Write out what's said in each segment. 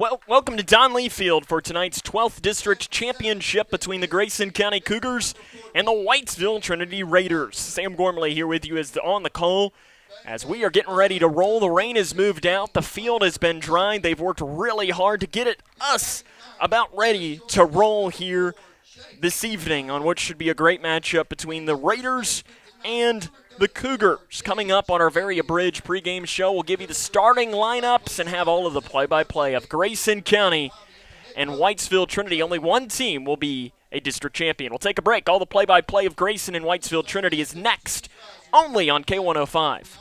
Well, welcome to Don Lee Field for tonight's 12th District Championship between the Grayson County Cougars and the Whitesville Trinity Raiders. Sam Gormley here with you on the call as we are getting ready to roll. The rain has moved out. The field has been dry. They've worked really hard to get us about ready to roll here this evening on what should be a great matchup between the Raiders and the Cougars. Coming up on our very abridged pregame show, we'll give you the starting lineups and have all of the play-by-play of Grayson County and Whitesville Trinity. Only one team will be a district champion. We'll take a break. All the play-by-play of Grayson and Whitesville Trinity is next, only on K105.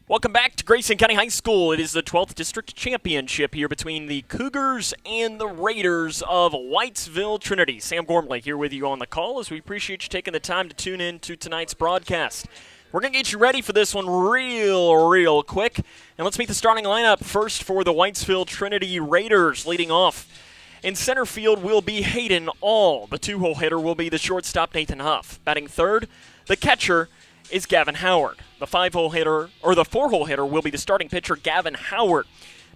Welcome back to Grayson County High School. It is the 12th District Championship here between the Cougars and the Raiders of Whitesville Trinity. Sam Gormley here with you on the call as we appreciate you taking the time to tune in to tonight's broadcast. We're going to get you ready for this one real quick. And let's meet the starting lineup first for the Whitesville Trinity Raiders. Leading off in center field will be Hayden All. The two-hole hitter will be the shortstop Nathan Huff. Batting third, the catcher is Gavin Howard. The four-hole hitter will be the starting pitcher, Gavin Howard.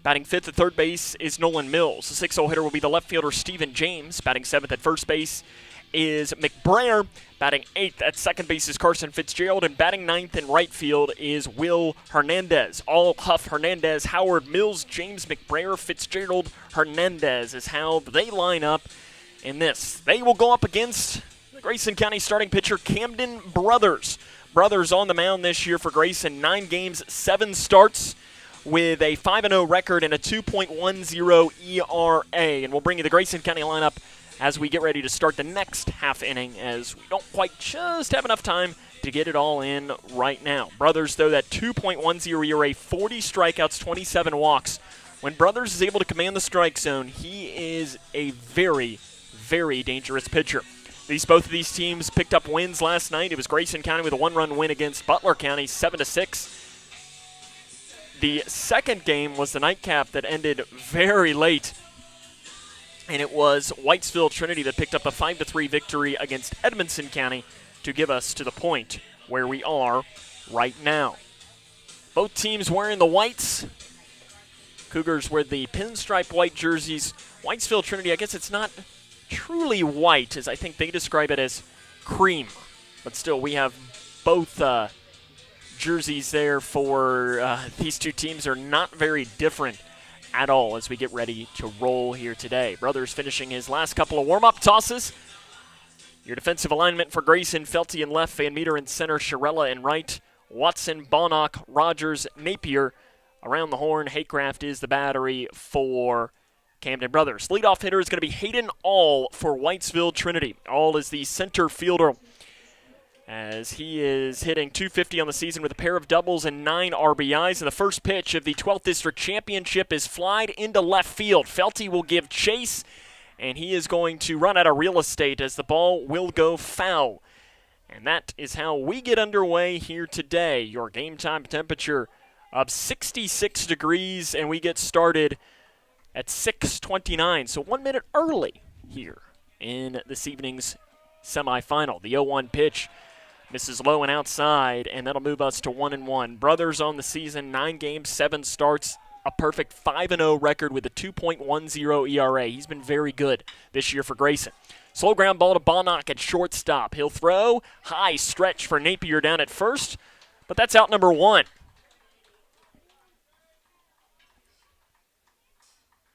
Batting fifth at third base is Nolan Mills. The six-hole hitter will be the left fielder, Stephen James. Batting seventh at first base is McBrayer. Batting eighth at second base is Carson Fitzgerald. And batting ninth in right field is Will Hernandez. All Huff, Hernandez, Howard, Mills, James, McBrayer, Fitzgerald, Hernandez is how they line up in this. They will go up against the Grayson County starting pitcher, Camden Brothers. Brothers on the mound this year for Grayson, 9 games, 7 starts with a 5-0 record and a 2.10 ERA. And we'll bring you the Grayson County lineup as we get ready to start the next half inning, as we don't quite just have enough time to get it all in right now. Brothers, though, that 2.10 ERA, 40 strikeouts, 27 walks. When Brothers is able to command the strike zone, he is a very, very dangerous pitcher. Both of these teams picked up wins last night. It was Grayson County with a 1-run win against Butler County, 7-6. The second game was the nightcap that ended very late, and it was Whitesville Trinity that picked up a 5-3 victory against Edmondson County to give us to the point where we are right now. Both teams wearing the whites. Cougars wear the pinstripe white jerseys. Whitesville Trinity, I guess it's not truly white, as I think they describe it as cream. But still, we have both jerseys there for these two teams are not very different at all as we get ready to roll here today. Brothers finishing his last couple of warm-up tosses. Your defensive alignment for Grayson, Felty in left, Van Meter in center, Shirella in right, Watson, Bonnock, Rogers, Napier. Around the horn, Haycraft is the battery for Camden Brothers. Leadoff hitter is going to be Hayden All for Whitesville Trinity. All is the center fielder as he is hitting .250 on the season with a pair of doubles and 9 RBIs. And the first pitch of the 12th District Championship is flied into left field. Felty will give chase, and he is going to run out of real estate as the ball will go foul. And that is how we get underway here today. Your game time temperature of 66 degrees, and we get started at 6:29, so 1 minute early here in this evening's semifinal. The 0-1 pitch misses low and outside, and that'll move us to 1-1. Brothers on the season, 9 games, 7 starts, a perfect 5-0 record with a 2.10 ERA. He's been very good this year for Grayson. Slow ground ball to Bonnock at shortstop. He'll throw, high stretch for Napier down at first, but that's out number 1.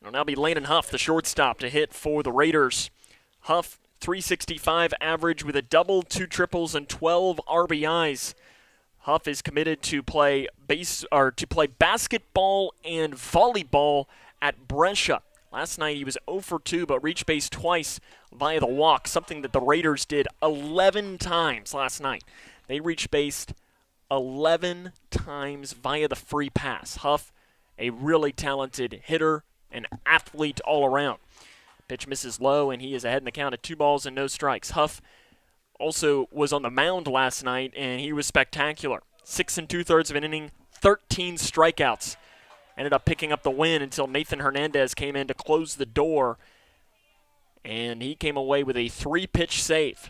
It'll now be Landon Huff, the shortstop, to hit for the Raiders. Huff, .365 average with a double, 2 triples, and 12 RBIs. Huff is committed to play basketball and volleyball at Brescia. Last night he was 0 for 2, but reached base twice via the walk, something that the Raiders did 11 times last night. They reached base 11 times via the free pass. Huff, a really talented hitter, an athlete all around. Pitch misses low, and he is ahead in the count at 2 balls and no strikes. Huff also was on the mound last night, and he was spectacular. 6 2/3 of an inning, 13 strikeouts. Ended up picking up the win until Nathan Hernandez came in to close the door, and he came away with a 3-pitch save.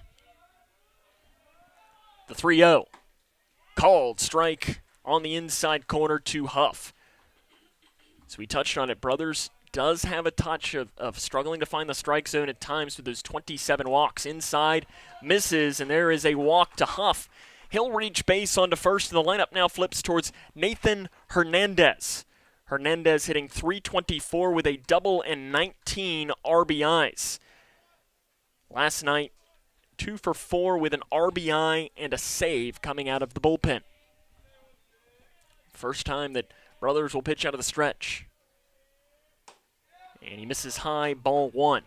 The 3-0. Called strike on the inside corner to Huff. So we touched on it. Brothers does have a touch of struggling to find the strike zone at times with those 27 walks. Inside, misses, and there is a walk to Huff. He'll reach base onto first, and the lineup now flips towards Nathan Hernandez. Hernandez hitting .324 with a double and 19 RBIs. Last night, 2 for 4 with an RBI and a save coming out of the bullpen. First time that Brothers will pitch out of the stretch. And he misses high, ball 1.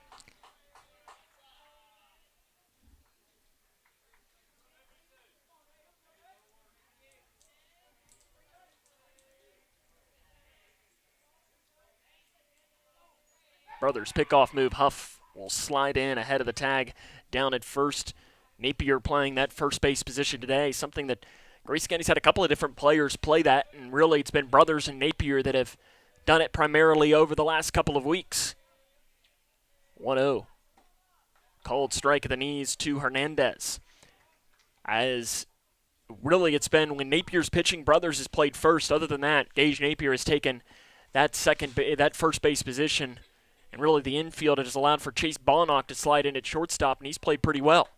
Brothers pickoff move. Huff will slide in ahead of the tag down at first. Napier playing that first base position today, something that Grayson County's had a couple of different players play that, and really it's been Brothers and Napier that have done it primarily over the last couple of weeks. 1-0. Called strike at the knees to Hernandez. As really it's been when Napier's pitching, Brothers has played first. Other than that, Gage Napier has taken that first base position, and really the infield has allowed for Chase Bonnock to slide in at shortstop, and he's played pretty well.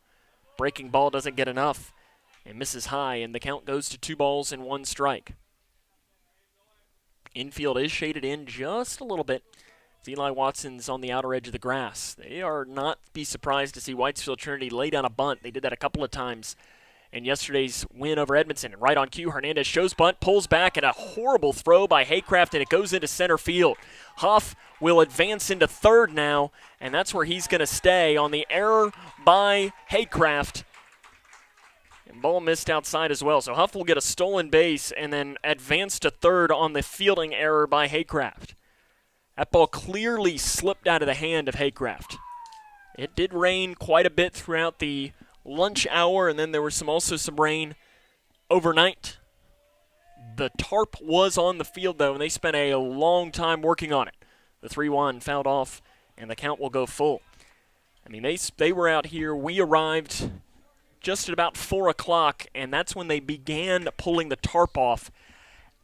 Breaking ball doesn't get enough and misses high, and the count goes to 2 balls and 1 strike. Infield is shaded in just a little bit. Eli Watson's on the outer edge of the grass. They are not be surprised to see Whitesville Trinity lay down a bunt. They did that a couple of times in yesterday's win over Edmondson. And right on cue, Hernandez shows bunt, pulls back, and a horrible throw by Haycraft, and it goes into center field. Huff will advance into third now, and that's where he's going to stay on the error by Haycraft. And ball missed outside as well. So Huff will get a stolen base and then advance to third on the fielding error by Haycraft. That ball clearly slipped out of the hand of Haycraft. It did rain quite a bit throughout the lunch hour, and then there was also some rain overnight. The tarp was on the field, though, and they spent a long time working on it. The 3-1 fouled off, and the count will go full. I mean, they were out here. We arrived just at about 4 o'clock, and that's when they began pulling the tarp off.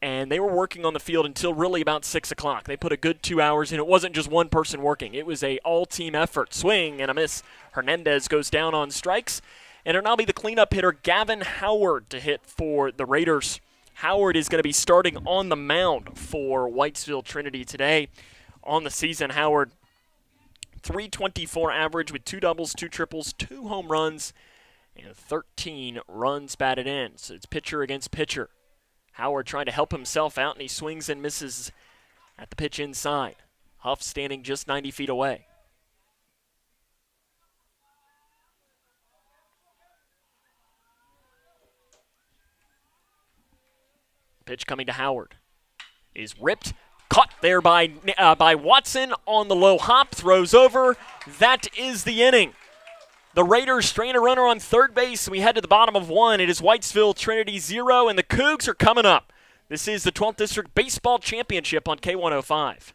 And they were working on the field until really about 6 o'clock. They put a good 2 hours in. It wasn't just one person working. It was a all-team effort. Swing and a miss. Hernandez goes down on strikes. And it'll now be the cleanup hitter, Gavin Howard, to hit for the Raiders. Howard is going to be starting on the mound for Whitesville Trinity today. On the season, Howard, .324 average with 2 doubles, 2 triples, 2 home runs, and 13 runs batted in. So it's pitcher against pitcher. Howard trying to help himself out, and he swings and misses at the pitch inside. Huff standing just 90 feet away. Pitch coming to Howard is ripped, caught there by Watson on the low hop, throws over. That is the inning. The Raiders strain a runner on third base, and we head to the bottom of 1. It is Whitesville Trinity 0, and the Cougs are coming up. This is the 12th District Baseball Championship on K105.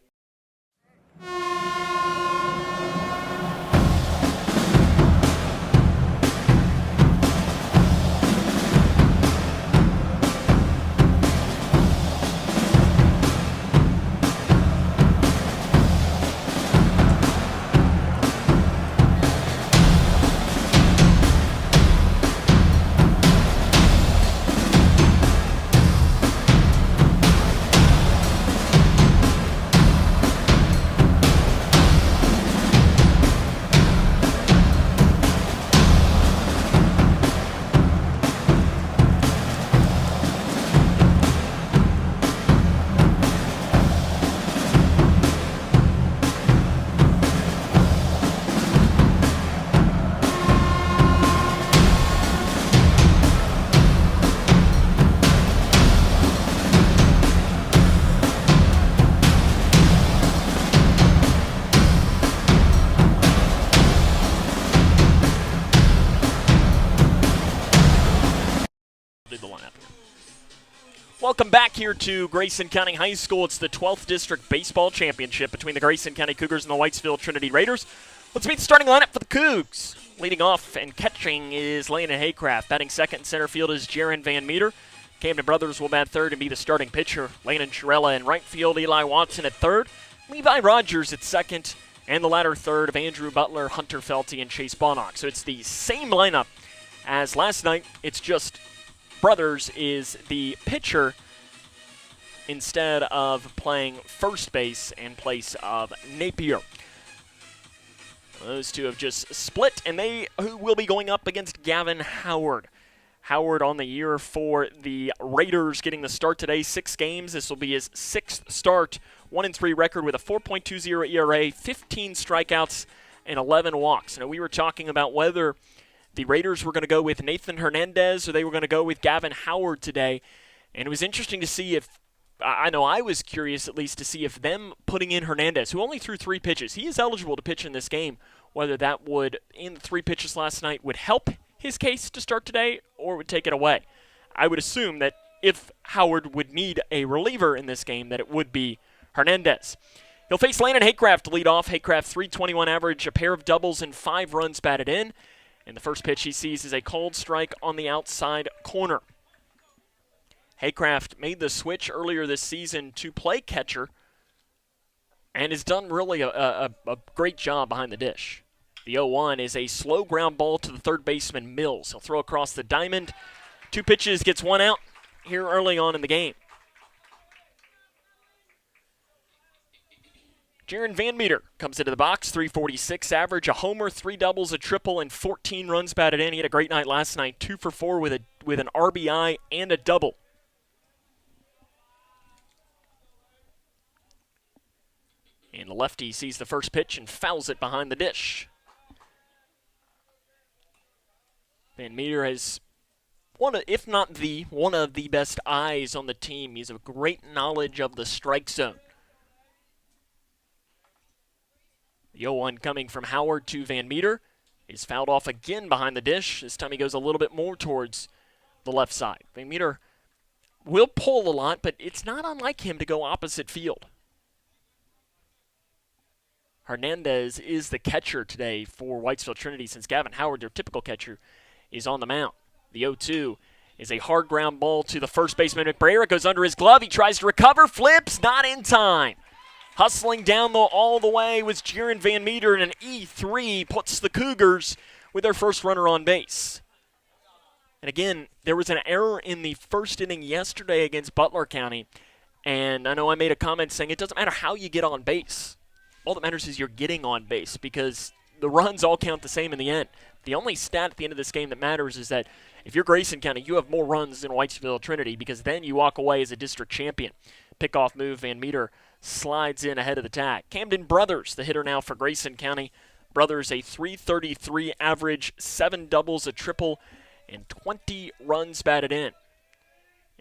Welcome back here to Grayson County High School. It's the 12th District Baseball Championship between the Grayson County Cougars and the Whitesville Trinity Raiders. Let's meet the starting lineup for the Cougs. Leading off and catching is Landon Haycraft. Batting second in center field is Jaron Van Meter. Camden Brothers will bat third and be the starting pitcher. Landon Chirella in right field, Eli Watson at third. Levi Rogers at second, and the latter third of Andrew Butler, Hunter Felty, and Chase Bonnock. So it's the same lineup as last night. It's just Brothers is the pitcher instead of playing first base in place of Napier. Those two have just split, and they will be going up against Gavin Howard. Howard on the year for the Raiders, getting the start today. 6 games. This will be his 6th start. 1-3 record with a 4.20 ERA, 15 strikeouts, and 11 walks. Now, we were talking about whether the Raiders were going to go with Nathan Hernandez or they were going to go with Gavin Howard today. And it was interesting to see if, I know I was curious at least to see if them putting in Hernandez, who only threw 3 pitches, he is eligible to pitch in this game, whether that would, in the 3 pitches last night, would help his case to start today or would take it away. I would assume that if Howard would need a reliever in this game, that it would be Hernandez. He'll face Landon Haycraft to lead off. Haycraft, .321 average, a pair of doubles and 5 runs batted in. And the first pitch he sees is a called strike on the outside corner. Haycraft made the switch earlier this season to play catcher and has done really a great job behind the dish. The 0-1 is a slow ground ball to the third baseman, Mills. He'll throw across the diamond. 2 pitches, gets 1 out here early on in the game. Jaron Van Meter comes into the box, .346 average, a homer, 3 doubles, a triple, and 14 runs batted in. He had a great night last night, 2 for 4 with an RBI and a double. And the lefty sees the first pitch and fouls it behind the dish. Van Meter has one of the best eyes on the team. He has a great knowledge of the strike zone. The 0-1 coming from Howard to Van Meter is fouled off again behind the dish. This time he goes a little bit more towards the left side. Van Meter will pull a lot, but it's not unlike him to go opposite field. Hernandez is the catcher today for Whitesville Trinity since Gavin Howard, their typical catcher, is on the mound. The 0-2 is a hard ground ball to the first baseman, McBrayer. It goes under his glove. He tries to recover, flips, not in time. Hustling down all the way was Jaron Van Meter, and an E3 puts the Cougars with their first runner on base. And again, there was an error in the first inning yesterday against Butler County. And I know I made a comment saying it doesn't matter how you get on base. All that matters is you're getting on base because the runs all count the same in the end. The only stat at the end of this game that matters is that if you're Grayson County, you have more runs than Whitesville Trinity because then you walk away as a district champion. Pickoff move, Van Meter slides in ahead of the tag. Camden Brothers, the hitter now for Grayson County. Brothers a .333 average, 7 doubles, a triple, and 20 runs batted in.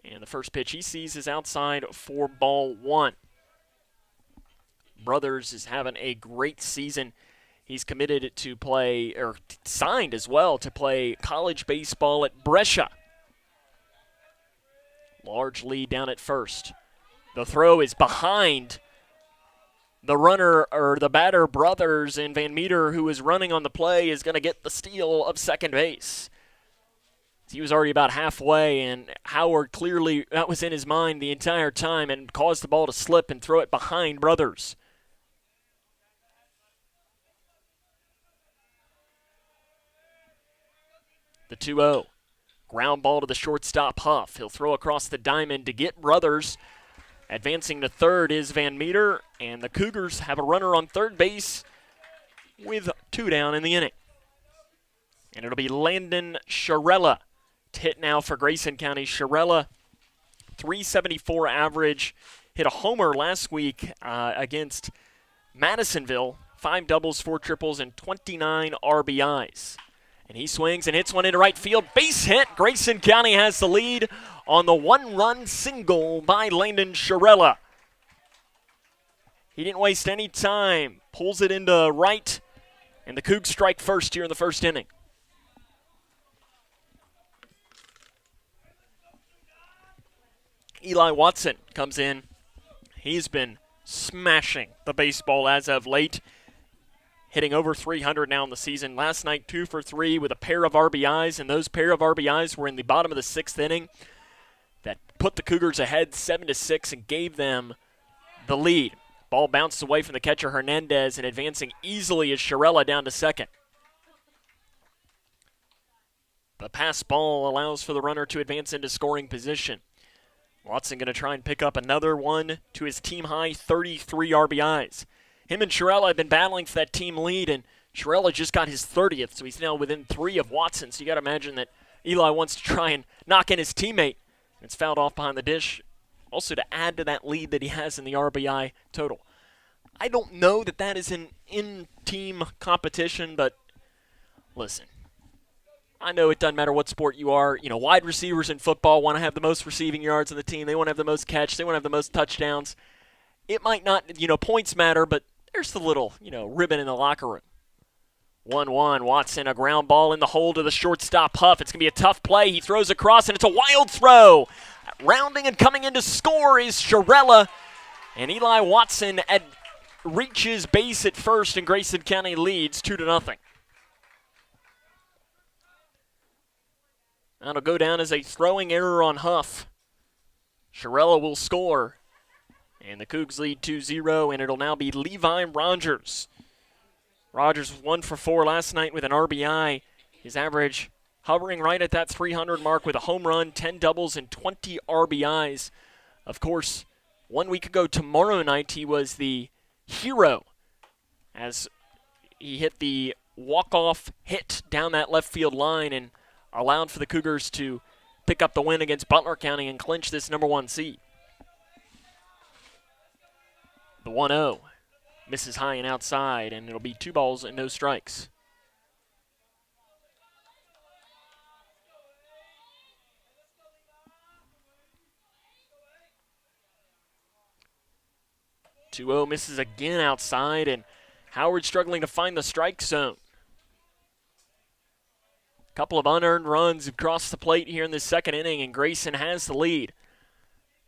And the first pitch he sees is outside for ball 1. Brothers is having a great season. He's committed to play, or signed as well, to play college baseball at Brescia. Large lead down at first. The throw is behind the runner, or the batter, Brothers, and Van Meter, who is running on the play, is going to get the steal of second base. He was already about halfway, and Howard clearly, that was in his mind the entire time, and caused the ball to slip and throw it behind Brothers. The 2-0. Ground ball to the shortstop, Huff. He'll throw across the diamond to get Brothers. Advancing to third is Van Meter, and the Cougars have a runner on third base with 2 down in the inning. And it'll be Landon Sharella to hit now for Grayson County. Sharella, .374 average, hit a homer last week against Madisonville. 5 doubles, 4 triples, and 29 RBIs. And he swings and hits one into right field. Base hit. Grayson County has the lead on the 1-run single by Landon Sharella. He didn't waste any time. Pulls it into right. And the Cougs strike first here in the first inning. Eli Watson comes in. He's been smashing the baseball as of late. Hitting over 300 now in the season. Last night, 2 for 3 with a pair of RBIs, and those pair of RBIs were in the bottom of the 6th inning that put the Cougars ahead 7-6 and gave them the lead. Ball bounced away from the catcher Hernandez, and advancing easily is Sharella down to second. The pass ball allows for the runner to advance into scoring position. Watson going to try and pick up another one to his team-high 33 RBIs. Him and Sharella have been battling for that team lead, and Sharella just got his 30th, so he's now within 3 of Watson. So you got to imagine that Eli wants to try and knock in his teammate. It's fouled off behind the dish, also to add to that lead that he has in the RBI total. I don't know that that is an in-team competition, but listen, I know it doesn't matter what sport you are. You know, wide receivers in football want to have the most receiving yards on the team. They want to have the most catch. They want to have the most touchdowns. It might not, points matter, but there's the little, ribbon in the locker room. 1-1, Watson, a ground ball in the hole to the shortstop, Huff. It's going to be a tough play. He throws across, and it's a wild throw. Rounding and coming in to score is Sharella, and Eli Watson reaches base at first, and Grayson County leads 2-0. That'll go down as a throwing error on Huff. Sharella will score. And the Cougs lead 2-0, and it'll now be Levi Rogers. Rogers was 1 for 4 last night with an RBI. His average hovering right at that 300 mark with a home run, 10 doubles, and 20 RBIs. Of course, 1 week ago tomorrow night, he was the hero as he hit the walk-off hit down that left field line and allowed for the Cougars to pick up the win against Butler County and clinch this number 1 seed. The 1-0 misses high and outside, and it'll be 2 balls and no strikes. The 2-0 misses again outside, and Howard struggling to find the strike zone. A couple of unearned runs across the plate here in this second inning, and Grayson has the lead.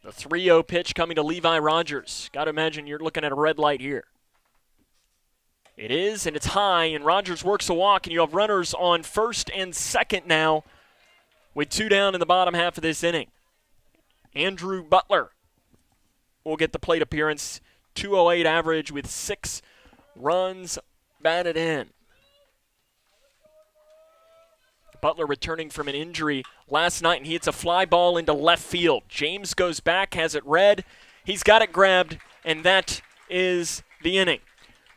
The 3-0 pitch coming to Levi Rogers. Got to imagine you're looking at a red light here. It is, and it's high, and Rogers works a walk, and you have runners on first and second now with 2 down in the bottom half of this inning. Andrew Butler will get the plate appearance. .208 average with 6 runs batted in. Butler returning from an injury last night, and he hits a fly ball into left field. James goes back, has it read. He's got it grabbed, and that is the inning.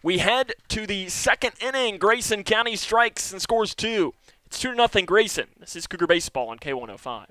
We head to the second inning. Grayson County strikes and scores 2. It's 2-0 Grayson. This is Cougar Baseball on K105.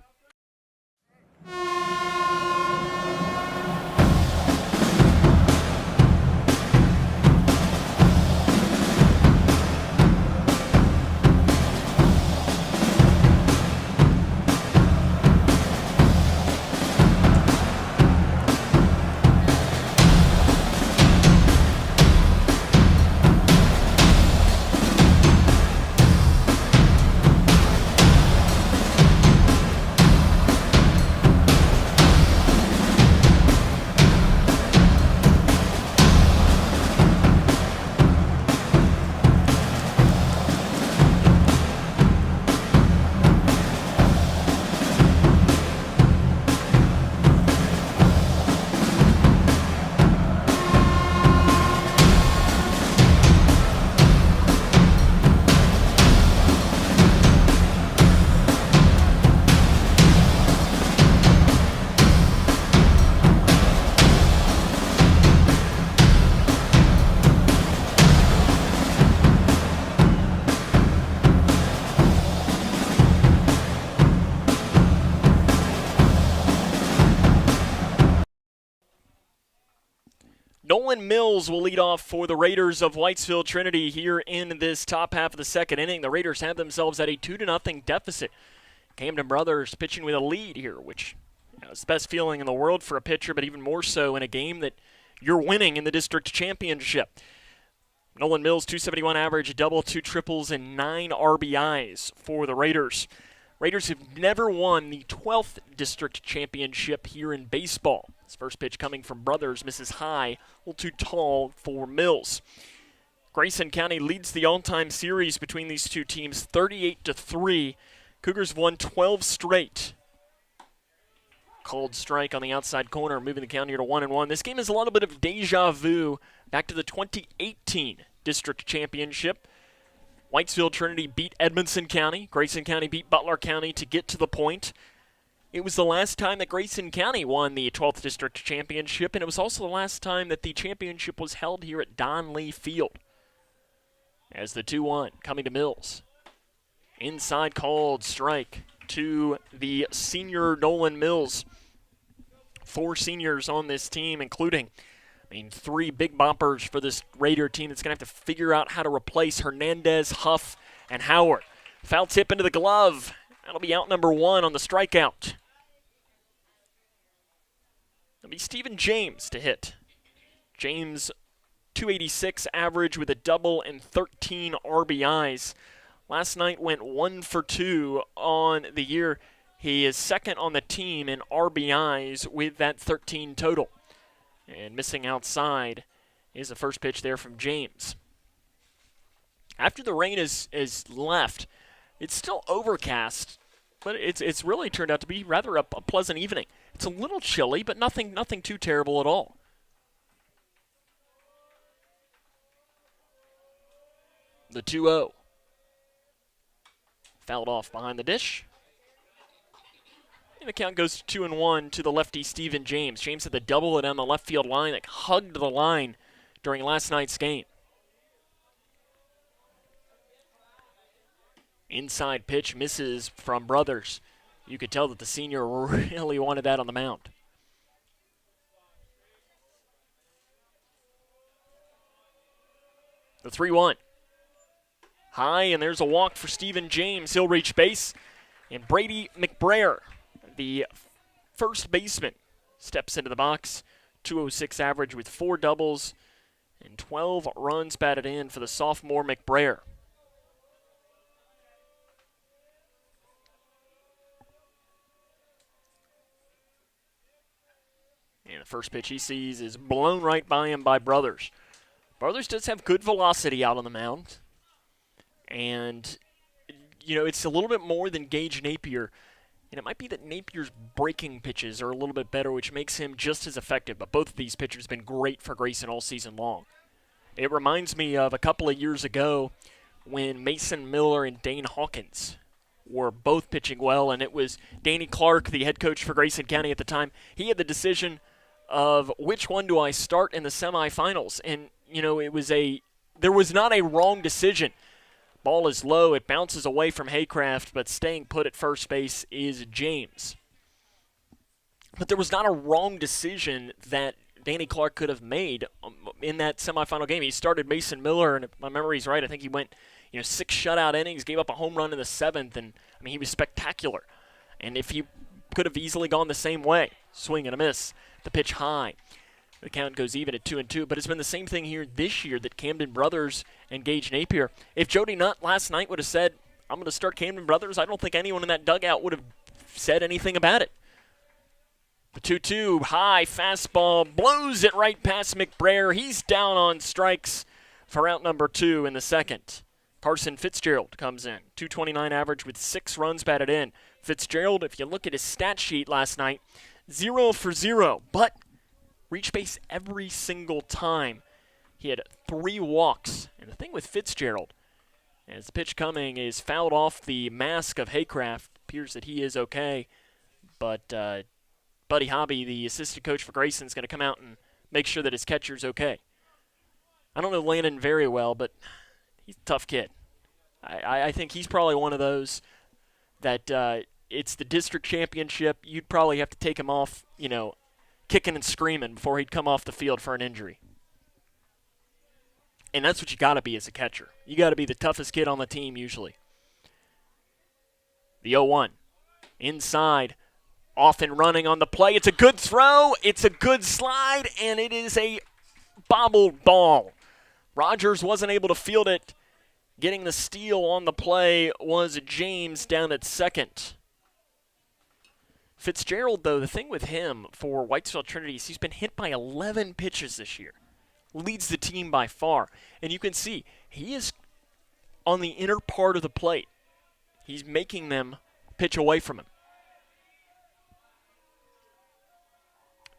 Nolan Mills will lead off for the Raiders of Whitesville Trinity here in this top half of the second inning. The Raiders have themselves at a 2-0 deficit. Camden Brothers pitching with a lead here, which is the best feeling in the world for a pitcher, but even more so in a game that you're winning in the district championship. Nolan Mills, 271 average, a double, 2 triples, and 9 RBIs for the Raiders. Raiders have never won the 12th district championship here in baseball. His first pitch coming from Brothers, misses high, a little too tall for Mills. Grayson County leads the all-time series between these two teams 38-3. Cougars won 12 straight. Called strike on the outside corner, moving the count here to 1-1. This game is a little bit of deja vu back to the 2018 district championship. Whitesville Trinity beat Edmondson County. Grayson County beat Butler County to get to the point. It was the last time that Grayson County won the 12th district championship, and it was also the last time that the championship was held here at Don Lee Field. As the 2-1 coming to Mills. Inside called strike to the senior Nolan Mills. 4 seniors on this team, including 3 big boppers for this Raider team that's going to have to figure out how to replace Hernandez, Huff, and Howard. Foul tip into the glove. That'll be out number 1 on the strikeout. It'll be Stephen James to hit. James, 286 average with a double and 13 RBIs. Last night went 1 for 2 on the year. He is second on the team in RBIs with that 13 total. And missing outside is the first pitch there from James. After the rain is left, it's still overcast, but it's really turned out to be rather a pleasant evening. It's a little chilly, but nothing too terrible at all. The 2-0. Fouled off behind the dish. And the count goes to 2-1 to the lefty Stephen James. James had the double it on the left field line that hugged the line during last night's game. Inside pitch misses from Brothers. You could tell that the senior really wanted that on the mound. The 3-1. High, and there's a walk for Stephen James. He'll reach base. And Brady McBrayer, the first baseman, steps into the box. 206 average with 4 doubles and 12 runs batted in for the sophomore McBrayer. And the first pitch he sees is blown right by him by Brothers. Brothers does have good velocity out on the mound. And, it's a little bit more than Gage Napier. And it might be that Napier's breaking pitches are a little bit better, which makes him just as effective. But both of these pitchers have been great for Grayson all season long. It reminds me of a couple of years ago when Mason Miller and Dane Hawkins were both pitching well, and it was Danny Clark, the head coach for Grayson County at the time. He had the decision of which one do I start in the semifinals, and there was not a wrong decision. Ball is low, it bounces away from Haycraft, but staying put at first base is James. But there was not a wrong decision that Danny Clark could have made in that semifinal game. He started Mason Miller, and if my memory's right, I think he went 6 shutout innings, gave up a home run in the 7th, and he was spectacular. And if he could have easily gone the same way, swing and a miss, the pitch high. The count goes even at 2-2, but it's been the same thing here this year that Camden Brothers and Gage Napier. If Jody Nutt last night would have said, I'm going to start Camden Brothers, I don't think anyone in that dugout would have said anything about it. The 2-2, high fastball, blows it right past McBrayer. He's down on strikes for out number 2 in the second. Carson Fitzgerald comes in, .229 average with 6 runs batted in. Fitzgerald, if you look at his stat sheet last night, 0 for 0, but reached base every single time. He had 3 walks. And the thing with Fitzgerald, as the pitch coming is fouled off the mask of Haycraft, appears that he is okay. But Buddy Hobby, the assistant coach for Grayson, is going to come out and make sure that his catcher's okay. I don't know Landon very well, but he's a tough kid. I think he's probably one of those that it's the district championship. You'd probably have to take him off, kicking and screaming before he'd come off the field for an injury. And that's what you got to be as a catcher. You got to be the toughest kid on the team usually. The 0-1. Inside. Off and running on the play. It's a good throw. It's a good slide. And it is a bobbled ball. Rogers wasn't able to field it. Getting the steal on the play was James down at second. Fitzgerald, though, the thing with him for Whitesville Trinity is he's been hit by 11 pitches this year. Leads the team by far. And you can see he is on the inner part of the plate. He's making them pitch away from him.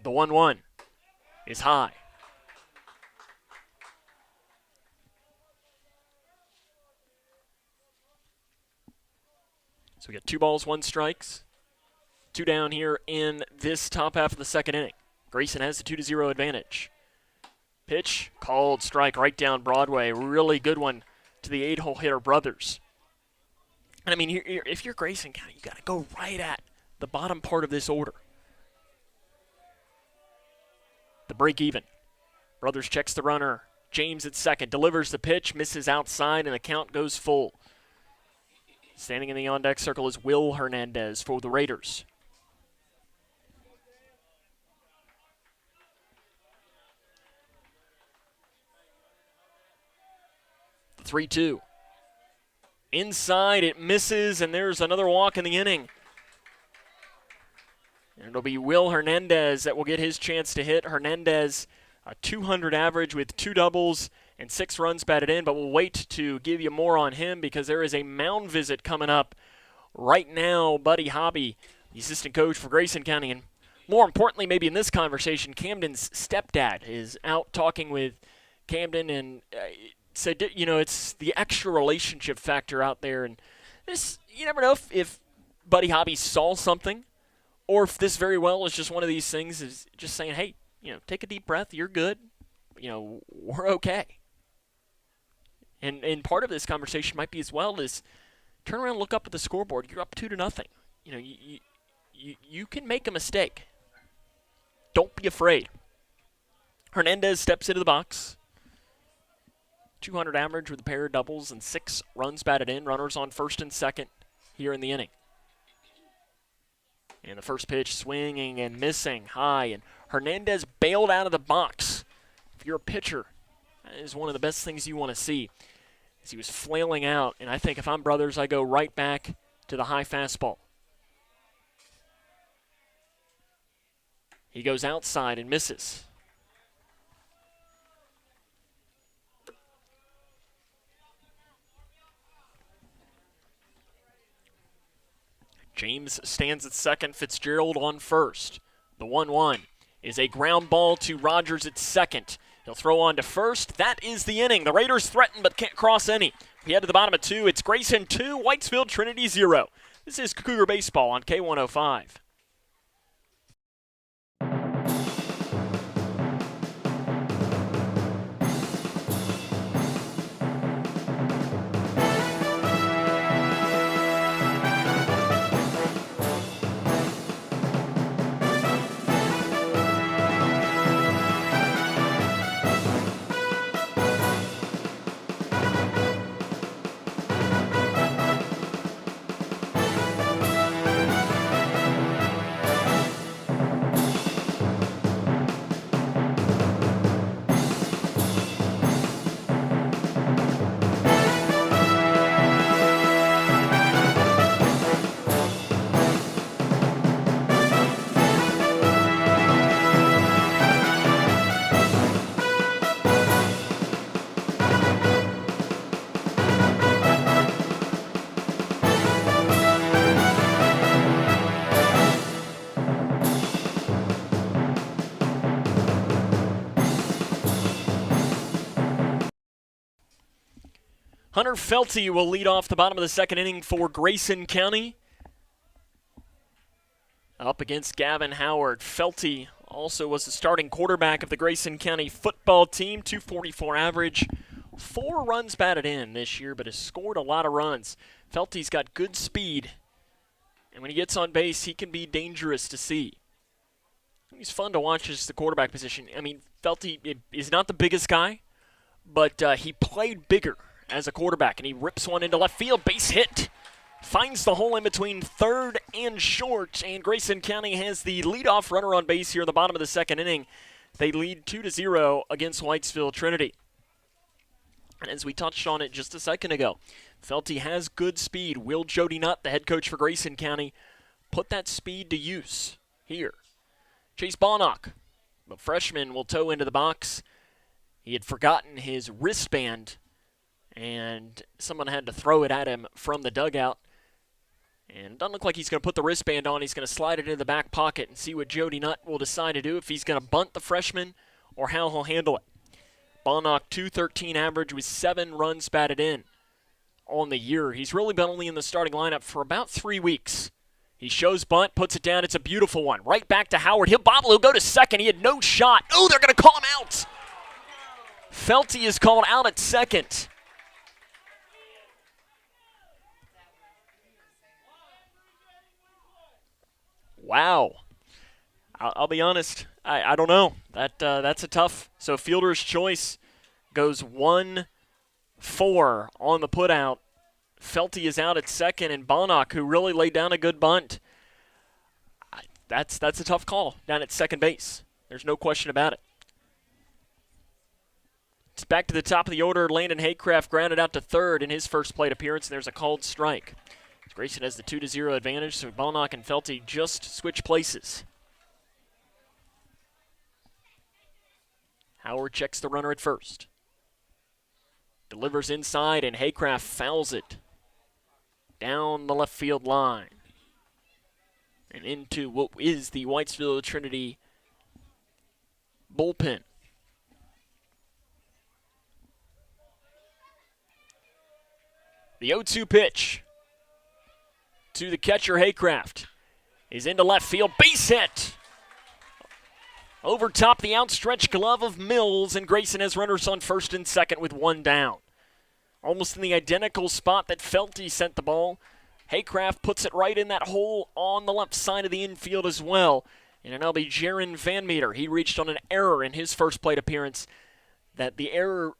The 1-1 is high. So we got 2 balls, 1 strikes. 2 down here in this top half of the second inning. Grayson has the 2-0 advantage. Pitch, called strike right down Broadway. Really good one to the 8-hole hitter Brothers. And if you're Grayson County, you got to go right at the bottom part of this order. The break even. Brothers checks the runner. James at second. Delivers the pitch. Misses outside, and the count goes full. Standing in the on-deck circle is Will Hernandez for the Raiders. The 3-2. Inside, it misses, and there's another walk in the inning. And it'll be Will Hernandez that will get his chance to hit. Hernandez, a .200 average with 2 doubles and 6 runs batted in, but we'll wait to give you more on him because there is a mound visit coming up right now. Buddy Hobby, the assistant coach for Grayson County, and more importantly maybe in this conversation, Camden's stepdad is out talking with Camden, and said, it's the extra relationship factor out there. And this, you never know if Buddy Hobby saw something, or if this very well is just one of these things is just saying, hey, take a deep breath. You're good. We're okay. And part of this conversation might be as well is turn around and look up at the scoreboard. You're up 2-0. You can make a mistake. Don't be afraid. Hernandez steps into the box. .200 average with a pair of doubles and 6 runs batted in. Runners on first and second here in the inning. And the first pitch swinging and missing high. And Hernandez bailed out of the box. If you're a pitcher, that is one of the best things you want to see. As he was flailing out. And I think if I'm Brothers, I go right back to the high fastball. He goes outside and misses. James stands at second, Fitzgerald on first. The 1-1 is a ground ball to Rogers at second. He'll throw on to first. That is the inning. The Raiders threaten but can't cross any. We head to the bottom of 2. It's Grayson 2, Whitesville Trinity 0. This is Cougar Baseball on K105. Hunter Felty will lead off the bottom of the second inning for Grayson County. Up against Gavin Howard. Felty also was the starting quarterback of the Grayson County football team. .244 average. 4 runs batted in this year, but has scored a lot of runs. Felty's got good speed, and when he gets on base, he can be dangerous to see. He's fun to watch as the quarterback position. I mean, Felty is not the biggest guy, but he played bigger as a quarterback, and he rips one into left field. Base hit. Finds the hole in between third and short, and Grayson County has the leadoff runner on base here in the bottom of the second inning. They lead 2-0 against Whitesville Trinity. And as we touched on it just a second ago, Felty has good speed. Will Jody Nutt, the head coach for Grayson County, put that speed to use here? Chase Bonnock, the freshman, will toe into the box. He had forgotten his wristband, and someone had to throw it at him from the dugout. And it doesn't look like he's going to put the wristband on. He's going to slide it into the back pocket and see what Jody Nutt will decide to do, if he's going to bunt the freshman or how he'll handle it. Bonnock, .213 average with 7 runs batted in on the year. He's really been only in the starting lineup for about 3 weeks. He shows bunt, puts it down. It's a beautiful one. Right back to Howard. He'll bobble. He'll go to second. He had no shot. Oh, they're going to call him out. Felty is called out at second. Wow. I'll be honest. I don't know. That's a tough. So fielder's choice goes 1-4 on the putout. Felty is out at second, and Bonnock, who really laid down a good bunt. That's a tough call down at second base. There's no question about it. It's back to the top of the order. Landon Haycraft grounded out to third in his first plate appearance, and there's a called strike. Grayson has the 2-0 advantage, so Bonnock and Felty just switch places. Howard checks the runner at first. Delivers inside, and Haycraft fouls it down the left field line and into what is the Whitesville Trinity bullpen. The 0-2 pitch to the catcher, Haycraft, is into left field. Base hit over top the outstretched glove of Mills, and Grayson has runners on first and second with 1 down. Almost in the identical spot that Felty sent the ball. Haycraft puts it right in that hole on the left side of the infield as well. And it'll be Jaron Van Meter. He reached on an error in his first plate appearance. That the error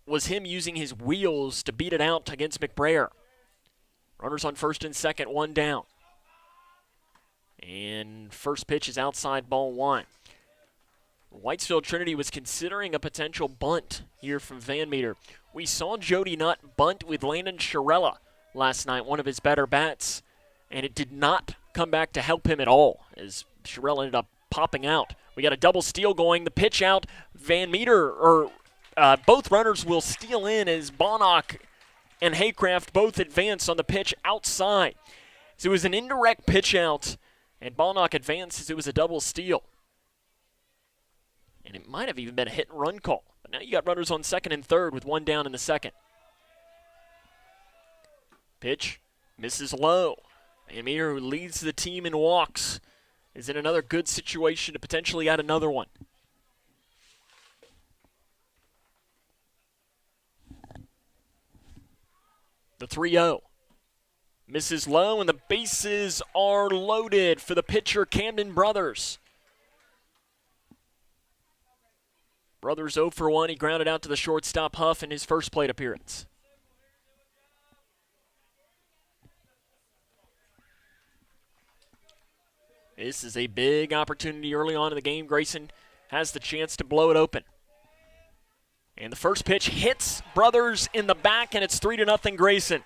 was him using his wheels to beat it out against McBrayer. Runners on first and second, 1 down. And first pitch is outside, ball 1. Whitesville Trinity was considering a potential bunt here from Van Meter. We saw Jody Nutt bunt with Landon Sharella last night, one of his better bats, and it did not come back to help him at all as Sharella ended up popping out. We got a double steal going. The pitch out, Van Meter, both runners will steal in as Bonnock and Haycraft both advance on the pitch outside. So it was an indirect pitch out, and Bonnock advances. It was a double steal. And it might have even been a hit-and-run call. But now you got runners on second and third with 1 down in the second. Pitch misses low. Van Meter, who leads the team in walks, is in another good situation to potentially add another one. The 3-0. Misses low, and the bases are loaded for the pitcher, Camden Brothers. Brothers 0 for 1. He grounded out to the shortstop, Huff, in his first plate appearance. This is a big opportunity early on in the game. Grayson has the chance to blow it open. And the first pitch hits Brothers in the back, and it's 3-0 Grayson.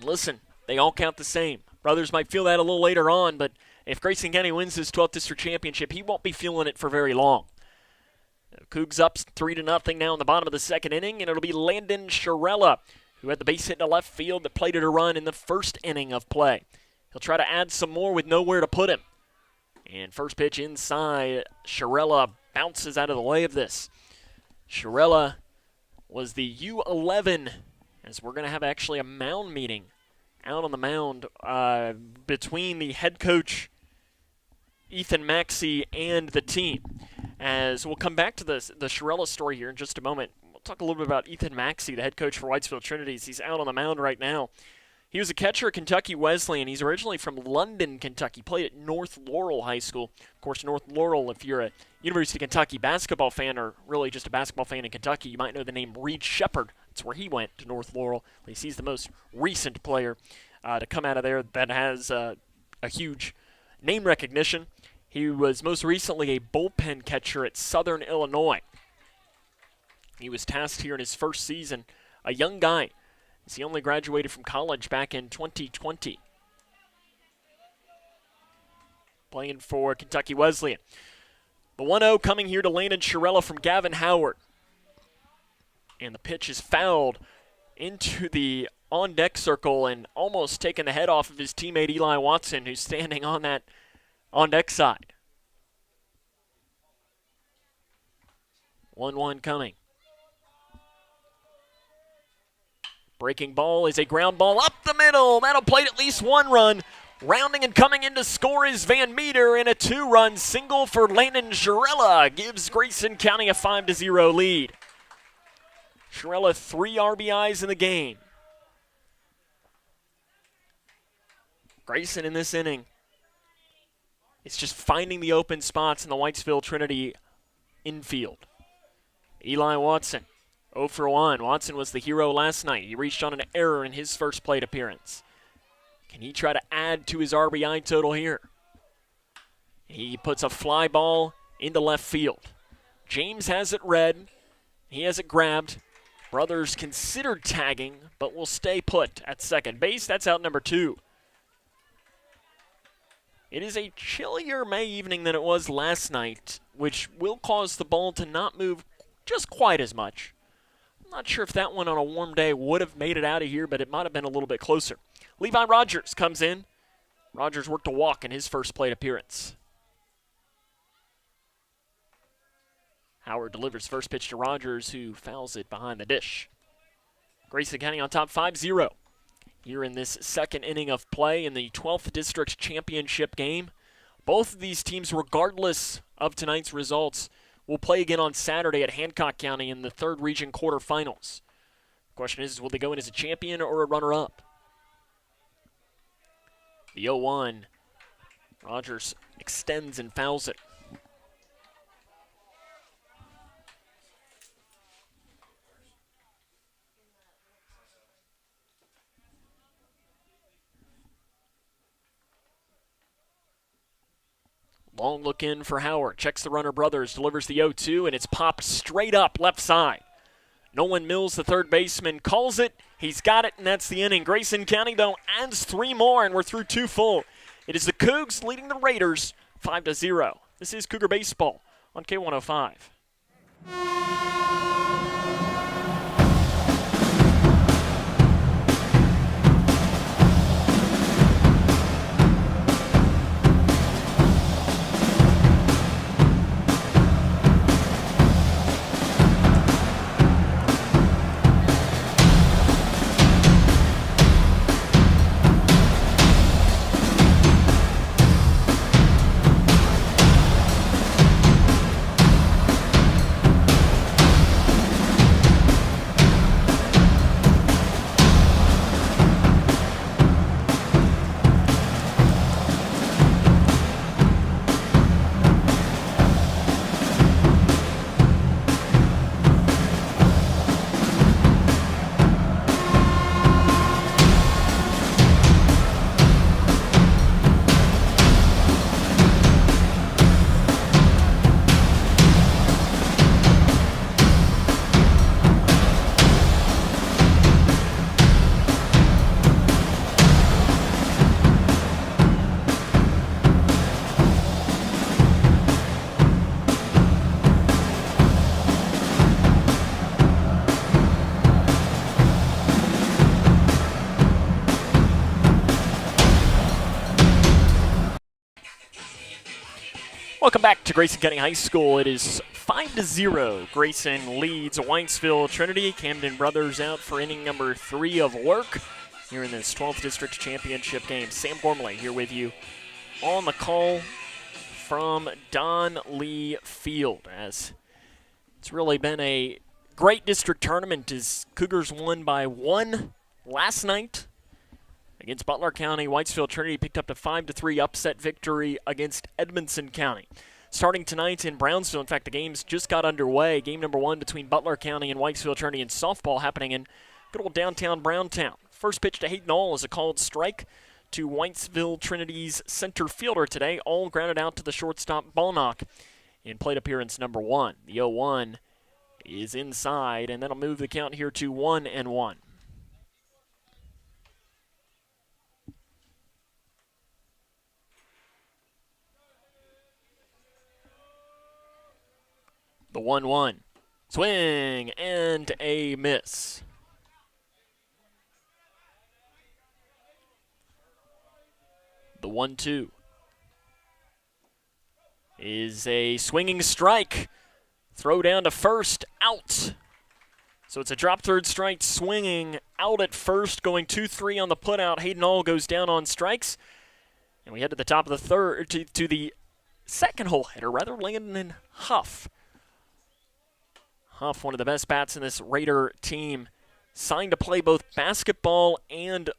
Listen, they all count the same. Brothers might feel that a little later on, but if Grayson County wins his 12th district championship, he won't be feeling it for very long. Cougs up 3-0 now in the bottom of the second inning, and it'll be Landon Sharella, who had the base hit to left field that plated a run in the first inning of play. He'll try to add some more with nowhere to put him. And first pitch inside, Sharella bounces out of the way of this. Sharella was the U11, as we're going to have actually a mound meeting out on the mound between the head coach, Ethan Maxey, and the team. As we'll come back to the Sharella story here in just a moment. We'll talk a little bit about Ethan Maxey, the head coach for Whitesville Trinity. He's out on the mound right now. He was a catcher at Kentucky Wesleyan. He's originally from London, Kentucky. Played at North Laurel High School. Of course, North Laurel, if you're a University of Kentucky basketball fan or really just a basketball fan in Kentucky, you might know the name Reed Shepherd. That's where he went, to North Laurel. At least he's the most recent player to come out of there that has a huge name recognition. He was most recently a bullpen catcher at Southern Illinois. He was tasked here in his first season, a young guy, as he only graduated from college back in 2020. Playing for Kentucky Wesleyan. The 1-0 coming here to Landon Sharella from Gavin Howard. And the pitch is fouled into the on-deck circle and almost taking the head off of his teammate Eli Watson, who's standing on that on-deck side. 1-1 coming. Breaking ball is a ground ball up the middle. That'll plate at least one run. Rounding and coming in to score is Van Meter, and a 2-run single for Landon Sharella gives Grayson County a 5-0 lead. Sharella 3 RBIs in the game. Grayson in this inning, it's just finding the open spots in the Whitesville Trinity infield. Eli Watson, 0 for 1. Watson was the hero last night. He reached on an error in his first plate appearance. Can he try to add to his RBI total here? He puts a fly ball into left field. James has it read. He has it grabbed. Brothers considered tagging, but will stay put at second base. That's out number 2. It is a chillier May evening than it was last night, which will cause the ball to not move just quite as much. I'm not sure if that one on a warm day would have made it out of here, but it might have been a little bit closer. Levi Rogers comes in. Rogers worked a walk in his first plate appearance. Howard delivers first pitch to Rogers, who fouls it behind the dish. Grayson County on top 5-0. Here in this second inning of play in the 12th District Championship game. Both of these teams, regardless of tonight's results, will play again on Saturday at Hancock County in the 3rd Region quarterfinals. The question is, will they go in as a champion or a runner-up? The 0-1. Rogers extends and fouls it. Long look in for Howard. Checks the runner Brothers, delivers the 0-2, and it's popped straight up left side. Nolan Mills, the third baseman, calls it. He's got it, and that's the inning. Grayson County, though, adds 3 more, and we're through 2 full. It is the Cougs leading the Raiders 5-0. This is Cougar Baseball on K105. Welcome back to Grayson County High School. It is 5-0. Grayson leads Whitesville Trinity. Camden Brothers out for inning number 3 of work here in this 12th District Championship game. Sam Gormley here with you on the call from Don Lee Field, as it's really been a great district tournament as Cougars won by 1 last night against Butler County. Whitesville Trinity picked up a 5-3 upset victory against Edmonson County. Starting tonight in Brownsville, in fact, the games just got underway. Game number 1 between Butler County and Whitesville Trinity in softball happening in good old downtown Browntown. First pitch to Hayden All is a called strike to Whitesville Trinity's center fielder today. All grounded out to the shortstop Ballnock in plate appearance number 1. The 0-1 is inside, and that'll move the count here to 1-1. The 1-1. Swing and a miss. The 1-2 is a swinging strike. Throw down to first, out. So it's a drop third strike, swinging out at first, going 2-3 on the putout. Hayden All goes down on strikes. And we head to the top of the third, to the second hole hitter, rather, Landon Huff. Huff, one of the best bats in this Raider team, signed to play both basketball and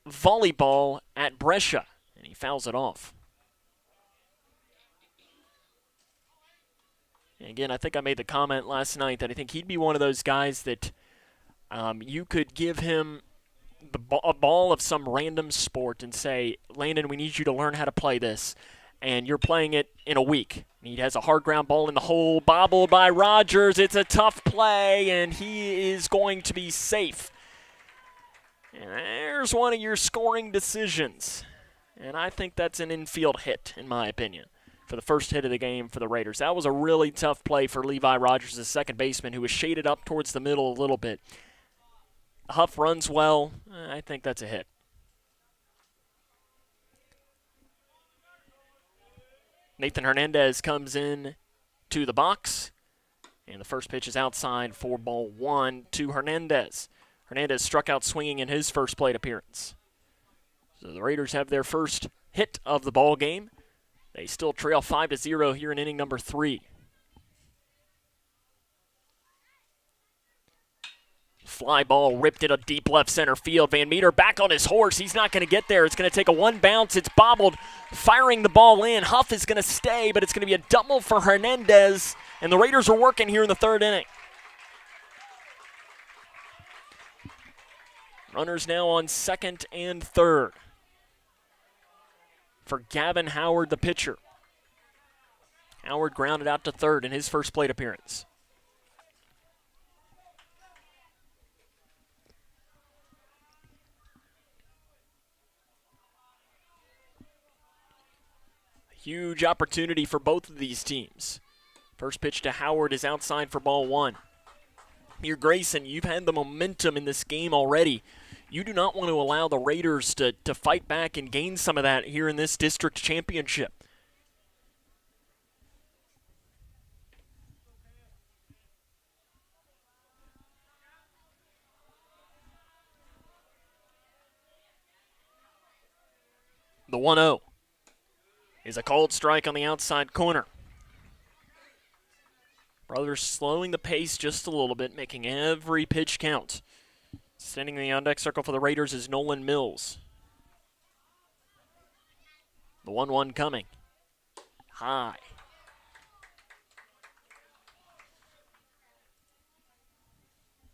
volleyball at Brescia, and he fouls it off. And again, I think I made the comment last night that I think he'd be one of those guys that you could give him a ball of some random sport and say, Landon, we need you to learn how to play this, and you're playing it in a week. He has a hard ground ball in the hole, bobbled by Rogers. It's a tough play, and he is going to be safe. And there's one of your scoring decisions. And I think that's an infield hit, in my opinion, for the first hit of the game for the Raiders. That was a really tough play for Levi Rogers, the second baseman, who was shaded up towards the middle a little bit. Huff runs well. I think that's a hit. Nathan Hernandez comes in to the box, and the first pitch is outside for ball 1 to Hernandez. Hernandez struck out swinging in his first plate appearance. So the Raiders have their first hit of the ball game. They still trail 5-0 here in inning number 3. Fly ball ripped into deep left center field. Van Meter back on his horse. He's not going to get there. It's going to take a one bounce. It's bobbled, firing the ball in. Huff is going to stay, but it's going to be a double for Hernandez, and the Raiders are working here in the third inning. Runners now on second and third for Gavin Howard, the pitcher. Howard grounded out to third in his first plate appearance. Huge opportunity for both of these teams. First pitch to Howard is outside for ball 1. Here, Grayson, you've had the momentum in this game already. You do not want to allow the Raiders to fight back and gain some of that here in this district championship. The 1-0 is a called strike on the outside corner. Brothers slowing the pace just a little bit, making every pitch count. Standing in the on-deck circle for the Raiders is Nolan Mills. The 1-1 coming. High.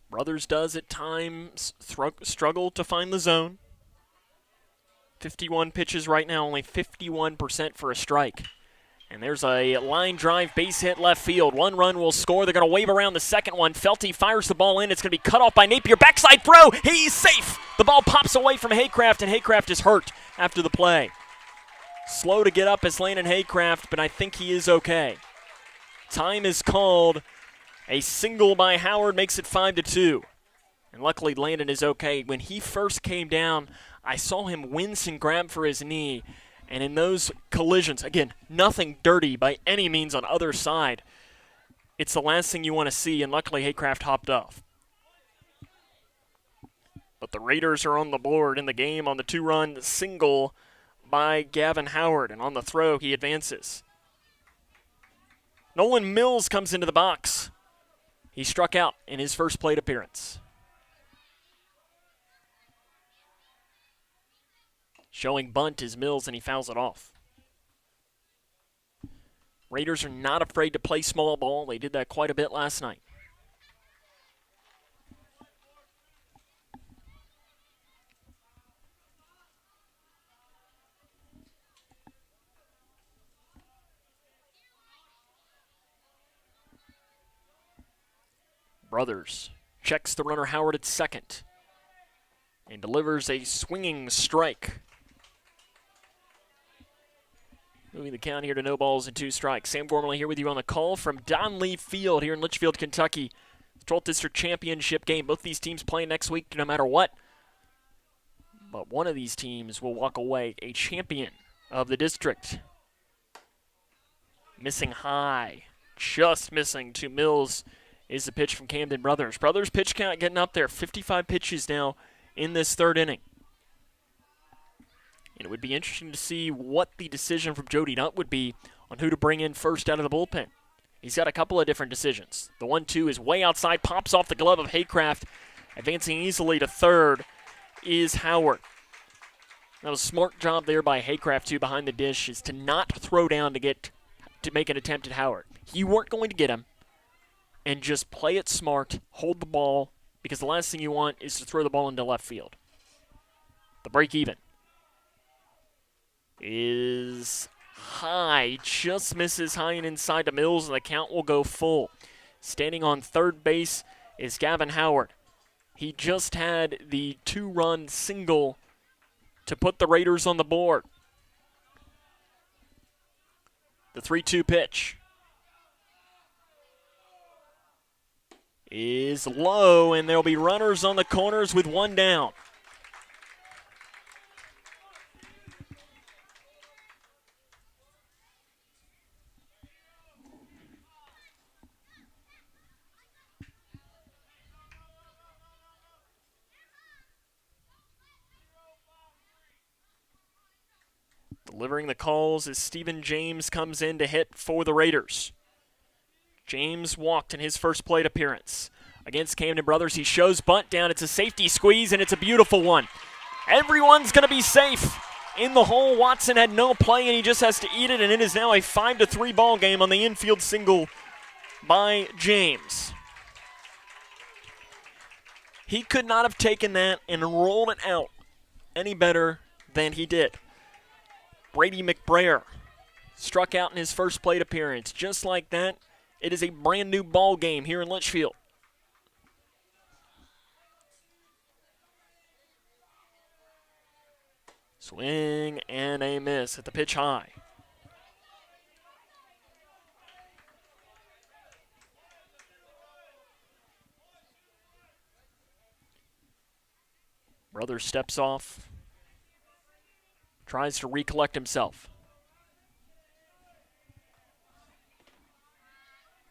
Brothers does at times struggle to find the zone. 51 pitches right now, only 51% for a strike. And there's a line drive base hit left field. 1 run will score. They're going to wave around the second one. Felty fires the ball in. It's going to be cut off by Napier. Backside throw. He's safe. The ball pops away from Haycraft, and Haycraft is hurt after the play. Slow to get up is Landon Haycraft, but I think he is okay. Time is called. A single by Howard makes it 5-2. And luckily Landon is okay. When he first came down, I saw him wince and grab for his knee, And in those collisions, again, nothing dirty by any means on either side. It's the last thing you want to see, and luckily Haycraft hopped off. But the Raiders are on the board in the game on the 2-run single by Gavin Howard, and on the throw, he advances. Nolan Mills comes into the box. He struck out in his first plate appearance. Showing bunt is Mills, and he fouls it off. Raiders are not afraid to play small ball. They did that quite a bit last night. Brothers checks the runner Howard at second and delivers a swinging strike. Moving the count here to no balls and 2 strikes. Sam Gormley here with you on the call from Donley Field here in Litchfield, Kentucky. The 12th District Championship game. Both these teams playing next week no matter what. But one of these teams will walk away a champion of the district. Missing high. Just missing to Mills is the pitch from Camden Brothers. Brothers pitch count getting up there. 55 pitches now in this 3rd inning. And it would be interesting to see what the decision from Jody Nutt would be on who to bring in first out of the bullpen. He's got a couple of different decisions. The 1-2 is way outside, pops off the glove of Haycraft. Advancing easily to third is Howard. That was a smart job there by Haycraft, too, behind the dish, is to not throw down to make an attempt at Howard. You weren't going to get him. And just play it smart, hold the ball, because the last thing you want is to throw the ball into left field. The break even is high, just misses high and inside to Mills, and the count will go full. Standing on third base is Gavin Howard. He just had the 2-run single to put the Raiders on the board. The 3-2 pitch is low, and there'll be runners on the corners with 1 down. Delivering the calls as Stephen James comes in to hit for the Raiders. James walked in his first plate appearance against Camden Brothers. He shows bunt down. It's a safety squeeze, and it's a beautiful one. Everyone's going to be safe in the hole. Watson had no play, and he just has to eat it, and it is now a 5-3 ball game on the infield single by James. He could not have taken that and rolled it out any better than he did. Brady McBrayer struck out in his first plate appearance. Just like that, it is a brand new ball game here in Litchfield. Swing and a miss at the pitch high. Brother steps off, tries to recollect himself.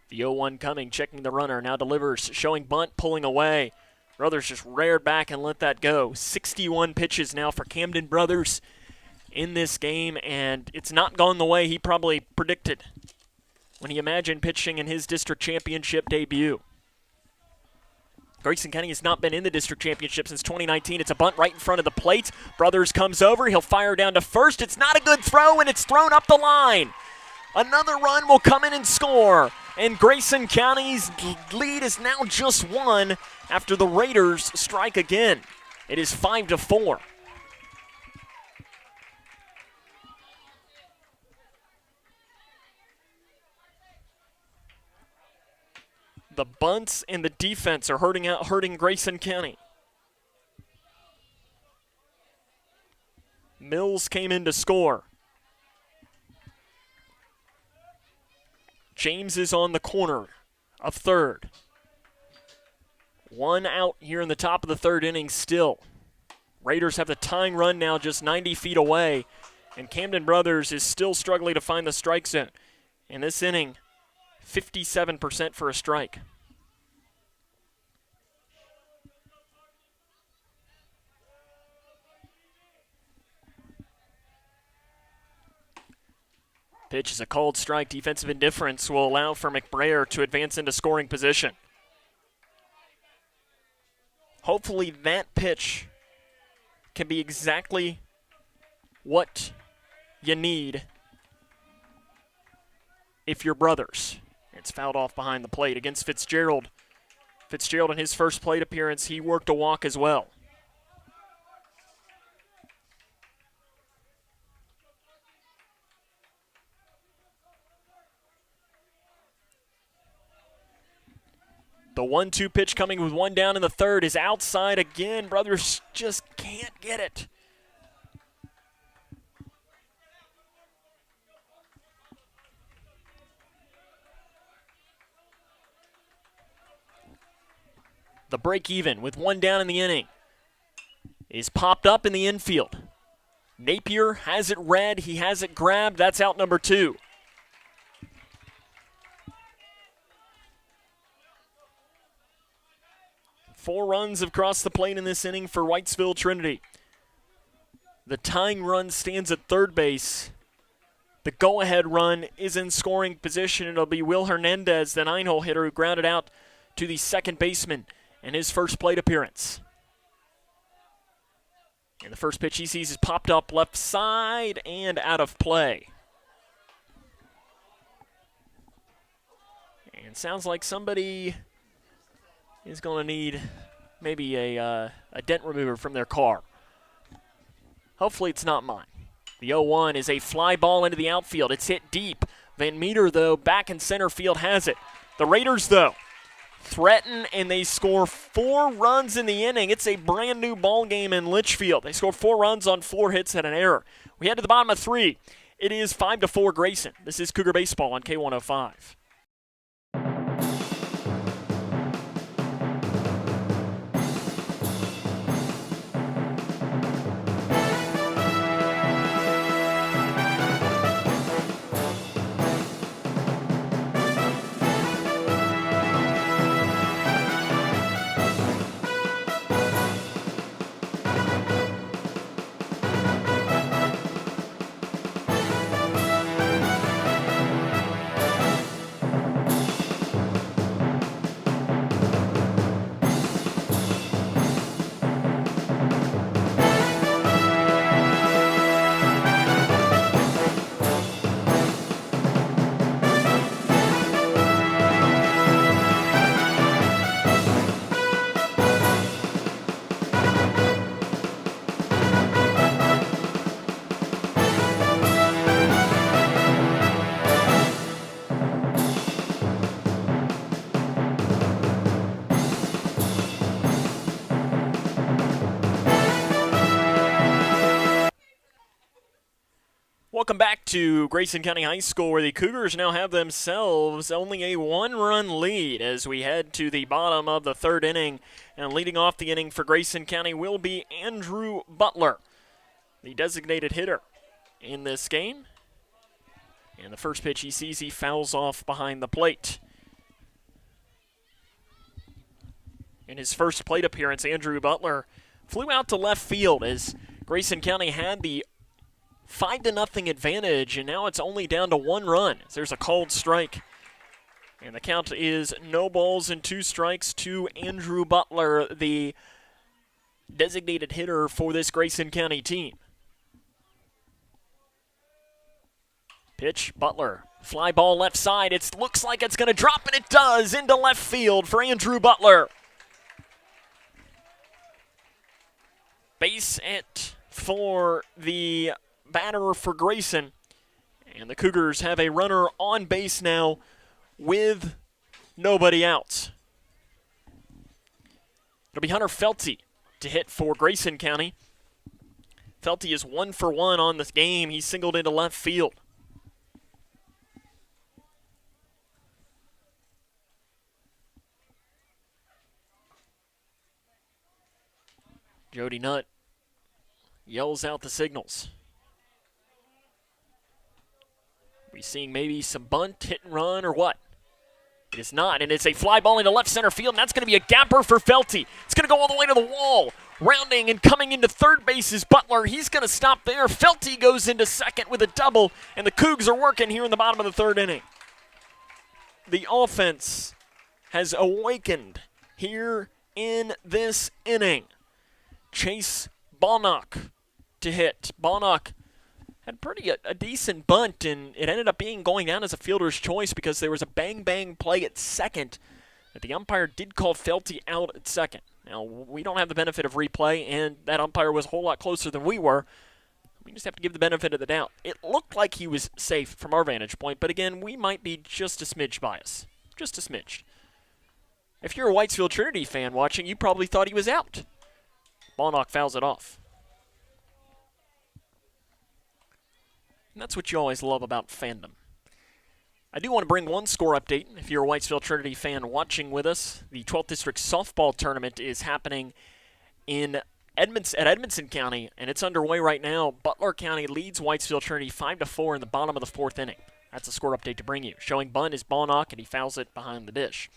The 0-1 coming, checking the runner, now delivers, showing bunt, pulling away. Brothers just reared back and let that go. 61 pitches now for Camden Brothers in this game, and it's not gone the way he probably predicted when he imagined pitching in his district championship debut. Grayson County has not been in the district championship since 2019. It's a bunt right in front of the plate. Brothers comes over. He'll fire down to first. It's not a good throw, and it's thrown up the line. Another run will come in and score. And Grayson County's lead is now just 1 after the Raiders strike again. It is 5-4. The bunts and the defense are hurting Grayson County. Mills came in to score. James is on the corner of third. 1 out here in the top of the 3rd inning still. Raiders have the tying run now just 90 feet away And Camden Brothers is still struggling to find the strike zone. In this inning, 57% for a strike. Pitch is a called strike. Defensive indifference will allow for McBrayer to advance into scoring position. Hopefully that pitch can be exactly what you need if you're Brothers. It's fouled off behind the plate against Fitzgerald. Fitzgerald in his first plate appearance, he worked a walk as well. The 1-2 pitch coming with one down in the third is outside again. Brothers just can't get it. The break even with one down in the inning is popped up in the infield. Napier has it read. He has it grabbed. That's out number 2. Four runs have crossed the plate in this inning for Whitesville Trinity. The tying run stands at third base. The go-ahead run is in scoring position. It'll be Will Hernandez, the 9-hole hitter, who grounded out to the second baseman in his first plate appearance. And the first pitch he sees is popped up left side and out of play. And sounds like somebody is going to need maybe a dent remover from their car. Hopefully it's not mine. The 0-1 is a fly ball into the outfield. It's hit deep. Van Meter, though, back in center field has it. The Raiders, though, threaten, and they score 4 runs in the inning. It's a brand new ball game in Litchfield. They score 4 runs on 4 hits and an error. We head to the bottom of 3. It is 5-4 Grayson. This is Cougar Baseball on K105. Welcome back to Grayson County High School, where the Cougars now have themselves only a 1-run lead as we head to the bottom of the third inning. And leading off the inning for Grayson County will be Andrew Butler, the designated hitter in this game. And the first pitch he sees, he fouls off behind the plate. In his first plate appearance, Andrew Butler flew out to left field as Grayson County had the 5-0 advantage, and now it's only down to 1 run. There's a called strike, and the count is no balls and 2 strikes to Andrew Butler, the designated hitter for this Grayson County team. Pitch, Butler, fly ball left side. It looks like it's going to drop, and it does, into left field for Andrew Butler. Base hit for the batter for Grayson, and the Cougars have a runner on base now with nobody out. It'll be Hunter Felty to hit for Grayson County. Felty is 1 for 1 on this game. He singled into left field. Jody Nutt yells out the signals. we seeing maybe some bunt, hit and run, or what? It is not, and it's a fly ball into left center field, and that's going to be a gapper for Felty. It's going to go all the way to the wall. Rounding and coming into third base is Butler. He's going to stop there. Felty goes into second with a double, and the Cougs are working here in the bottom of the third inning. The offense has awakened here in this inning. Chase Bonnock to hit. Bonnock had a decent bunt, and it ended up going down as a fielder's choice because there was a bang-bang play at second that the umpire did call Felty out at second. Now, we don't have the benefit of replay, and that umpire was a whole lot closer than we were. We just have to give the benefit of the doubt. It looked like he was safe from our vantage point, but again, we might be just a smidge biased. Just a smidge. If you're a Whitesville Trinity fan watching, you probably thought he was out. Bonnock fouls it off. And that's what you always love about fandom. I do want to bring one score update. If you're a Whitesville Trinity fan watching with us, the 12th District Softball Tournament is happening at Edmonson County, and it's underway right now. Butler County leads Whitesville Trinity 5-4 in the bottom of the fourth inning. That's a score update to bring you. Showing bunt is Bonnock, and he fouls it behind the dish.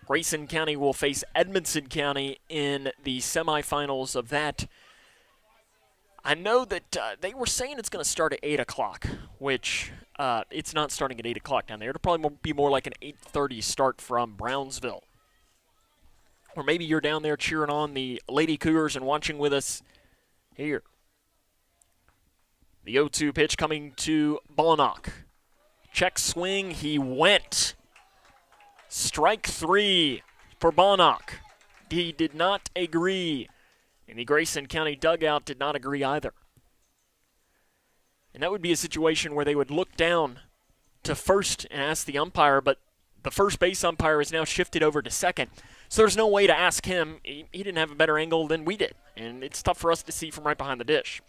Grayson County will face Edmonson County in the semifinals of that. I know that they were saying it's going to start at 8 o'clock, which it's not starting at 8 o'clock down there. It'll probably be more like an 8:30 start from Brownsville. Or maybe you're down there cheering on the Lady Cougars and watching with us here. The 0-2 pitch coming to Bonnock. Check swing, he went. Strike 3 for Bonnock. He did not agree. And the Grayson County dugout did not agree either. And that would be a situation where they would look down to first and ask the umpire, but the first base umpire is now shifted over to second. So there's no way to ask him. He didn't have a better angle than we did. And it's tough for us to see from right behind the dish.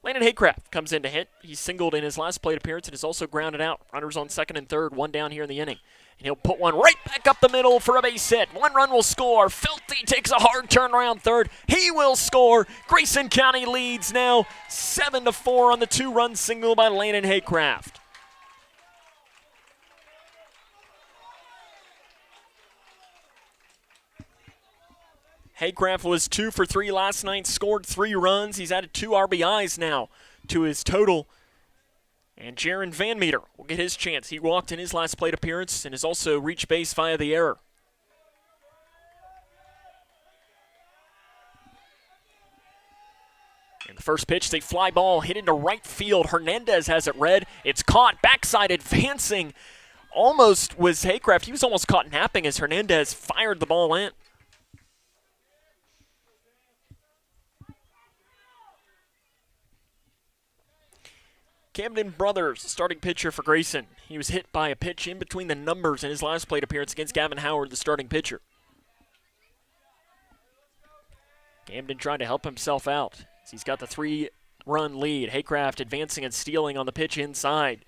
Landon Haycraft comes in to hit. He's singled in his last plate appearance and is also grounded out. Runners on second and third, one down here in the inning. And he'll put one right back up the middle for a base hit. One run will score. Felty takes a hard turn around third. He will score. Grayson County leads now 7-4 on the two-run single by Landon Haycraft. Haycraft was 2 for 3 last night, scored 3 runs. He's added 2 RBIs now to his total. And Jaron Van Meter will get his chance. He walked in his last plate appearance and has also reached base via the error. And the first pitch, a fly ball hit into right field. Hernandez has it read. It's caught, backside advancing. Almost was Haycraft. He was almost caught napping as Hernandez fired the ball in. Camden Brothers, starting pitcher for Grayson. He was hit by a pitch in between the numbers in his last plate appearance against Gavin Howard, the starting pitcher. Camden trying to help himself out as he's got the 3-run lead. Haycraft advancing and stealing on the pitch inside.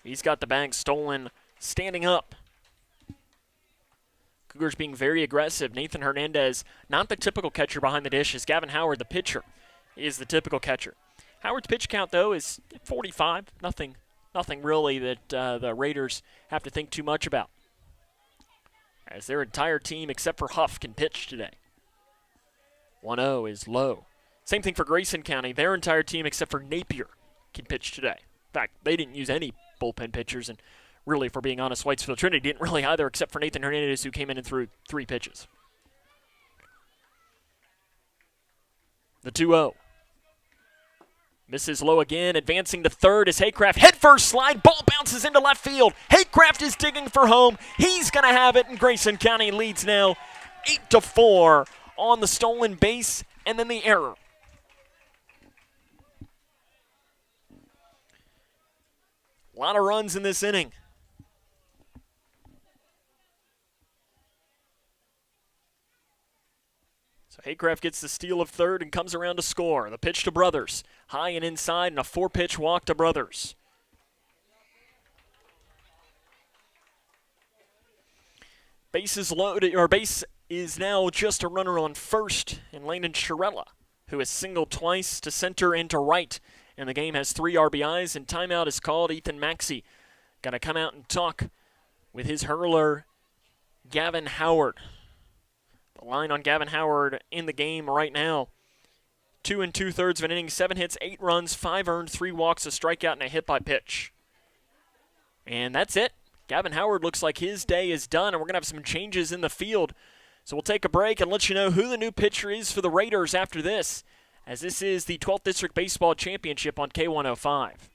He's got the bag stolen, standing up. Cougars being very aggressive. Nathan Hernandez, not the typical catcher behind the dish, as Gavin Howard, the pitcher, is the typical catcher. Howard's pitch count, though, is 45. Nothing really that the Raiders have to think too much about, as their entire team, except for Huff, can pitch today. 1-0 is low. Same thing for Grayson County. Their entire team, except for Napier, can pitch today. In fact, they didn't use any bullpen pitchers, and really, if we're being honest, Whitesville Trinity didn't really either, except for Nathan Hernandez, who came in and threw 3 pitches. The 2-0. Misses low again, advancing to third as Haycraft headfirst slide, ball bounces into left field. Haycraft is digging for home. He's going to have it, and Grayson County leads now 8-4 on the stolen base and then the error. A lot of runs in this inning. So Haycraft gets the steal of third and comes around to score. The pitch to Brothers. High and inside, and a 4-pitch walk to Brothers. Base is loaded, or base is now just a runner on first, and Landon Shirella, who has singled twice to center and to right. And the game has 3 RBIs, and timeout is called. Ethan Maxey Got to come out and talk with his hurler, Gavin Howard. The line on Gavin Howard in the game right now. 2 2/3 of an inning, 7 hits, 8 runs, 5 earned, 3 walks, a strikeout, and a hit by pitch. And that's it. Gavin Howard looks like his day is done, and we're going to have some changes in the field. So we'll take a break and let you know who the new pitcher is for the Raiders after this, as this is the 12th District Baseball Championship on K105.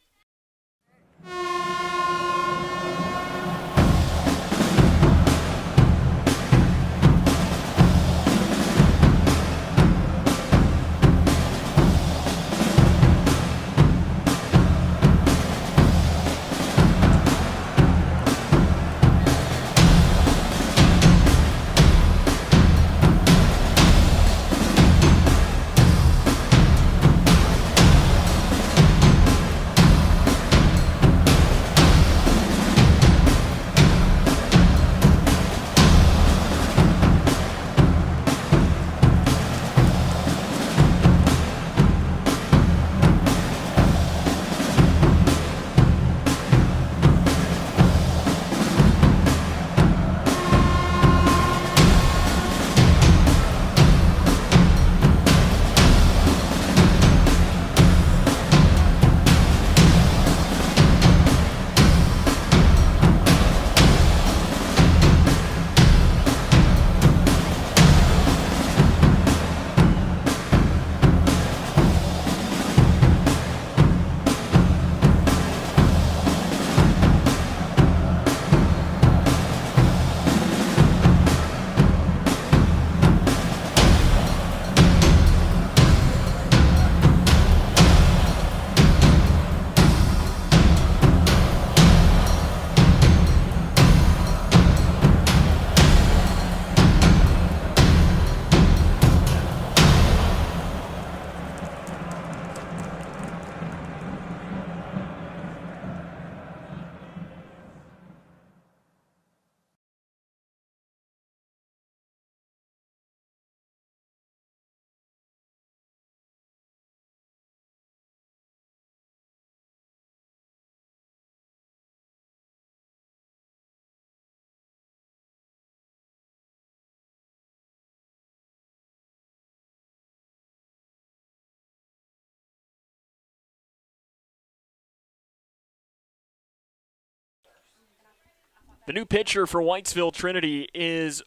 The new pitcher for Whitesville Trinity is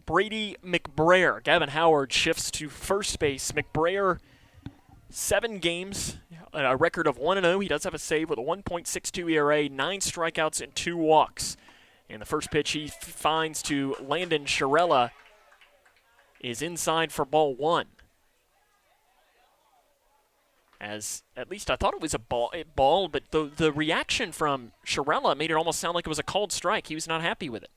Brady McBrayer. Gavin Howard shifts to first base. McBrayer, 7 games, a record of 1-0. He does have a save with a 1.62 ERA, 9 strikeouts, and 2 walks. And the first pitch he finds to Landon Sharella is inside for ball 1. As at least I thought it was a ball, but the reaction from Sharella made it almost sound like it was a called strike. He was not happy with it.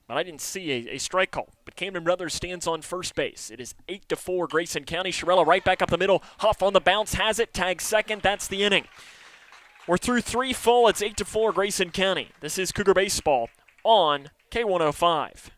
But I didn't see a strike call. But Camden Brothers stands on first base. It is 8-4 Grayson County. Sharella right back up the middle. Huff on the bounce, has it, tags second. That's the inning. We're through 3 full. It's 8-4 Grayson County. This is Cougar Baseball on K105.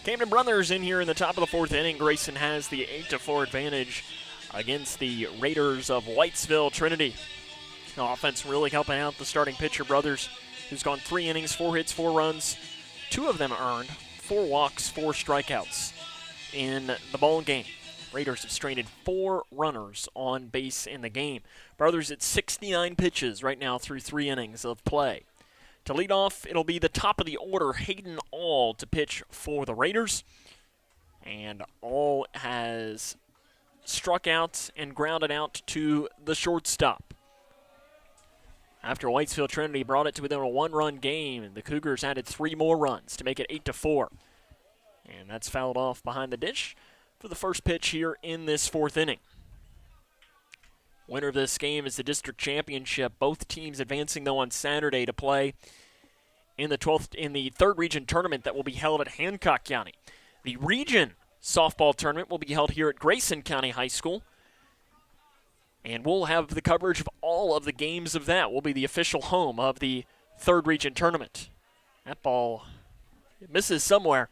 Camden Brothers in here in the top of the 4th inning. Grayson has the 8-4 advantage against the Raiders of Whitesville Trinity. The offense really helping out the starting pitcher, Brothers, who's gone 3 innings, 4 hits, 4 runs, 2 of them earned, 4 walks, 4 strikeouts in the ball game. Raiders have stranded 4 runners on base in the game. Brothers at 69 pitches right now through 3 innings of play. To lead off, it'll be the top of the order, Hayden All, to pitch for the Raiders. And All has struck out and grounded out to the shortstop. After Whitesville Trinity brought it to within a 1-run game, the Cougars added 3 more runs to make it 8-4. And that's fouled off behind the dish for the first pitch here in this 4th inning. Winner of this game is the district championship. Both teams advancing, though, on Saturday to play in the 3rd region tournament that will be held at Hancock County. The region softball tournament will be held here at Grayson County High School. And we'll have the coverage of all of the games of that. We'll be the official home of the 3rd region tournament. That ball, it misses somewhere.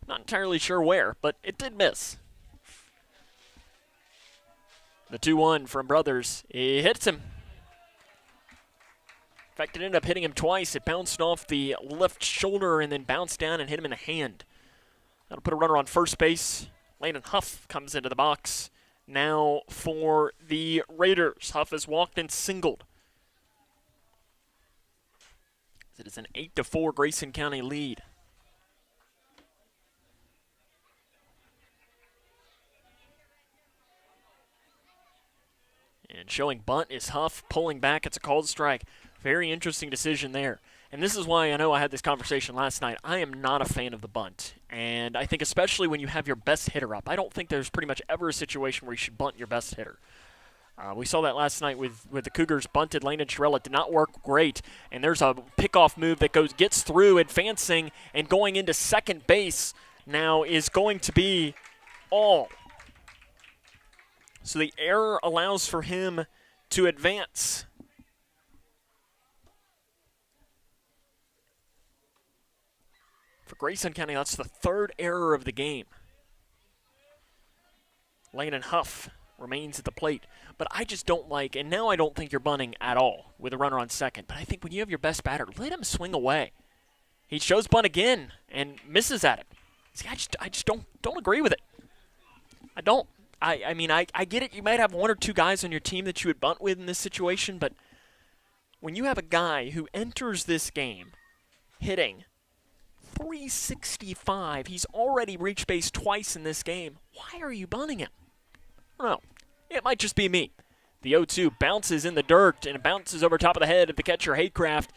Not entirely sure where, but it did miss. The 2-1 from Brothers. It hits him. In fact, it ended up hitting him twice. It bounced off the left shoulder and then bounced down and hit him in the hand. That'll put a runner on first base. Landon Huff comes into the box now for the Raiders. Huff has walked and singled. It is an 8-4 Grayson County lead. And showing bunt is Huff, pulling back. It's a called strike. Very interesting decision there. And this is why I know I had this conversation last night. I am not a fan of the bunt. And I think especially when you have your best hitter up, I don't think there's pretty much ever a situation where you should bunt your best hitter. We saw that last night with the Cougars bunted. Landon Sherrill. It did not work great. And there's a pickoff move that gets through, advancing, and going into second base now is going to be All. So the error allows for him to advance. For Grayson County, that's the 3rd error of the game. Landon Huff remains at the plate. But I just don't like, and now I don't think you're bunting at all with a runner on second. But I think when you have your best batter, let him swing away. He shows bunt again and misses at it. See, I just don't agree with it. I don't. I mean, I get it. You might have 1 or 2 guys on your team that you would bunt with in this situation, but when you have a guy who enters this game hitting .365, he's already reached base twice in this game, why are you bunting him? I don't know. It might just be me. The 0-2 bounces in the dirt, and it bounces over top of the head of the catcher, Haycraft,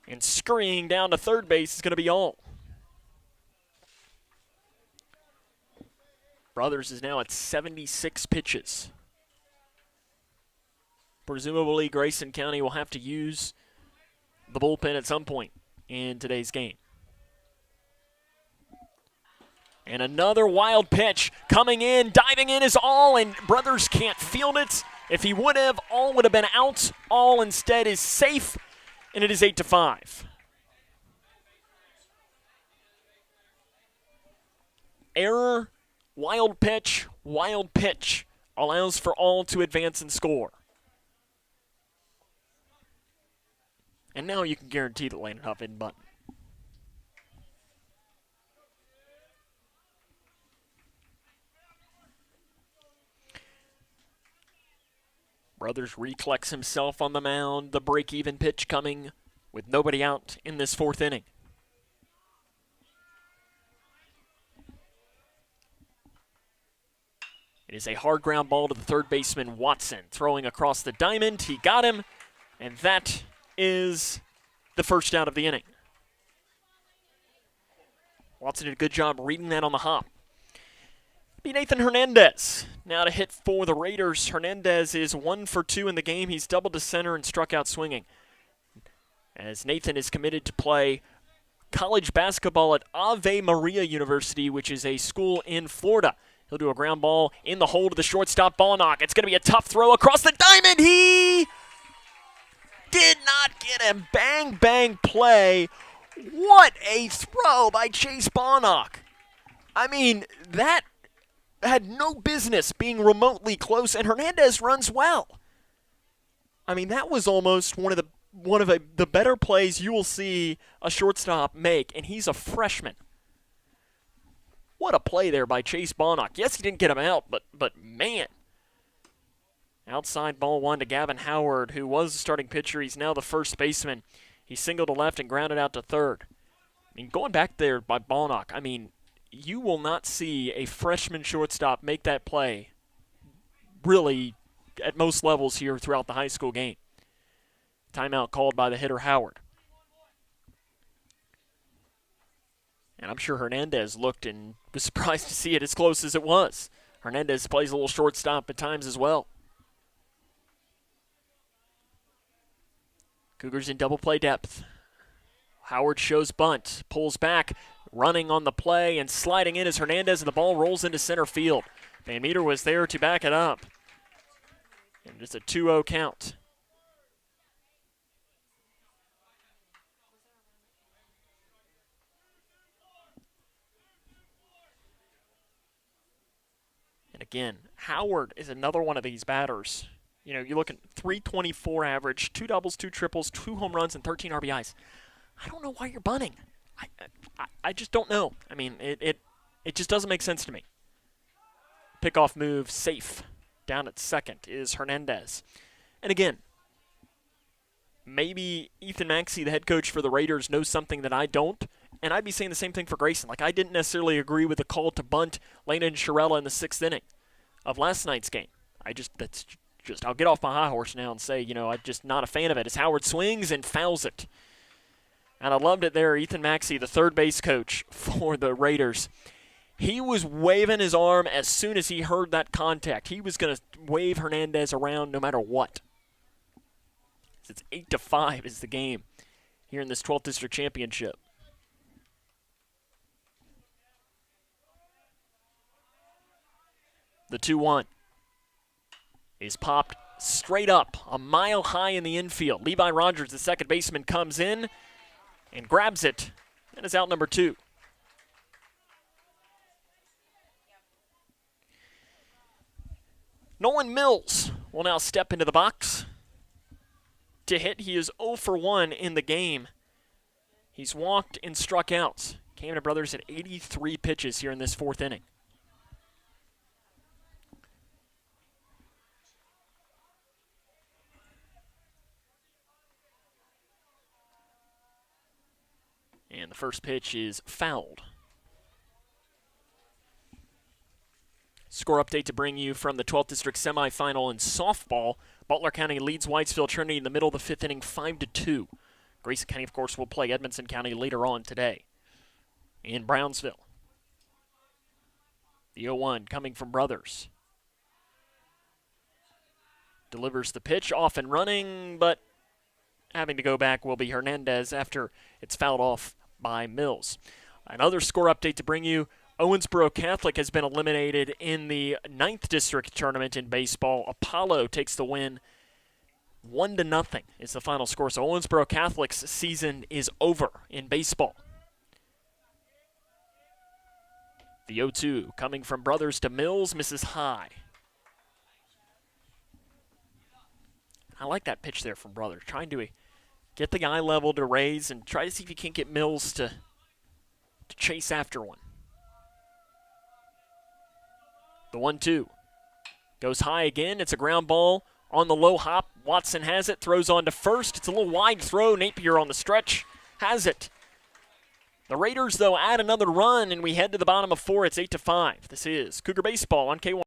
and scurrying down to third base is going to be All. Brothers is now at 76 pitches. Presumably, Grayson County will have to use the bullpen at some point in today's game. And another wild pitch coming in, diving in is All, and Brothers can't field it. If he would have, All would have been out. All instead is safe, and it is 8-5. Error. Wild pitch allows for All to advance and score. And now you can guarantee that Landon Huff isn't bunting. Brothers recollects himself on the mound, the break-even pitch coming with nobody out in this 4th inning. It is a hard ground ball to the third baseman, Watson, throwing across the diamond. He got him, and that is the first out of the inning. Watson did a good job reading that on the hop. Be Nathan Hernandez now to hit for the Raiders. Hernandez is 1 for 2 in the game. He's doubled to center and struck out swinging. As Nathan is committed to play college basketball at Ave Maria University, which is a school in Florida. He'll do a ground ball in the hole to the shortstop, ball knock. It's going to be a tough throw across the diamond. He did not get him. Bang, bang play. What a throw by Chase Bonnock. I mean, that had no business being remotely close, and Hernandez runs well. I mean, that was almost one of the better plays you will see a shortstop make, and he's a freshman. What a play there by Chase Bonnock. Yes, he didn't get him out, but man. Outside ball one to Gavin Howard, who was the starting pitcher. He's now the first baseman. He singled to left and grounded out to third. I mean, going back there by Bonnock, I mean, you will not see a freshman shortstop make that play really at most levels here throughout the high school game. Timeout called by the hitter Howard. And I'm sure Hernandez looked and was surprised to see it as close as it was. Hernandez plays a little shortstop at times as well. Cougars in double play depth. Howard shows bunt, pulls back, running on the play, and sliding in as Hernandez, and the ball rolls into center field. Van Meter was there to back it up. And it's a 2-0 count. And again, Howard is another one of these batters. You know, you look at 324 average, 2 doubles, 2 triples, 2 home runs, and 13 RBIs. I don't know why you're bunting. I just don't know. I mean, it just doesn't make sense to me. Pickoff move safe. Down at second is Hernandez. And again, maybe Ethan Maxey, the head coach for the Raiders, knows something that I don't. And I'd be saying the same thing for Grayson. Like, I didn't necessarily agree with the call to bunt Lena and Sherella in the 6th inning of last night's game. I'll get off my high horse now and say, you know, I'm just not a fan of it. As Howard swings and fouls it. And I loved it there. Ethan Maxey, the third base coach for the Raiders. He was waving his arm as soon as he heard that contact. He was going to wave Hernandez around no matter what. It's 8-5 is the game here in this 12th District Championship. The 2-1 is popped straight up, a mile high in the infield. Levi Rogers, the second baseman, comes in and grabs it, and is out number 2. Nolan Mills will now step into the box to hit. He is 0 for 1 in the game. He's walked and struck out. Camden Brothers at 83 pitches here in this 4th inning. And the first pitch is fouled. Score update to bring you from the 12th District semifinal in softball. Butler County leads Whitesville Trinity in the middle of the 5th inning 5-2. Grayson County, of course, will play Edmonson County later on today in Brownsville. The 0-1 coming from Brothers. Delivers the pitch, off and running, but having to go back will be Hernandez after it's fouled off by Mills. Another score update to bring you. Owensboro Catholic has been eliminated in the 9th District tournament in baseball. Apollo takes the win. 1-0 is the final score. So Owensboro Catholic's season is over in baseball. The 0-2 coming from Brothers to Mills, misses high. I like that pitch there from Brothers, trying to get the eye level to raise and try to see if you can't get Mills to chase after one. The 1-2 goes high again. It's a ground ball on the low hop. Watson has it, throws on to first. It's a little wide throw. Napier on the stretch has it. The Raiders, though, add another run, and we head to the bottom of 4. It's 8-5. This is Cougar Baseball on K1.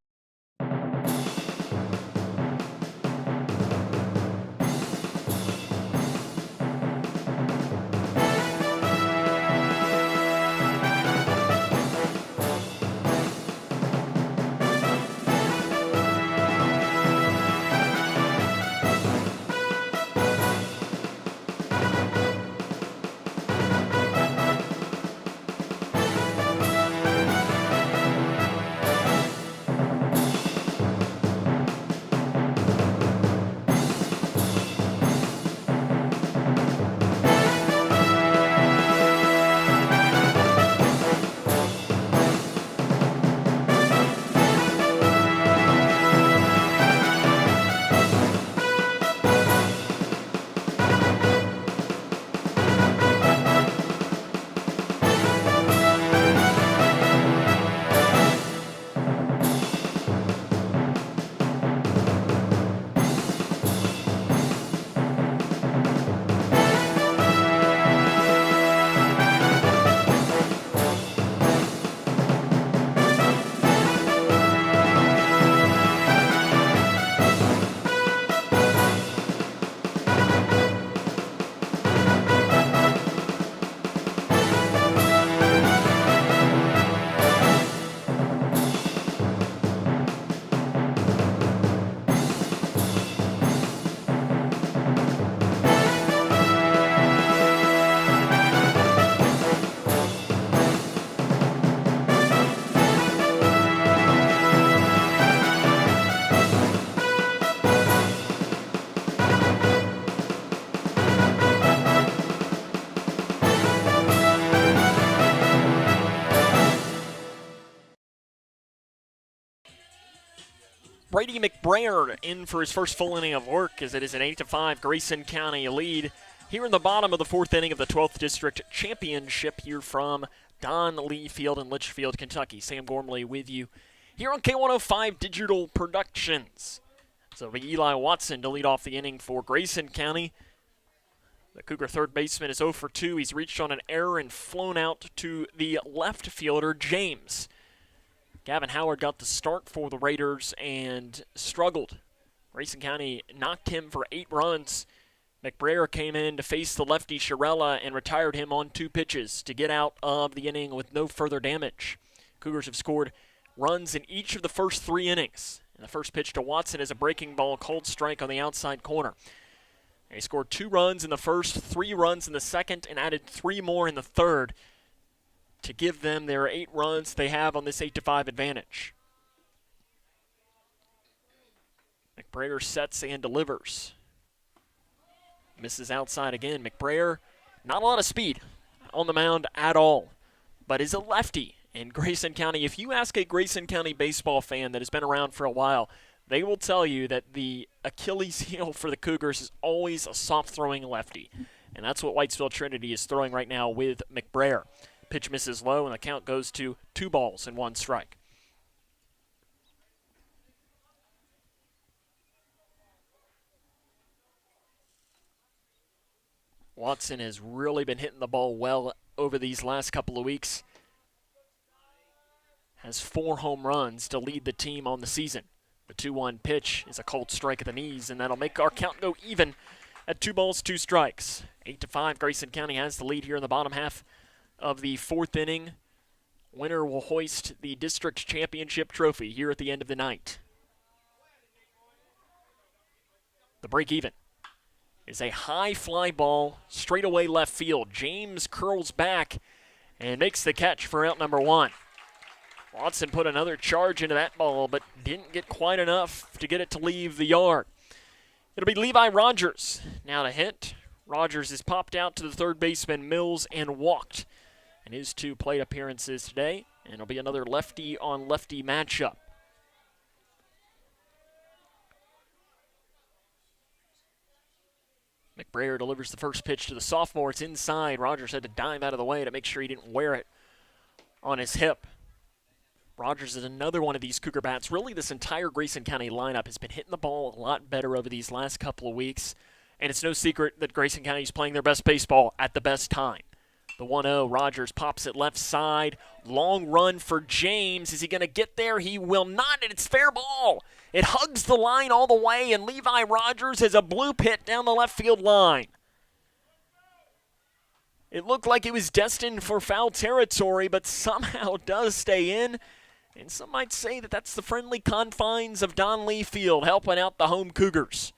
Brady McBrayer in for his first full inning of work as it is an 8-5 Grayson County lead here in the bottom of the 4th inning of the 12th District Championship here from Don Lee Field in Litchfield, Kentucky. Sam Gormley with you here on K105 Digital Productions. So it'll be Eli Watson to lead off the inning for Grayson County. The Cougar third baseman is 0 for 2. He's reached on an error and flown out to the left fielder, James. Gavin Howard got the start for the Raiders and struggled. Grayson County knocked him for 8 runs. McBrayer came in to face the lefty Shirella and retired him on 2 pitches to get out of the inning with no further damage. Cougars have scored runs in each of the first 3 innings. And the first pitch to Watson is a breaking ball, cold strike on the outside corner. They scored 2 runs in the first, 3 runs in the second, and added 3 more in the third to give them their 8 runs they have on this 8-5 advantage. McBrayer sets and delivers. Misses outside again. McBrayer, not a lot of speed on the mound at all, but is a lefty. In Grayson County, if you ask a Grayson County baseball fan that has been around for a while, they will tell you that the Achilles heel for the Cougars is always a soft-throwing lefty. And that's what Whitesville Trinity is throwing right now with McBrayer. Pitch misses low, and the count goes to 2 balls and 1 strike. Watson has really been hitting the ball well over these last couple of weeks. Has 4 home runs to lead the team on the season. The 2-1 pitch is a cold strike at the knees, and that'll make our count go even at 2 balls, 2 strikes. 8-5, Grayson County has the lead here in the bottom half of the 4th inning. Winner will hoist the district championship trophy here at the end of the night. The break even is a high fly ball straight away left field. James curls back and makes the catch for out number 1. Watson put another charge into that ball, but didn't get quite enough to get it to leave the yard. It'll be Levi Rogers now to hit. Rogers has popped out to the third baseman, Mills, and walked in his 2 plate appearances today, and it'll be another lefty-on-lefty matchup. McBrayer delivers the first pitch to the sophomore. It's inside. Rogers had to dive out of the way to make sure he didn't wear it on his hip. Rogers is another one of these Cougar bats. Really, this entire Grayson County lineup has been hitting the ball a lot better over these last couple of weeks, and it's no secret that Grayson County is playing their best baseball at the best time. The 1-0, Rogers pops it left side. Long run for James. Is he going to get there? He will not, and it's fair ball. It hugs the line all the way, and Levi Rogers has a blue pit down the left field line. It looked like it was destined for foul territory, but somehow does stay in. And some might say that that's the friendly confines of Don Lee Field helping out the home Cougars.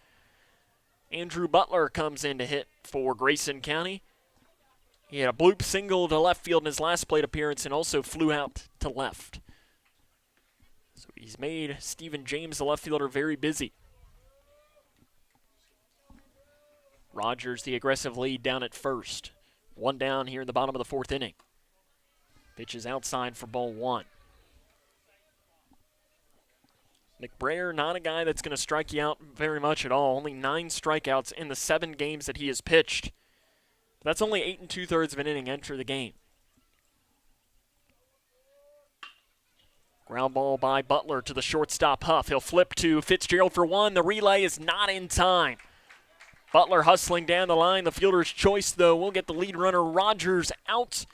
Andrew Butler comes in to hit for Grayson County. He had a bloop single to left field in his last plate appearance and also flew out to left. So he's made Stephen James, the left fielder, very busy. Rogers, the aggressive lead down at first. 1 down here in the bottom of the 4th inning. Pitch is outside for ball 1. McBrayer, not a guy that's going to strike you out very much at all. Only 9 strikeouts in the 7 games that he has pitched. That's only 8 2/3 of an inning enter the game. Ground ball by Butler to the shortstop Huff. He'll flip to Fitzgerald for 1. The relay is not in time. Butler hustling down the line. The fielder's choice, though, will get the lead runner Rogers out.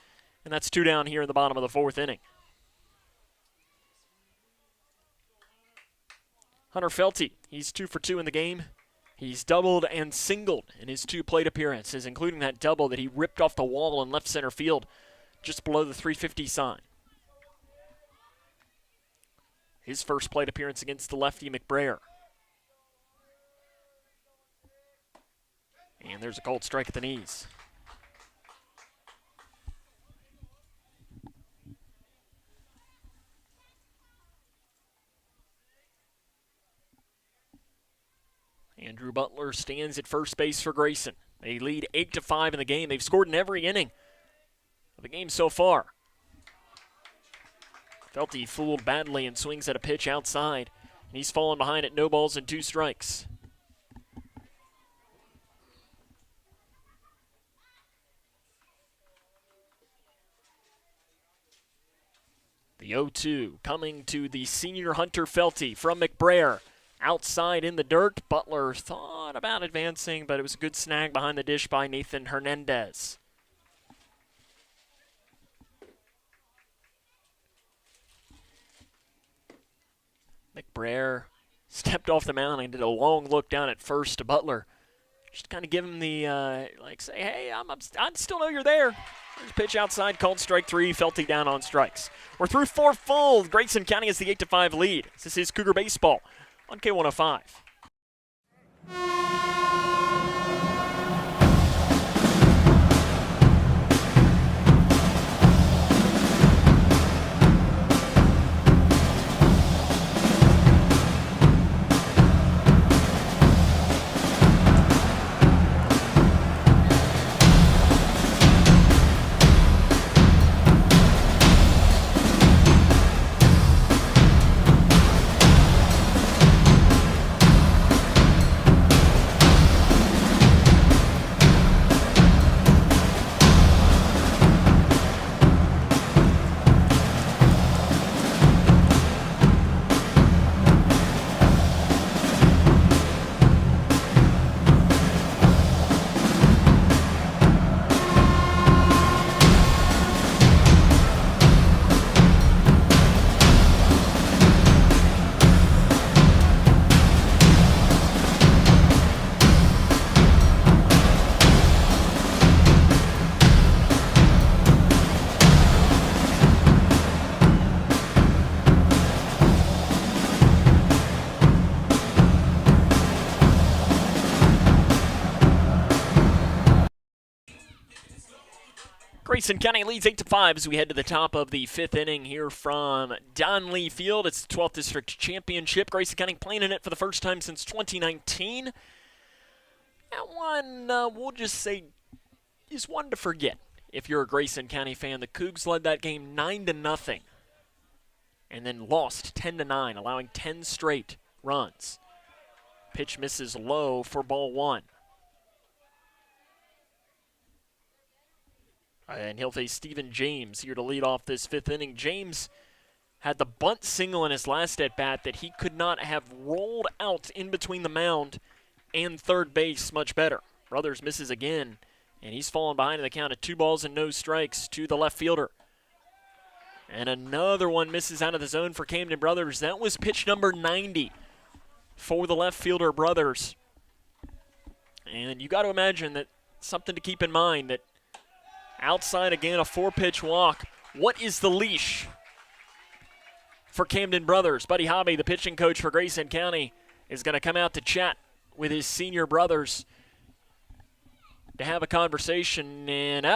And that's 2 down here in the bottom of the 4th inning. Hunter Felty, he's 2 for 2 in the game. He's doubled and singled in his 2 plate appearances, including that double that he ripped off the wall in left center field just below the 350 sign. His first plate appearance against the lefty McBrayer. And there's a cold strike at the knees. Andrew Butler stands at first base for Grayson. They lead 8-5 in the game. They've scored in every inning of the game so far. Felty fooled badly and swings at a pitch outside. And he's fallen behind at no balls and 2 strikes. The 0-2 coming to the senior Hunter Felty from McBrayer. Outside in the dirt, Butler thought about advancing, but it was a good snag behind the dish by Nathan Hernandez. McBrayer stepped off the mound and did a long look down at first to Butler. Just kind of give him the, say, hey, I still know you're there. There's a pitch outside, called strike 3, Felty down on strikes. We're through 4 full. Grayson County has the 8-5 lead. This is Cougar Baseball on K105. Grayson County leads 8-5 as we head to the top of the 5th inning here from Donley Field. It's the 12th District Championship. Grayson County playing in it for the first time since 2019. That one, we'll just say, is one to forget if you're a Grayson County fan. The Cougs led that game 9-0 and then lost 10-9, allowing 10 straight runs. Pitch misses low for ball 1. And he'll face Stephen James here to lead off this 5th inning. James had the bunt single in his last at-bat that he could not have rolled out in between the mound and third base much better. Brothers misses again, and he's fallen behind in the count of 2 balls and no strikes to the left fielder. And another one misses out of the zone for Camden Brothers. That was pitch number 90 for the left fielder Brothers. And you got to imagine that something to keep in mind that outside again, a 4-pitch walk. What is the leash for Camden Brothers? Buddy Hobby, the pitching coach for Grayson County, is going to come out to chat with his senior brothers to have a conversation. And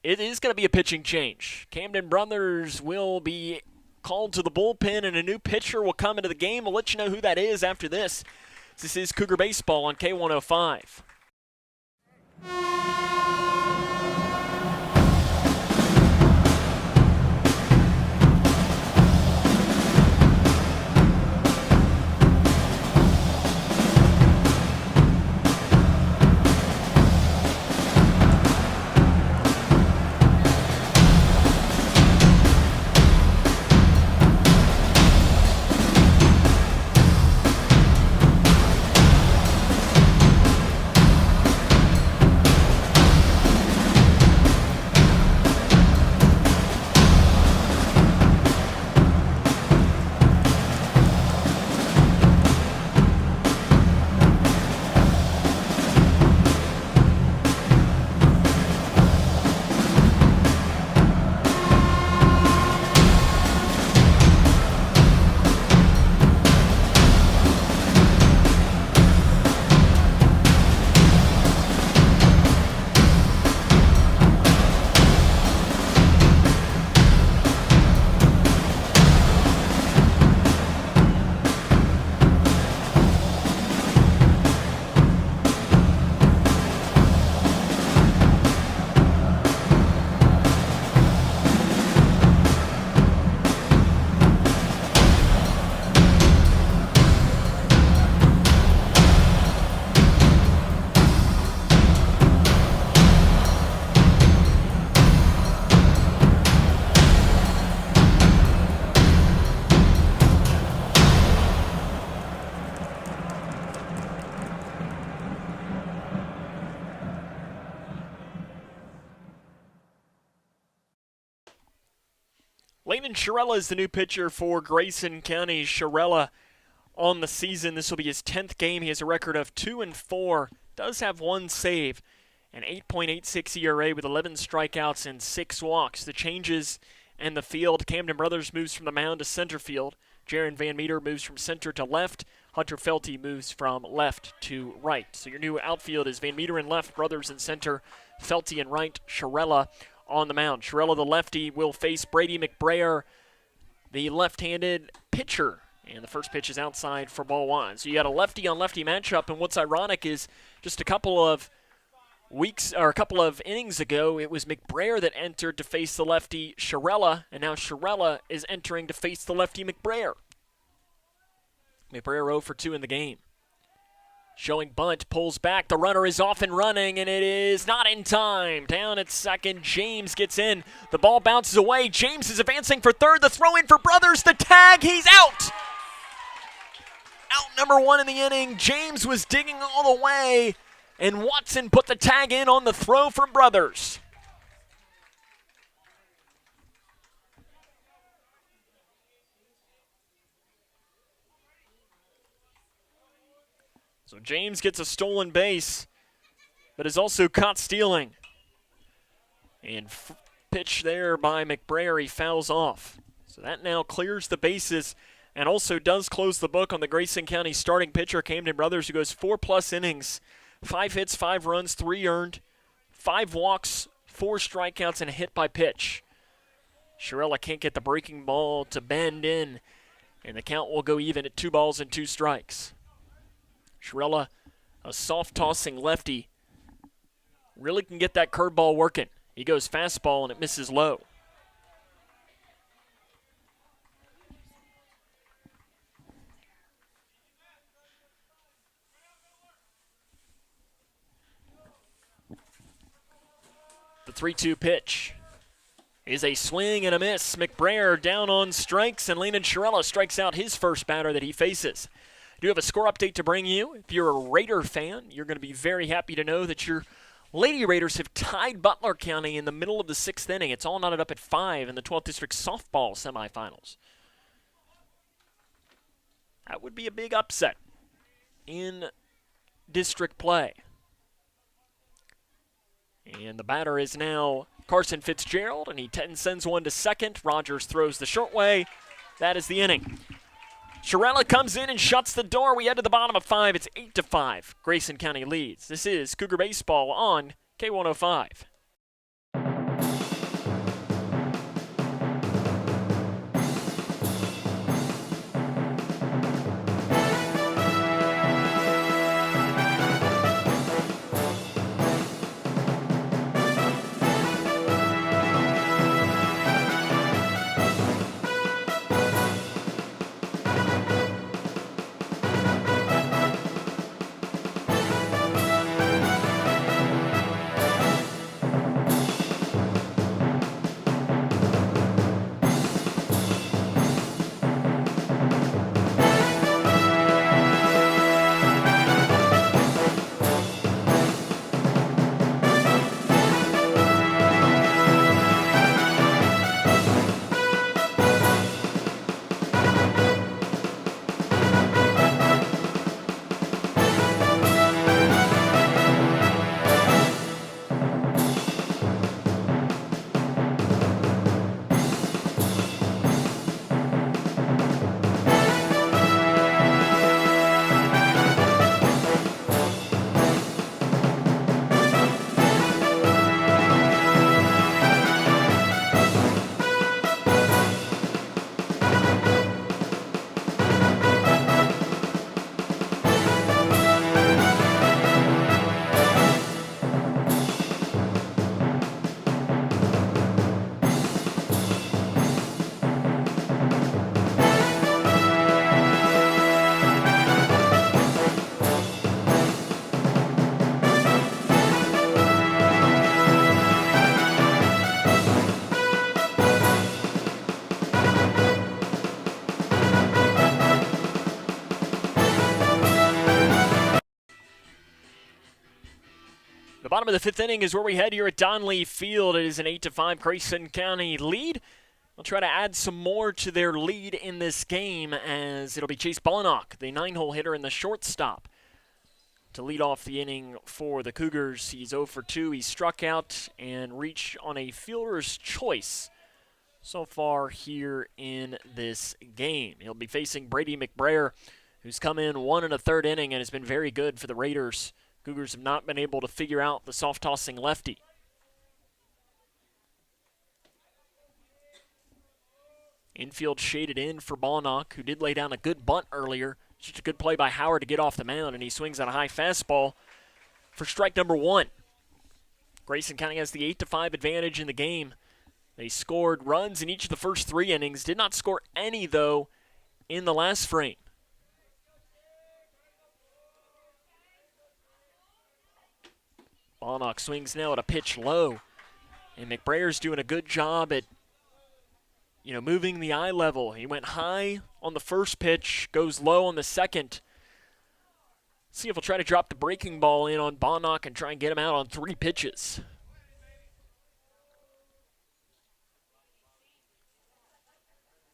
it is going to be a pitching change. Camden Brothers will be called to the bullpen, and a new pitcher will come into the game. We'll let you know who that is after this. This is Cougar Baseball on K105. Sherella is the new pitcher for Grayson County. Sherella on the season. This will be his 10th game. He has a record of 2-4. Does have one save. An 8.86 ERA with 11 strikeouts and 6 walks. The changes in the field. Camden Brothers moves from the mound to center field. Jaron Van Meter moves from center to left. Hunter Felty moves from left to right. So your new outfield is Van Meter in left, Brothers in center, Felty in right, Sherella on the mound. Sherella, the lefty, will face Brady McBrayer, the left-handed pitcher. And the first pitch is outside for ball one. So you got a lefty-on-lefty matchup, and what's ironic is just a couple of innings ago, it was McBrayer that entered to face the lefty Sherella, and now Sherella is entering to face the lefty McBrayer. McBrayer 0 for 2 in the game. Showing bunt, pulls back. The runner is off and running, and it is not in time. Down at second, James gets in. The ball bounces away. James is advancing for third. The throw in for Brothers. The tag, he's out. Out number 1 in the inning. James was digging all the way, and Watson put the tag in on the throw from Brothers. So James gets a stolen base, but is also caught stealing. And pitch there by McBrayer, he fouls off. So that now clears the bases and also does close the book on the Grayson County starting pitcher, Camden Brothers, who goes 4+ innings, 5 hits, 5 runs, 3 earned, 5 walks, 4 strikeouts, and a hit by pitch. Sherella can't get the breaking ball to bend in, and the count will go even at 2 balls and 2 strikes. Sherella, a soft-tossing lefty, really can get that curveball working. He goes fastball, and it misses low. The 3-2 pitch is a swing and a miss. McBrayer down on strikes, and Landon Sherella strikes out his first batter that he faces. I do have a score update to bring you. If you're a Raider fan, you're going to be very happy to know that your Lady Raiders have tied Butler County in the middle of the 6th inning. It's all knotted up at 5 in the 12th District softball semifinals. That would be a big upset in district play. And the batter is now Carson Fitzgerald, and he sends one to second. Rogers throws the short way. That is the inning. Sherella comes in and shuts the door. We head to the bottom of 5. It's 8-5. Grayson County leads. This is Cougar Baseball on K105. The bottom of the 5th inning is where we head here at Donley Field. It is an 8-5 Grayson County lead. will try to add some more to their lead in this game, as it'll be Chase Bonnock, the 9-hole hitter and the shortstop, to lead off the inning for the Cougars. He's 0 for 2. He struck out and reached on a fielder's choice so far here in this game. He'll be facing Brady McBrayer, who's come in 1 1/3 inning and has been very good for the Raiders. Cougars have not been able to figure out the soft-tossing lefty. Infield shaded in for Bonnock, who did lay down a good bunt earlier. Just a good play by Howard to get off the mound, and he swings on a high fastball for strike number 1. Grayson County has the 8-5 advantage in the game. They scored runs in each of the first 3 innings. Did not score any, though, in the last frame. Bonnock swings now at a pitch low, and McBrayer's doing a good job at moving the eye level. He went high on the first pitch, goes low on the second. See if he'll try to drop the breaking ball in on Bonnock and try and get him out on 3 pitches.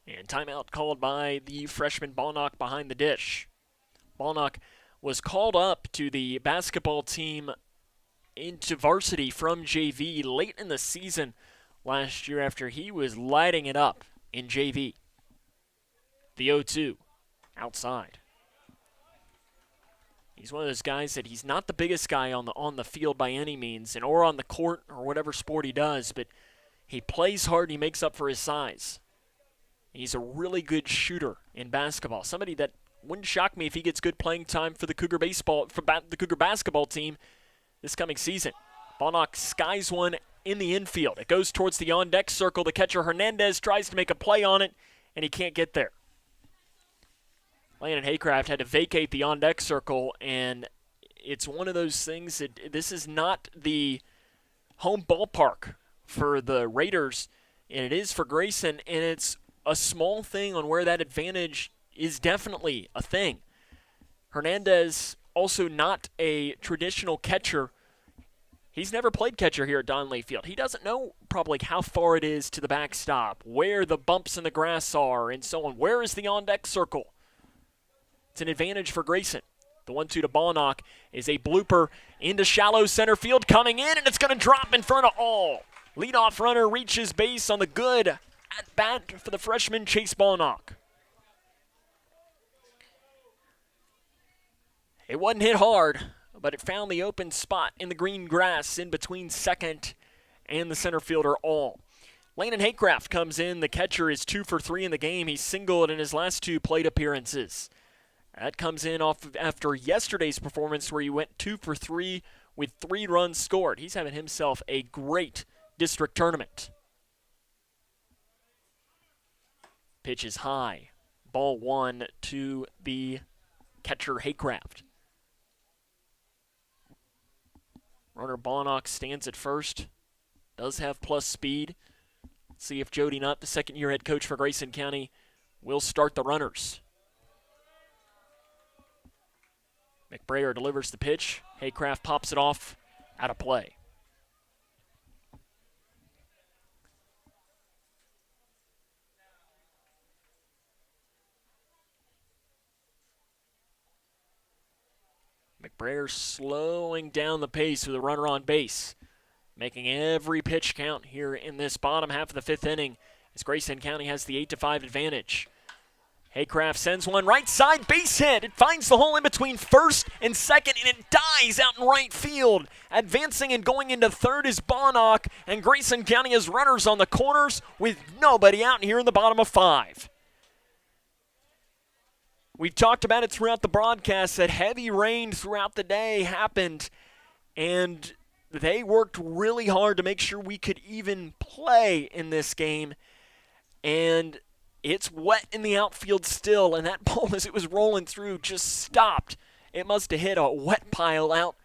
And timeout called by the freshman Bonnock behind the dish. Bonnock was called up to the basketball team into varsity from JV late in the season last year after he was lighting it up in JV. The 0-2 outside. He's one of those guys that he's not the biggest guy on the field by any means, or on the court or whatever sport he does, but he plays hard and he makes up for his size. He's a really good shooter in basketball. Somebody that wouldn't shock me if he gets good playing time for the Cougar the Cougar basketball team this coming season. Bonnock skies one in the infield. It goes towards the on-deck circle. The catcher Hernandez tries to make a play on it, and he can't get there. Landon Haycraft had to vacate the on-deck circle, and it's one of those things that this is not the home ballpark for the Raiders, and it is for Grayson, and it's a small thing on where that advantage is definitely a thing. Hernandez, also not a traditional catcher. He's never played catcher here at Donley Field. He doesn't know probably how far it is to the backstop, where the bumps in the grass are, and so on. Where is the on-deck circle? It's an advantage for Grayson. The 1-2 to Bonnock is a blooper into shallow center field, coming in, and it's going to drop in front of all. Leadoff runner reaches base on the good at-bat for the freshman Chase Bonnock. It wasn't hit hard, but it found the open spot in the green grass in between second and the center fielder all. Landon Haycraft comes in. The catcher is 2 for 3 in the game. He's singled in his last 2 plate appearances. That comes in after yesterday's performance where he went 2 for 3 with 3 runs scored. He's having himself a great district tournament. Pitch is high. Ball 1 to the catcher Haycraft. Runner Bonnock stands at first. Does have plus speed. Let's see if Jody Nutt, the second-year head coach for Grayson County, will start the runners. McBrayer delivers the pitch. Haycraft pops it off, out of play. McBrayer slowing down the pace with a runner on base, making every pitch count here in this bottom half of the 5th inning as Grayson County has the 8-5 advantage. Haycraft sends one right side, base hit. It finds the hole in between first and second, and it dies out in right field. Advancing and going into third is Bonnock, and Grayson County has runners on the corners with nobody out here in the bottom of 5. We've talked about it throughout the broadcast that heavy rain throughout the day happened, and they worked really hard to make sure we could even play in this game. And it's wet in the outfield still, and that ball, as it was rolling through, just stopped. It must have hit a wet pile out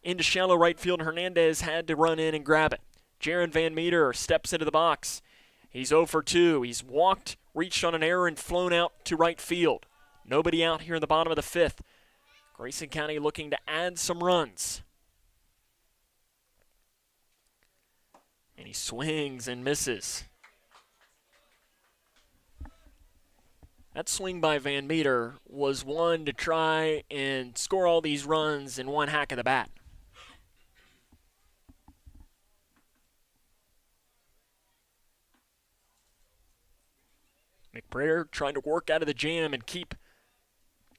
into shallow right field. Hernandez had to run in and grab it. Jaron Van Meter steps into the box. He's 0 for 2. He's walked, reached on an error, and flown out to right field. Nobody out here in the bottom of the 5th. Grayson County looking to add some runs. And he swings and misses. That swing by Van Meter was one to try and score all these runs in one hack of the bat. McBrayer trying to work out of the jam and keep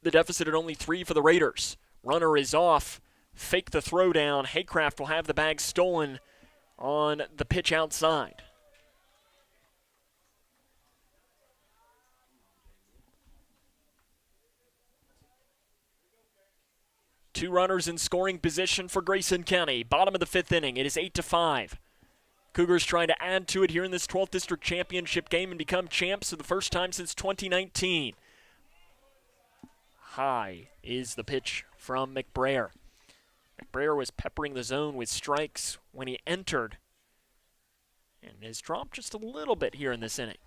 the deficit at only 3 for the Raiders. Runner is off. Fake the throw down. Haycraft will have the bag stolen on the pitch outside. Two runners in scoring position for Grayson County. Bottom of the 5th inning. It is 8-5. Cougars trying to add to it here in this 12th District Championship game and become champs for the first time since 2019. High is the pitch from McBrayer. McBrayer was peppering the zone with strikes when he entered and has dropped just a little bit here in this inning.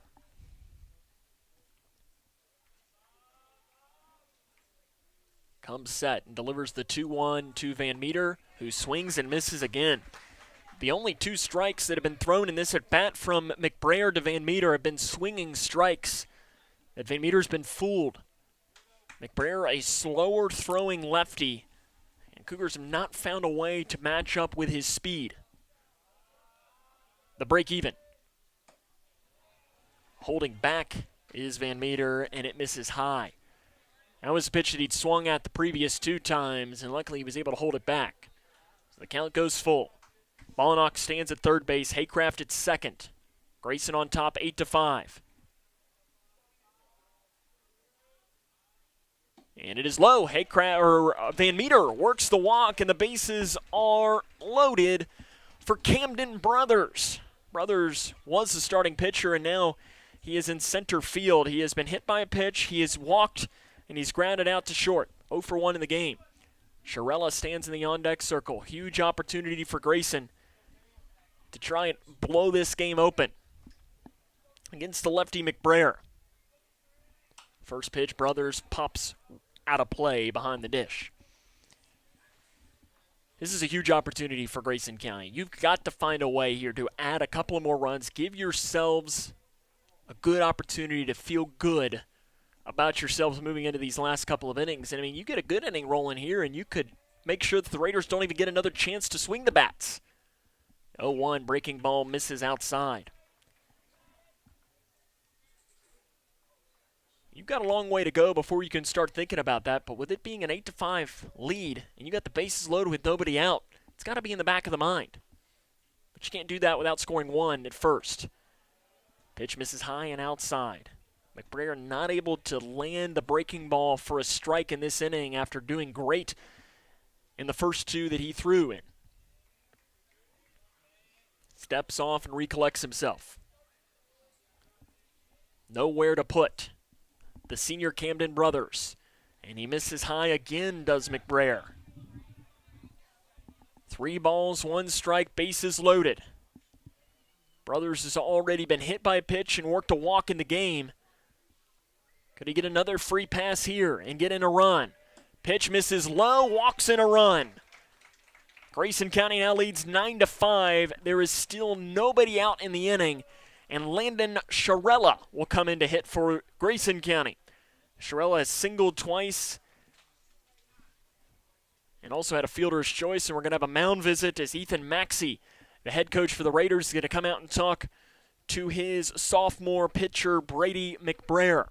Comes set and delivers the 2-1 to Van Meter, who swings and misses again. The only 2 strikes that have been thrown in this at-bat from McBrayer to Van Meter have been swinging strikes that Van Meter's been fooled. McBrayer, a slower throwing lefty, and Cougars have not found a way to match up with his speed. The break even. Holding back is Van Meter, and it misses high. That was a pitch that he'd swung at the previous 2 times, and luckily he was able to hold it back. So the count goes full. Ballinock stands at third base. Haycraft at second. Grayson on top, 8-5. And it is low. Van Meter works the walk, and the bases are loaded for Camden Brothers. Brothers was the starting pitcher, and now he is in center field. He has been hit by a pitch. He has walked, and he's grounded out to short. 0 for 1 in the game. Shirella stands in the on-deck circle. Huge opportunity for Grayson to try and blow this game open against the lefty McBrayer. First pitch, Brothers pops out of play behind the dish. This is a huge opportunity for Grayson County. You've got to find a way here to add a couple of more runs. Give yourselves a good opportunity to feel good about yourselves moving into these last couple of innings. And I mean, you get a good inning rolling here, and you could make sure that the Raiders don't even get another chance to swing the bats. 0-1, breaking ball misses outside. You've got a long way to go before you can start thinking about that, but with it being an 8-5 lead, and you got the bases loaded with nobody out, it's got to be in the back of the mind. But you can't do that without scoring 1 at first. Pitch misses high and outside. McBrayer not able to land the breaking ball for a strike in this inning after doing great in the first 2 that he threw in. Steps off and recollects himself. Nowhere to put the senior Camden Brothers. And he misses high again, does McBrayer. 3 balls, 1 strike, bases loaded. Brothers has already been hit by a pitch and worked a walk in the game. Could he get another free pass here and get in a run? Pitch misses low, walks in a run. Grayson County now leads 9-5. There is still nobody out in the inning, and Landon Shirella will come in to hit for Grayson County. Shirella has singled twice and also had a fielder's choice, and we're going to have a mound visit as Ethan Maxey, the head coach for the Raiders, is going to come out and talk to his sophomore pitcher, Brady McBrayer.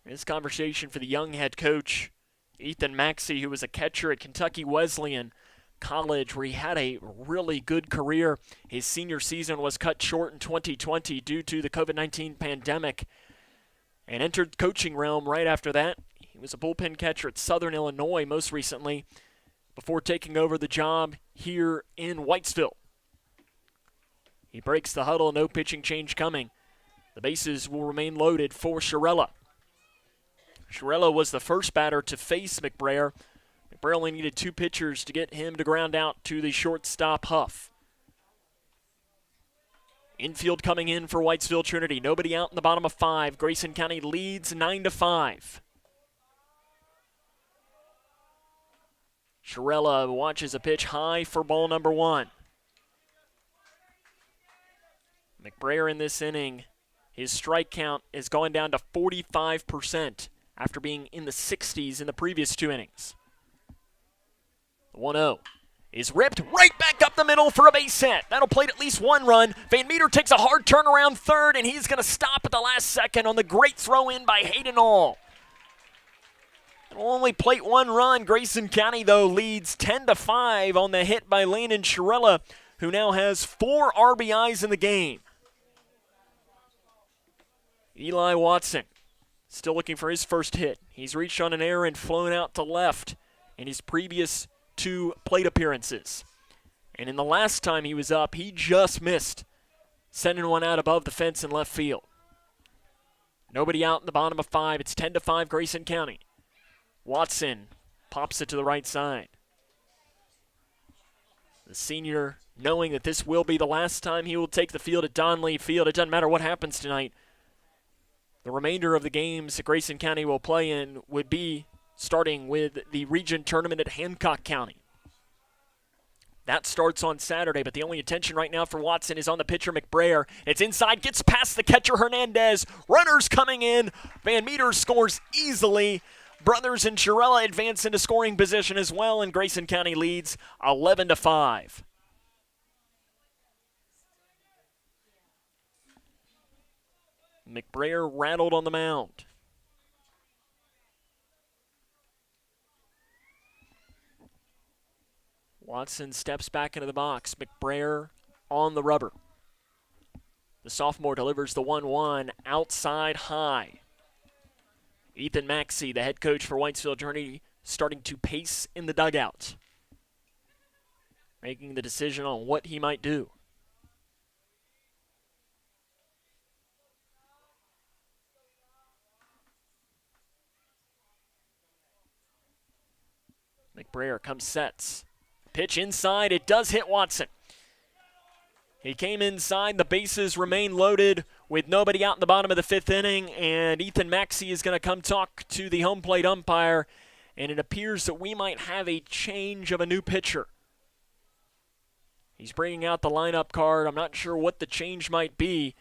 This conversation for the young head coach, Ethan Maxey, who was a catcher at Kentucky Wesleyan College, where he had a really good career. His senior season was cut short in 2020 due to the COVID-19 pandemic, and entered coaching realm right after that. He was a bullpen catcher at Southern Illinois most recently, before taking over the job here in Whitesville. He breaks the huddle, no pitching change coming. The bases will remain loaded for Shirella. Shirella was the first batter to face McBrayer. McBrayer only needed 2 pitchers to get him to ground out to the shortstop Huff. Infield coming in for Whitesville Trinity. Nobody out in the bottom of 5. Grayson County leads 9-5. Shirella watches a pitch high for ball number 1. McBrayer in this inning, His strike count has gone down to 45% after being in the 60s in the previous 2 innings. The 1-0 is ripped right back up the middle for a base hit. That'll plate at least 1 run. Van Meter takes a hard turn around third, and he's going to stop at the last second on the great throw in by Hayden All. It'll only plate 1 run. Grayson County, though, leads 10-5 on the hit by Landon Shirella, who now has 4 RBIs in the game. Eli Watson still looking for his first hit. He's reached on an error and flown out to left in his previous 2 plate appearances. And in the last time he was up, he just missed, sending one out above the fence in left field. Nobody out in the bottom of 5. It's 10-5 Grayson County. Watson pops it to the right side. The senior, knowing that this will be the last time he will take the field at Don Lee Field, it doesn't matter what happens tonight. The remainder of the games that Grayson County will play in would be starting with the region tournament at Hancock County. That starts on Saturday, but the only attention right now for Watson is on the pitcher, McBrayer. It's inside, gets past the catcher, Hernandez. Runners coming in. Van Meter scores easily. Brothers and Shirella advance into scoring position as well, and Grayson County leads 11-5. McBrayer rattled on the mound. Watson steps back into the box. McBrayer on the rubber. The sophomore delivers the 1-1 outside high. Ethan Maxey, the head coach for Whitesville Trinity, starting to pace in the dugout, making the decision on what he might do. McBrayer comes sets. Pitch inside, it does hit Watson. He came inside, the bases remain loaded with nobody out in the bottom of the 5th inning, and Ethan Maxey is going to come talk to the home plate umpire, and it appears that we might have a change of a new pitcher. He's bringing out the lineup card. I'm not sure what the change might be,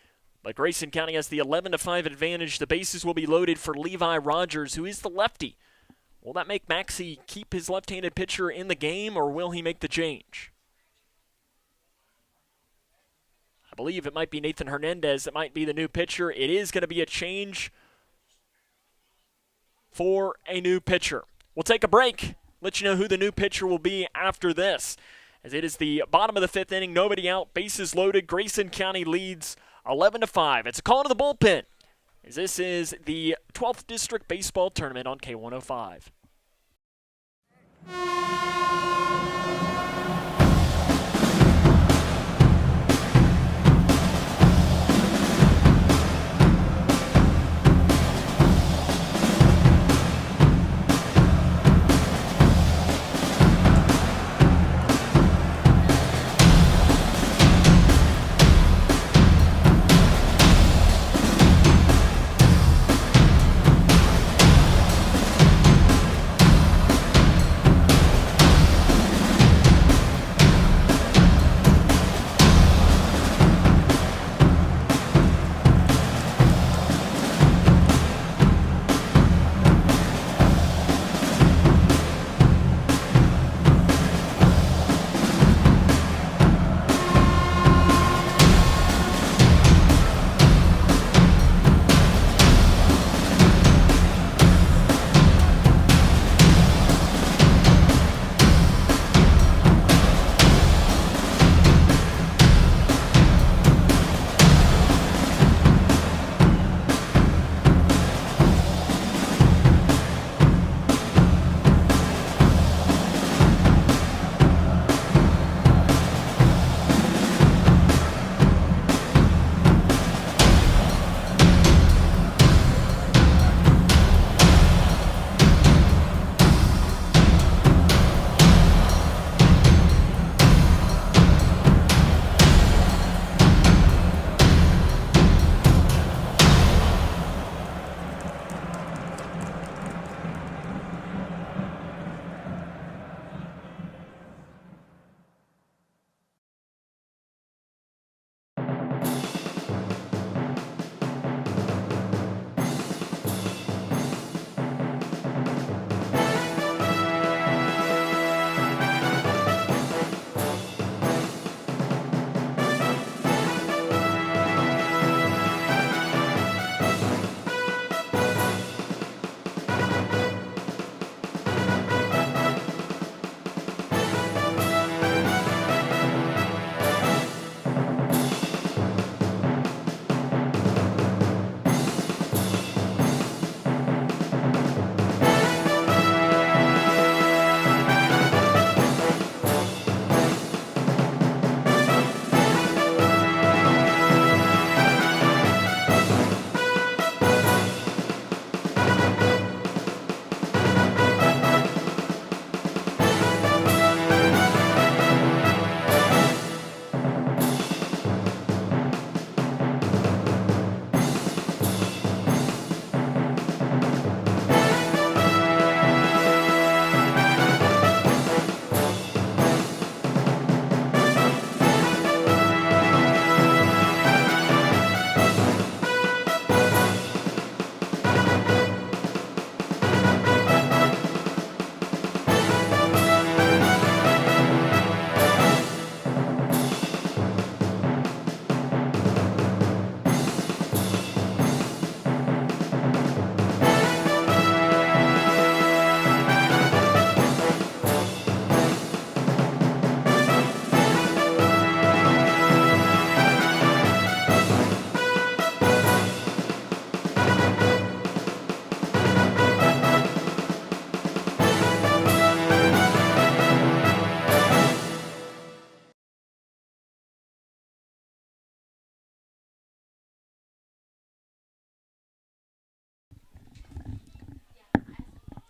but Grayson County has the 11-5 advantage. The bases will be loaded for Levi Rogers, who is the lefty. Will that make Maxey keep his left-handed pitcher in the game, or will he make the change? I believe it might be Nathan Hernandez that might be the new pitcher. It is going to be a change for a new pitcher. We'll take a break, let you know who the new pitcher will be after this, as it is the bottom of the 5th inning, nobody out, bases loaded. Grayson County leads 11-5. It's a call to the bullpen, as this is the 12th District Baseball Tournament on K105.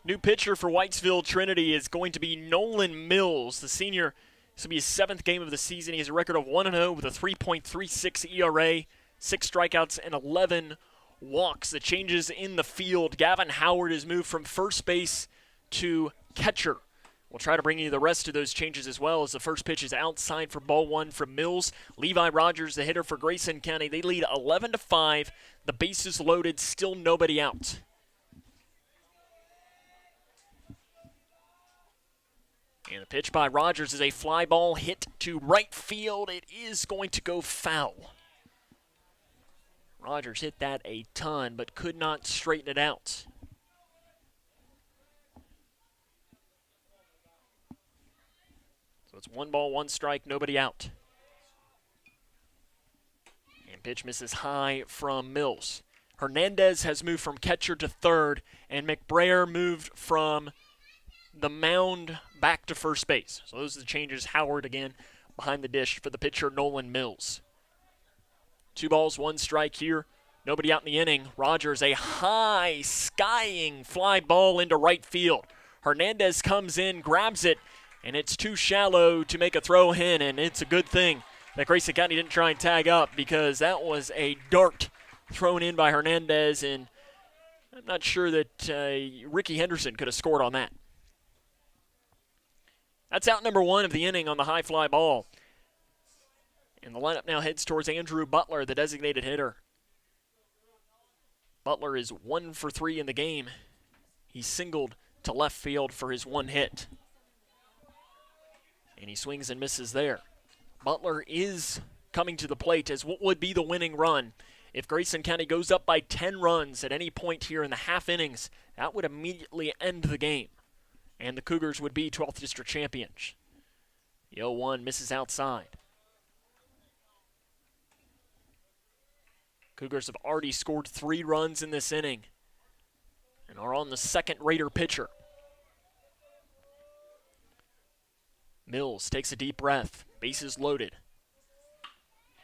New pitcher for Whitesville Trinity is going to be Nolan Mills, the senior. This will be his 7th game of the season. He has a record of 1-0 with a 3.36 ERA, 6 strikeouts, and 11 walks. The changes in the field. Gavin Howard has moved from first base to catcher. We'll try to bring you the rest of those changes as well, as the first pitch is outside for ball 1 from Mills. Levi Rogers, the hitter for Grayson County. They lead 11-5. The bases loaded, still nobody out. And the pitch by Rogers is a fly ball hit to right field. It is going to go foul. Rogers hit that a ton, but could not straighten it out. So it's 1 ball, 1 strike, nobody out. And pitch misses high from Mills. Hernandez has moved from catcher to third, and McBrayer moved from the mound back to first base. So those are the changes. Howard again behind the dish for the pitcher, Nolan Mills. 2 balls, 1 strike here. Nobody out in the inning. Rogers, a high, skying fly ball into right field. Hernandez comes in, grabs it, and it's too shallow to make a throw in, and it's a good thing that Grayson County didn't try and tag up, because that was a dart thrown in by Hernandez, and I'm not sure that Ricky Henderson could have scored on that. That's out number 1 of the inning on the high fly ball. And the lineup now heads towards Andrew Butler, the designated hitter. Butler is 1 for 3 in the game. He singled to left field for his 1 hit. And he swings and misses there. Butler is coming to the plate as what would be the winning run. If Grayson County goes up by 10 runs at any point here in the half innings, that would immediately end the game. And the Cougars would be 12th District champions. The 0-1 misses outside. Cougars have already scored 3 runs in this inning and are on the second Raider pitcher. Mills takes a deep breath. Bases loaded.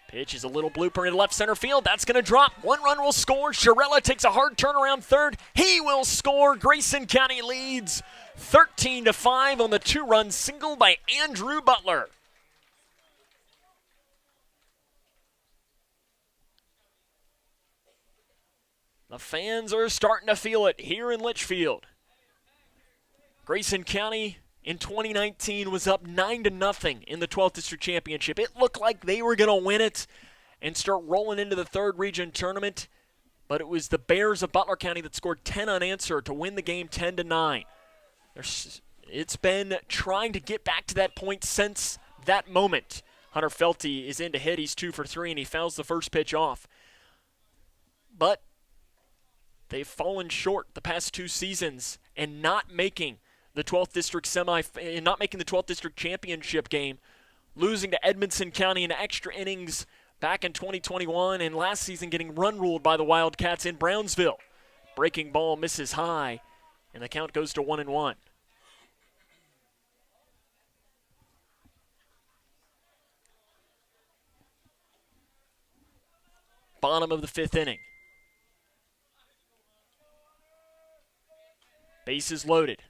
Pitch is a little blooper in left center field. That's going to drop. 1 run will score. Shirella takes a hard turn around third. He will score. Grayson County leads 13-5 on the 2-run single by Andrew Butler. The fans are starting to feel it here in Litchfield. Grayson County in 2019 was up 9-0 in the 12th District Championship. It looked like they were going to win it and start rolling into the 3rd region tournament, but it was the Bears of Butler County that scored 10 unanswered to win the game 10-9. It's been trying to get back to that point since that moment. Hunter Felty is in to hit. He's 2 for 3, and he fouls the first pitch off. But they've fallen short the past 2 seasons and not making the 12th District not making the 12th District Championship game, losing to Edmondson County in extra innings back in 2021, and last season getting run-ruled by the Wildcats in Brownsville. Breaking ball misses high, and the count goes to 1-1. Bottom of the 5th inning. Bases loaded.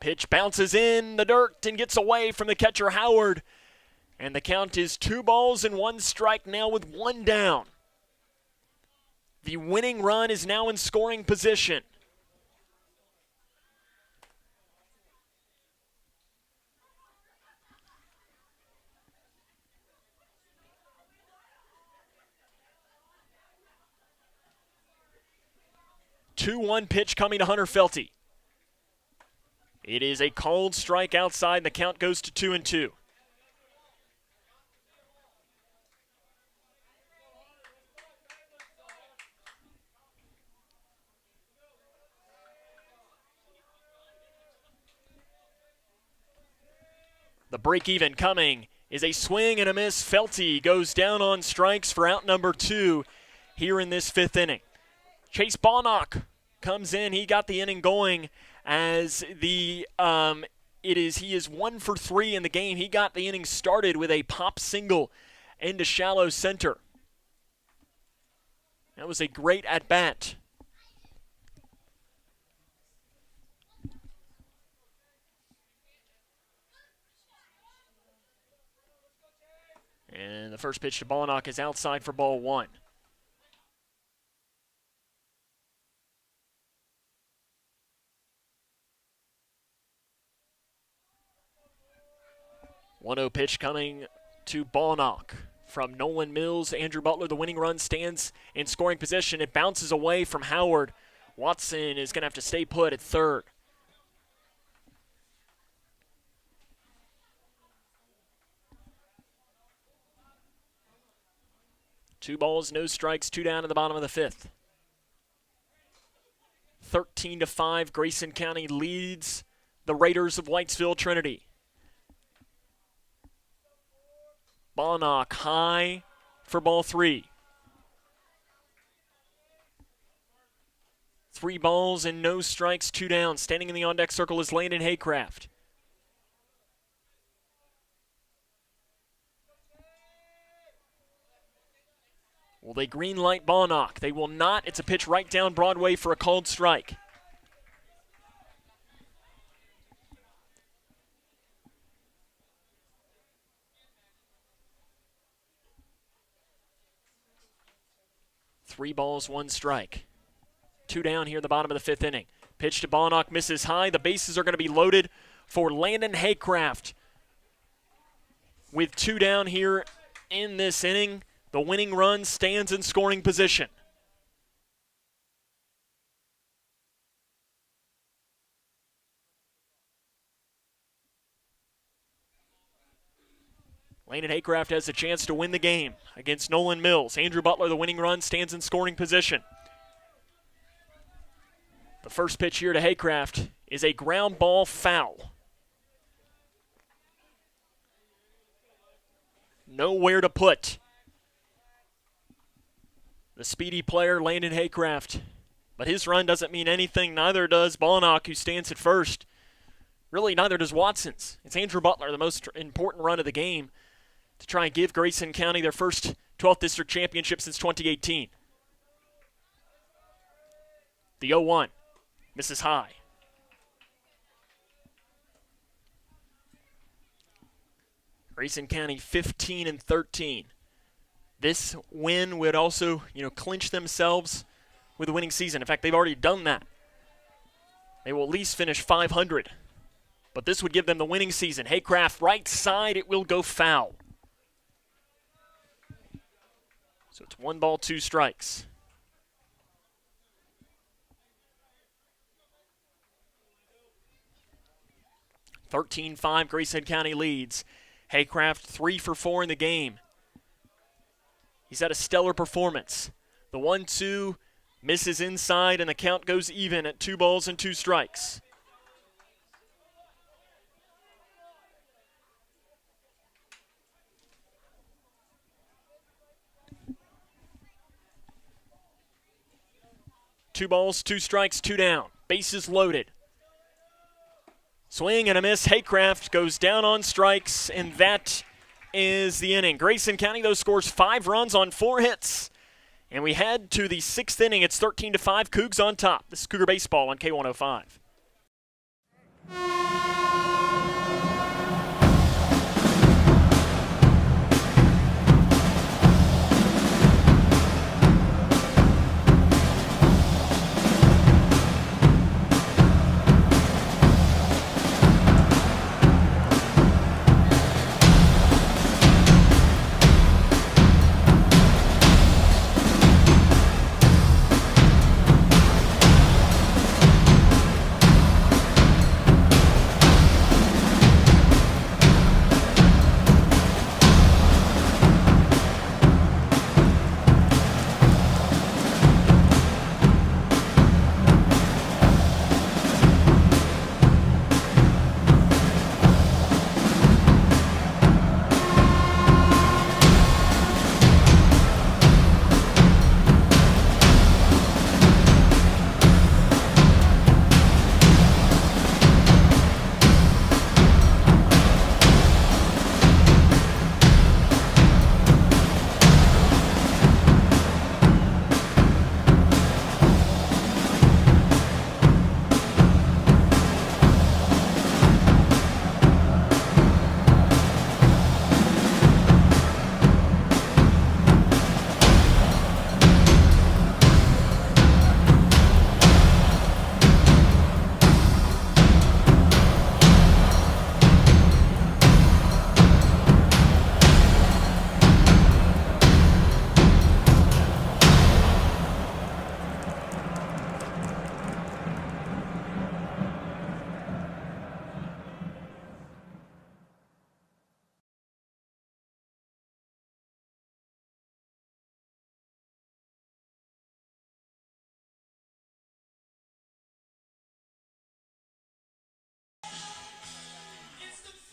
Pitch bounces in the dirt and gets away from the catcher Howard. And the count is 2 balls and 1 strike now with 1 down. The winning run is now in scoring position. The 2-1 pitch coming to Hunter Felty. It is a called strike outside, and the count goes to 2-2. The break even coming is a swing and a miss. Felty goes down on strikes for out number 2 here in this 5th inning. Chase Bonnock comes in. He got the inning going as he is 1 for 3 in the game. He got the inning started with a pop single into shallow center. That was a great at-bat. And the first pitch to Bonnock is outside for ball one. One-0 pitch coming to Bonnock from Nolan Mills. Andrew Butler, the winning run, stands in scoring position. It bounces away from Howard. Watson is going to have to stay put at third. Two balls, no strikes, two down in the bottom of the fifth. 13-5, Grayson County leads the Raiders of Whitesville Trinity. Bonnock high for ball three. 3 balls and no strikes, 2 down. Standing in the on-deck circle is Landon Haycraft. Will they green light Bonnock? They will not. It's a pitch right down Broadway for a called strike. Three balls, 1 strike. 2 down here in the bottom of the fifth inning. Pitch to Bonnock, misses high. The bases are going to be loaded for Landon Haycraft. With 2 down here in this inning, the winning run stands in scoring position. Landon Haycraft has a chance to win the game against Nolan Mills. Andrew Butler, the winning run, stands in scoring position. The first pitch here to Haycraft is a ground ball foul. Nowhere to put the speedy player, Landon Haycraft. But his run doesn't mean anything. Neither does Bonnock, who stands at first. Really, neither does Watson's. It's Andrew Butler, the most important run of the game, to try and give Grayson County their first 12th District Championship since 2018. The 0-1. Misses high. Grayson County 15-13. This win would also, clinch themselves with a winning season. In fact, they've already done that. They will at least finish 500. But this would give them the winning season. Haycraft, right side, it will go foul. So it's 1 ball, 2 strikes. (13-5), Grayson County leads. Haycraft 3 for 4 in the game. He's had a stellar performance. The 1-2 misses inside, and the count goes even at 2 balls and 2 strikes. Two balls, 2 strikes, 2 down. Bases loaded. Swing and a miss. Haycraft goes down on strikes, and that is the inning. Grayson County, though, scores 5 runs on 4 hits. And we head to the 6th inning. It's 13-5, Cougs on top. This is Cougar Baseball on K105.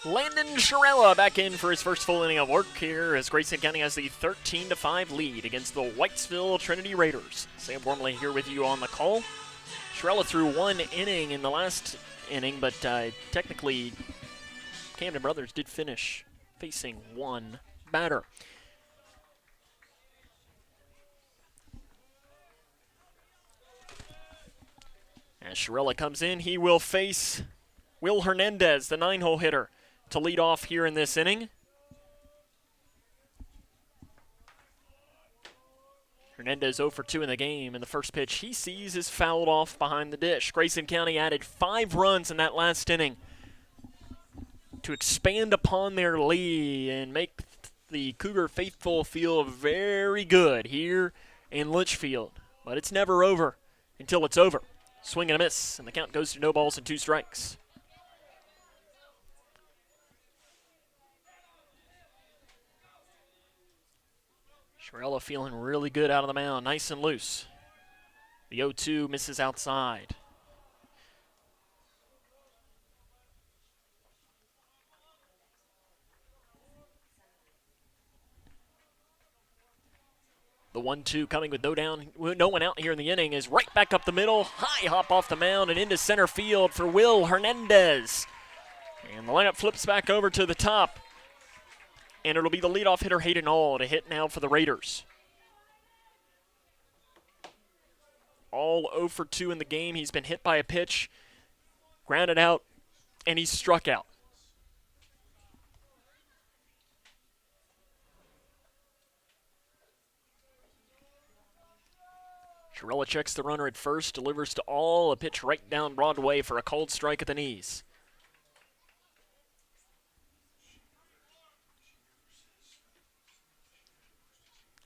Landon Shirella back in for his first full inning of work here as Grayson County has the 13-5 lead against the Whitesville Trinity Raiders. Sam Gormley here with you on the call. Shirella threw one inning in the last inning, but technically Camden Brothers did finish facing one batter. As Shirella comes in, he will face Will Hernandez, the 9-hole hitter, to lead off here in this inning. Hernandez 0 for 2 in the game, and the first pitch he sees is fouled off behind the dish. Grayson County added 5 runs in that last inning to expand upon their lead and make the Cougar faithful feel very good here in Litchfield. But it's never over until it's over. Swing and a miss, and the count goes to no balls and 2 strikes. Shirella feeling really good out of the mound, nice and loose. The 0-2 misses outside. The 1-2 coming with no one out here in the inning is right back up the middle. High hop off the mound and into center field for Will Hernandez. And the lineup flips back over to the top. And it'll be the leadoff hitter Hayden All to hit now for the Raiders. All 0 for 2 in the game. He's been hit by a pitch, grounded out, and he's struck out. Shirella checks the runner at first, delivers to All, a pitch right down Broadway for a called strike at the knees.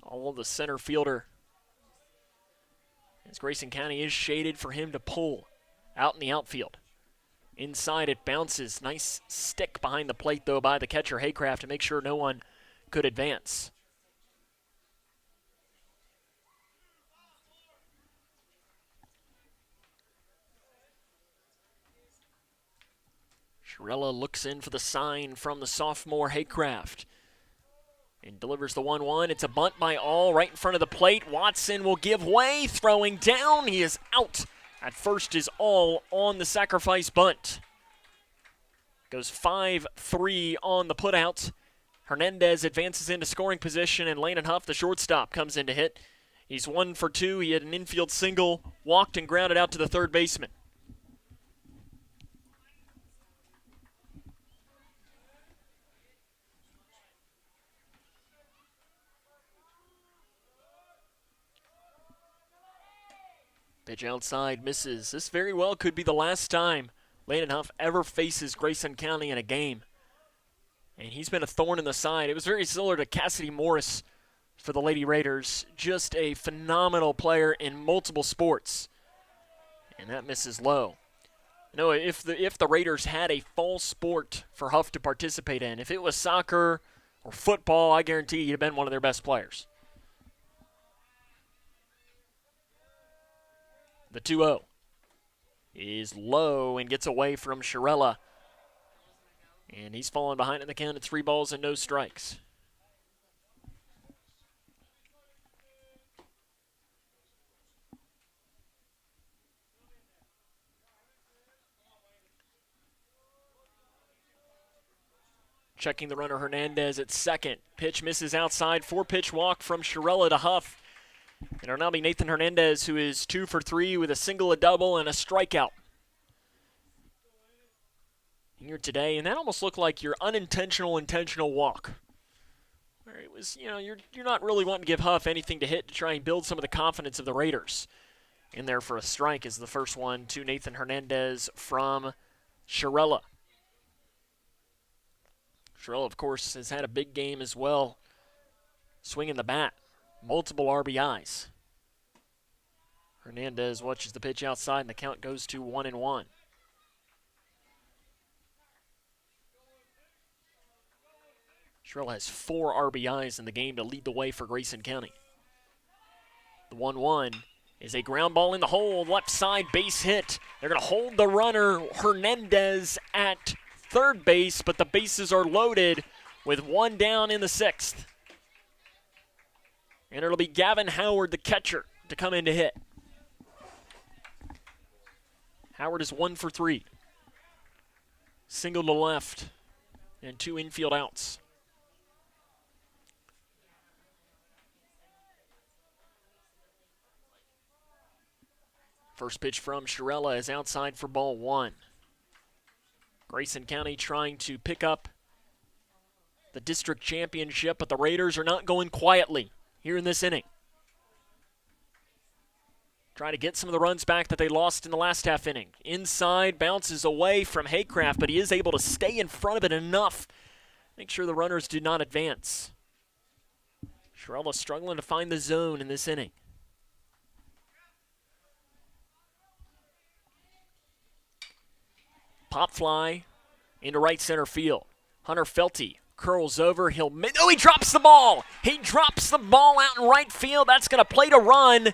All the center fielder, as Grayson County is shaded for him to pull out in the outfield. Inside it bounces. Nice stick behind the plate, though, by the catcher, Haycraft, to make sure no one could advance. Shirella looks in for the sign from the sophomore Haycraft and delivers the 1-1. It's a bunt by All right in front of the plate. Watson will give way, throwing down. He is out. At first is All on the sacrifice bunt. Goes 5-3 on the putout. Hernandez advances into scoring position, and Landon Huff, the shortstop, comes in to hit. He's 1 for 2. He had an infield single, walked and grounded out to the third baseman. Pitch outside, misses. This very well could be the last time Landon Huff ever faces Grayson County in a game. And he's been a thorn in the side. It was very similar to Cassidy Morris for the Lady Raiders. Just a phenomenal player in multiple sports. And that misses low. You know, if the Raiders had a fall sport for Huff to participate in, if it was soccer or football, I guarantee he'd have been one of their best players. The 2-0 is low and gets away from Shirella. And he's falling behind in the count at 3 balls and no strikes. Checking the runner, Hernandez at second. Pitch misses outside. 4-pitch walk from Shirella to Huff. And it'll now be Nathan Hernandez, who is 2 for 3 with a single, a double, and a strikeout here today. And that almost looked like your unintentional intentional walk, where it was, you know, you're not really wanting to give Huff anything to hit to try and build some of the confidence of the Raiders. In there for a strike is the first one to Nathan Hernandez from Shirella. Shirella, of course, has had a big game as well, swinging the bat. Multiple RBIs. Hernandez watches the pitch outside, and the count goes to 1-1. Shirella has 4 RBIs in the game to lead the way for Grayson County. The 1-1 is a ground ball in the hole, left side base hit. They're going to hold the runner, Hernandez, at third base, but the bases are loaded with one down in the sixth. And it'll be Gavin Howard, the catcher, to come in to hit. Howard is 1 for 3. Single to left and 2 infield outs. First pitch from Shirella is outside for ball 1. Grayson County trying to pick up the district championship, but the Raiders are not going quietly here in this inning. Trying to get some of the runs back that they lost in the last half inning. Inside, bounces away from Haycraft, but he is able to stay in front of it enough. Make sure the runners do not advance. Shirella struggling to find the zone in this inning. Pop fly into right center field. Hunter Felty curls over. He drops the ball. He drops the ball out in right field. That's going to play to run.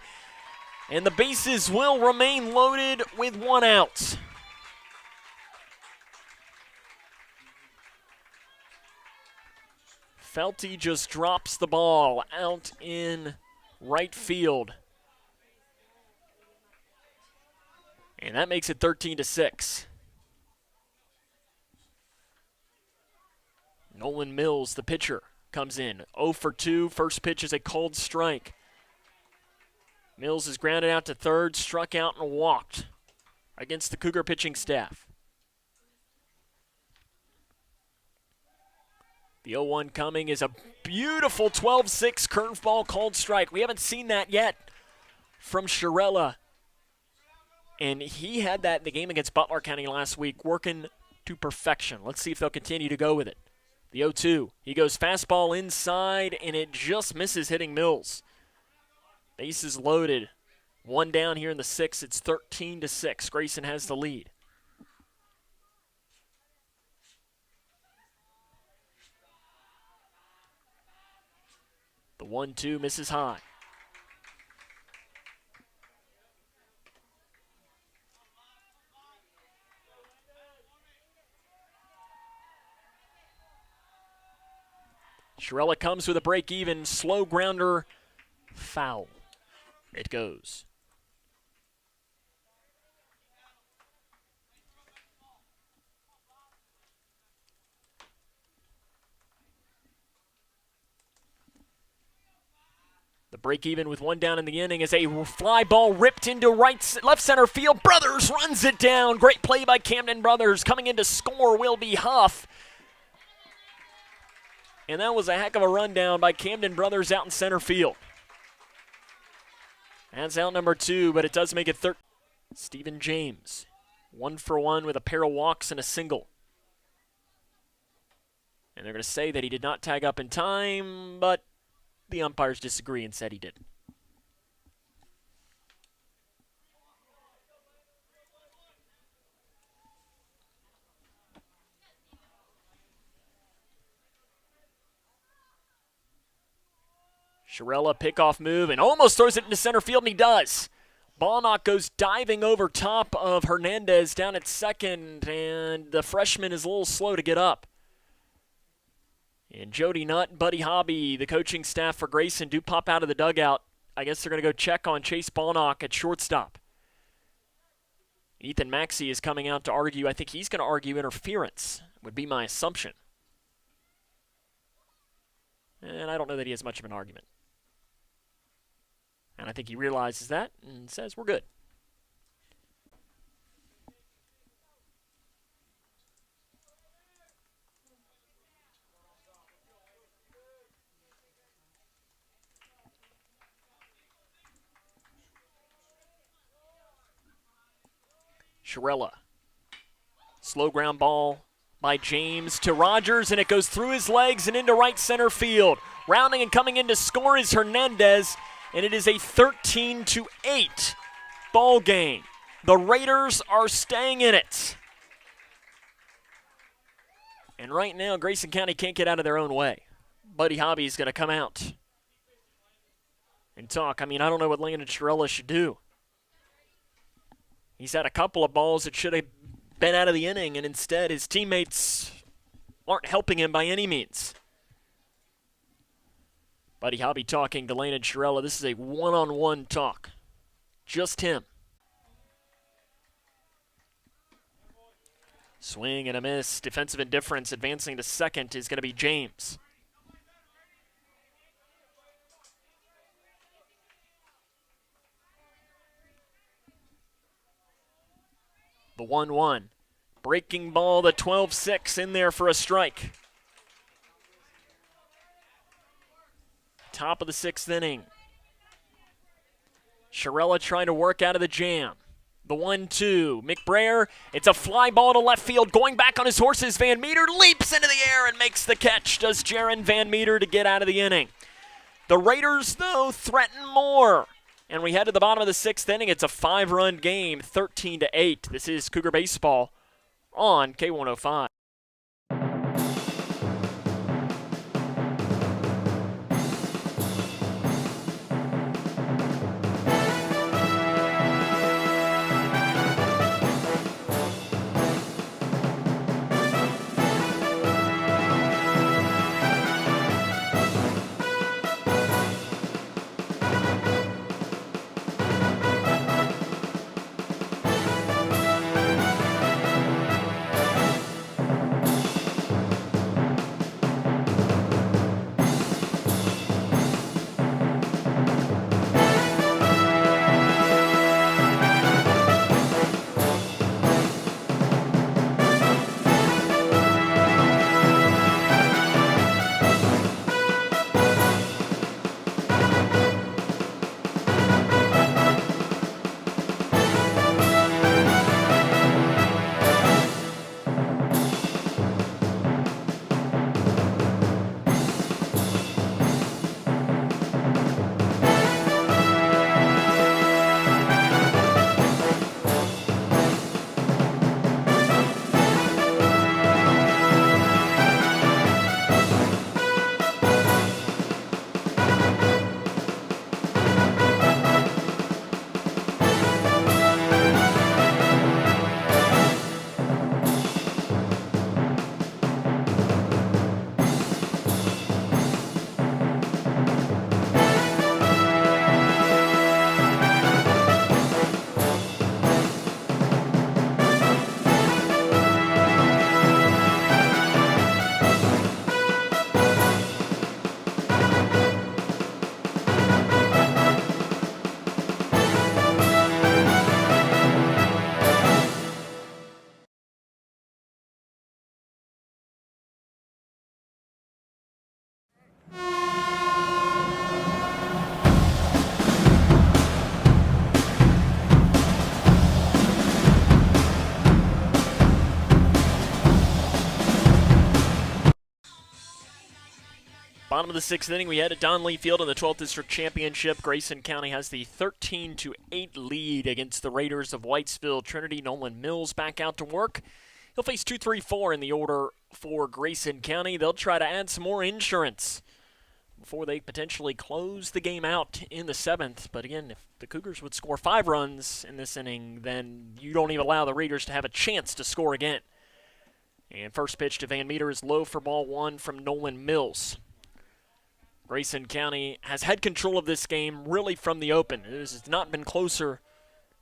And the bases will remain loaded with 1 out. Felty just drops the ball out in right field. And that makes it 13-6. Nolan Mills, the pitcher, comes in. 0 for 2. First pitch is a cold strike. Mills is grounded out to third, struck out and walked against the Cougar pitching staff. The 0-1 coming is a beautiful 12-6 curveball called strike. We haven't seen that yet from Shirella. And he had that in the game against Butler County last week, working to perfection. Let's see if they'll continue to go with it. The 0-2, he goes fastball inside, and it just misses hitting Mills. Bases loaded. 1 down here in the 6th. It's 13-6. Grayson has the lead. The 1-2 misses high. Shirella comes with a break-even, slow grounder, foul. It goes. The break-even with 1 down in the inning is a fly ball ripped into left center field. Brothers runs it down. Great play by Camden Brothers. Coming in to score will be Huff. And that was a heck of a rundown by Camden Brothers out in center field. That's out number 2, but it does make it 13. Stephen James, 1 for 1 with a pair of walks and a single. And they're going to say that he did not tag up in time, but the umpires disagree and said he did. Shirella pickoff move and almost throws it into center field, and he does. Ballnock goes diving over top of Hernandez down at second, and the freshman is a little slow to get up. And Jody Nutt and Buddy Hobby, the coaching staff for Grayson, do pop out of the dugout. I guess they're going to go check on Chase Ballnock at shortstop. Ethan Maxey is coming out to argue. I think he's going to argue interference, would be my assumption. And I don't know that he has much of an argument. And I think he realizes that and says, we're good. Shirella. Slow ground ball by James to Rogers, and it goes through his legs and into right center field. Rounding and coming in to score is Hernandez, and it is a 13-8 ball game. The Raiders are staying in it. And right now, Grayson County can't get out of their own way. Buddy Hobby is going to come out and talk. I mean, I don't know what Landon Shirella should do. He's had a couple of balls that should have been out of the inning, and instead his teammates aren't helping him by any means. Buddy Hobby talking to Lane and Shirella. This is a one-on-one talk. Just him. Swing and a miss. Defensive indifference. Advancing to second is going to be James. The 1-1. Breaking ball, the 12-6 in there for a strike. Top of the 6th inning. Shirella trying to work out of the jam. The 1-2. McBrayer, it's a fly ball to left field. Going back on his horses, Van Meter leaps into the air and makes the catch. Does Jaron Van Meter to get out of the inning. The Raiders, though, threaten more. And we head to the bottom of the 6th inning. It's a 5-run game, 13-8. This is Cougar Baseball on K105. Bottom of the 6th inning, we head to Don Lee Field in the 12th District Championship. Grayson County has the 13-8 lead against the Raiders of Whitesville Trinity. Nolan Mills back out to work. He'll face 2-3-4 in the order for Grayson County. They'll try to add some more insurance before they potentially close the game out in the 7th. But again, if the Cougars would score 5 runs in this inning, then you don't even allow the Raiders to have a chance to score again. And first pitch to Van Meter is low for ball 1 from Nolan Mills. Grayson County has had control of this game really from the open. It has not been closer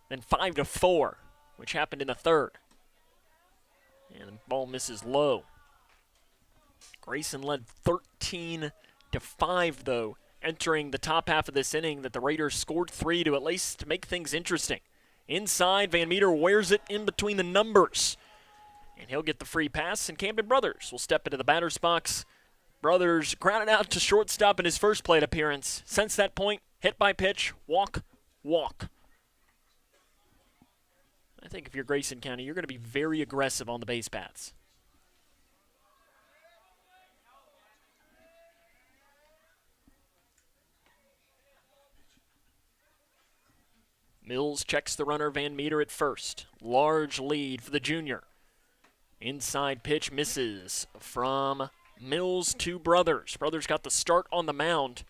than 5-4, which happened in the 3rd. And the ball misses low. Grayson led 13-5, though, entering the top half of this inning, that the Raiders scored 3 to at least make things interesting. Inside, Van Meter wears it in between the numbers. And he'll get the free pass, and Camden Brothers will step into the batter's box. Brothers grounded out to shortstop in his first plate appearance. Since that point, hit by pitch, walk, walk. I think if you're Grayson County, you're going to be very aggressive on the base paths. Mills checks the runner, Van Meter at first. Large lead for the junior. Inside pitch misses from Mills to Brothers. Brothers got the start on the mound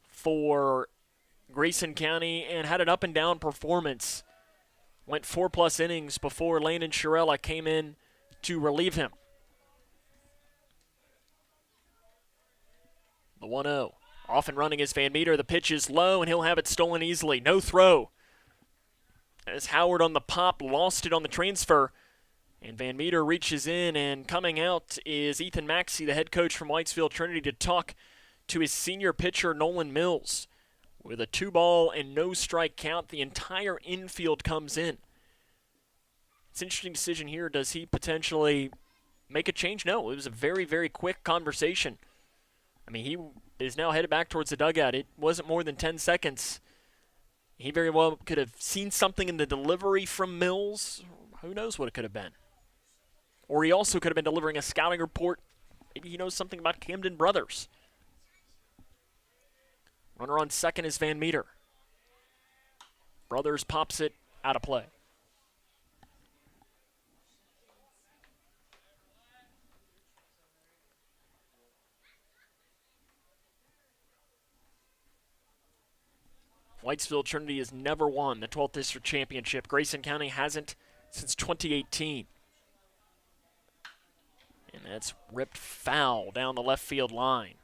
for Grayson County and had an up-and-down performance went 4+ innings before Landon Shirella came in to relieve him. The 1-0. Off and running is Van Meter. The pitch is low, and he'll have it stolen easily. No throw. As Howard on the pop lost it on the transfer. And Van Meter reaches in, and coming out is Ethan Maxey, the head coach from Whitesville Trinity, to talk to his senior pitcher, Nolan Mills. With a 2-ball and no strike count, the entire infield comes in. It's an interesting decision here. Does he potentially make a change? No, it was a very, very quick conversation. I mean, he is now headed back towards the dugout. It wasn't more than 10 seconds. He very well could have seen something in the delivery from Mills. Who knows what it could have been. Or he also could have been delivering a scouting report. Maybe he knows something about Camden Brothers. Runner on second is Van Meter. Brothers pops it out of play. Whitesville Trinity has never won the 12th District Championship. Grayson County hasn't since 2018. And that's ripped foul down the left field line.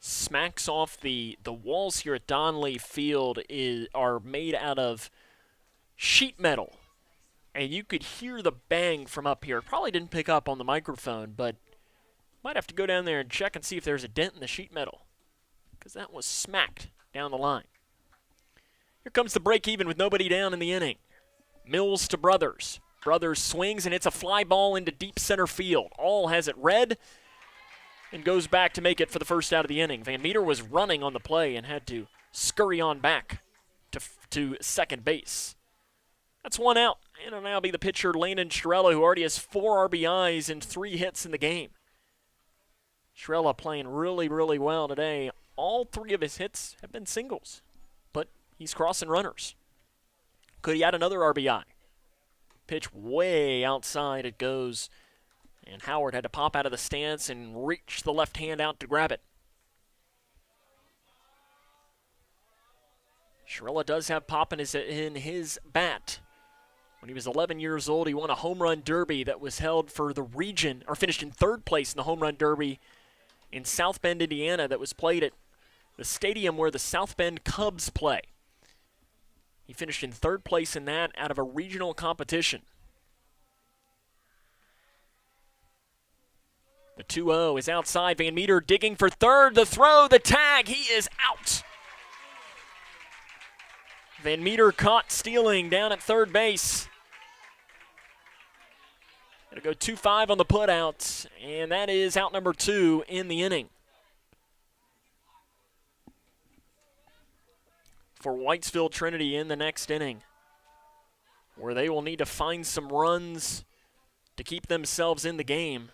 Smacks off the walls here at Donley Field are made out of sheet metal. And you could hear the bang from up here. It probably didn't pick up on the microphone, but might have to go down there and check and see if there's a dent in the sheet metal, because that was smacked down the line. Here comes the break even with nobody down in the inning. Mills to Brothers. Brothers swings, and it's a fly ball into deep center field. All has it red and goes back to make it for the first out of the inning. Van Meter was running on the play and had to scurry on back to second base. That's one out. And it'll now be the pitcher, Landon Shirella, who already has 4 RBIs and 3 hits in the game. Shirella playing really, really well today. All 3 of his hits have been singles, but he's crossing runners. Could he add another RBI? Pitch way outside it goes, and Howard had to pop out of the stance and reach the left hand out to grab it. Shirella does have pop in his bat. When he was 11 years old, he won a home run derby that was held for the region, or finished in 3rd place in the home run derby in South Bend, Indiana, that was played at the stadium where the South Bend Cubs play. He finished in 3rd place in that out of a regional competition. The 2-0 is outside. Van Meter digging for third. The throw, the tag, he is out. Van Meter caught stealing down at third base. Going to go 2-5 on the putout, and that is out number 2 in the inning. For Whitesville Trinity in the next inning, where they will need to find some runs to keep themselves in the game.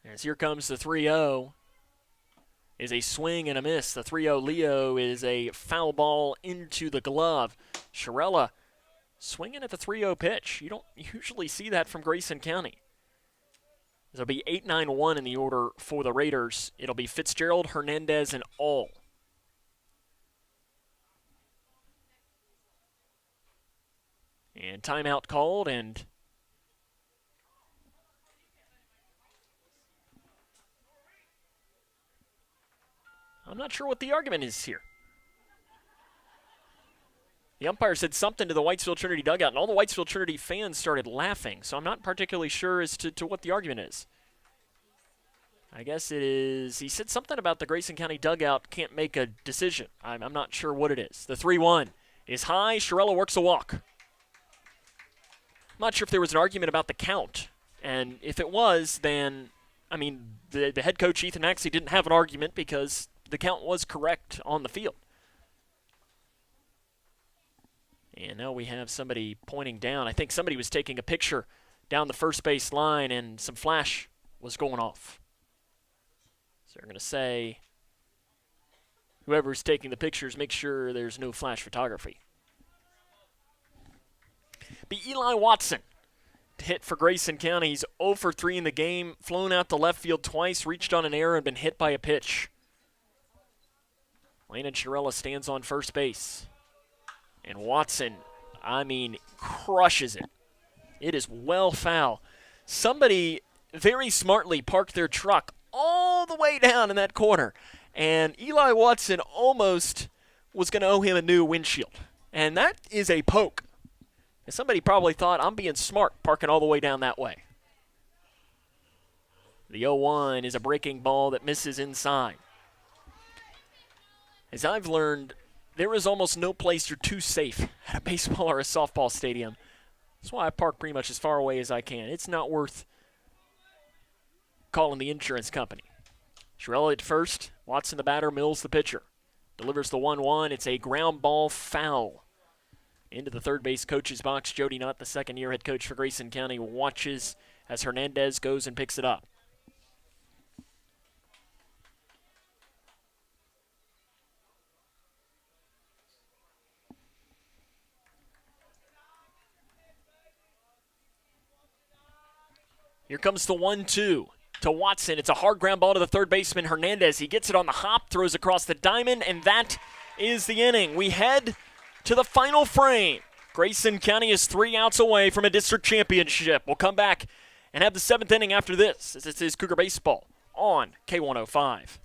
As here comes the 3-0, is a swing and a miss. The 3-0 Leo is a foul ball into the glove. Shirella swinging at the 3-0 pitch. You don't usually see that from Grayson County. There'll be 8-9-1 in the order for the Raiders. It'll be Fitzgerald, Hernandez, and All. And timeout called, and I'm not sure what the argument is here. The umpire said something to the Whitesville Trinity dugout, and all the Whitesville Trinity fans started laughing, so I'm not particularly sure as to what the argument is. I guess it is, he said something about the Grayson County dugout can't make a decision. I'm not sure what it is. The 3-1 is high. Shirella works a walk. I'm not sure if there was an argument about the count, and if it was, then, I mean, the head coach, Ethan Maxey, didn't have an argument because the count was correct on the field. And now we have somebody pointing down. I think somebody was taking a picture down the first base line, and some flash was going off. So they're going to say, whoever's taking the pictures, make sure there's no flash photography. Be Eli Watson to hit for Grayson County. He's 0 for 3 in the game, flown out to left field twice, reached on an error, and been hit by a pitch. Landon Shirella stands on first base. And Watson, crushes it. It is well foul. Somebody very smartly parked their truck all the way down in that corner, and Eli Watson almost was going to owe him a new windshield. And that is a poke. And somebody probably thought, I'm being smart parking all the way down that way. The 0-1 is a breaking ball that misses inside. As I've learned, there is almost no place you're too safe at a baseball or a softball stadium. That's why I park pretty much as far away as I can. It's not worth calling the insurance company. Shirella at first. Watson the batter, Mills the pitcher. Delivers the 1-1. It's a ground ball foul. Into the third base coach's box. Jody Nutt, the second-year head coach for Grayson County, watches as Hernandez goes and picks it up. Here comes the 1-2 to Watson. It's a hard ground ball to the third baseman, Hernandez. He gets it on the hop, throws across the diamond, and that is the inning. We head to the final frame. Grayson County is 3 outs away from a district championship. We'll come back and have the 7th inning after this. This is Cougar Baseball on K105.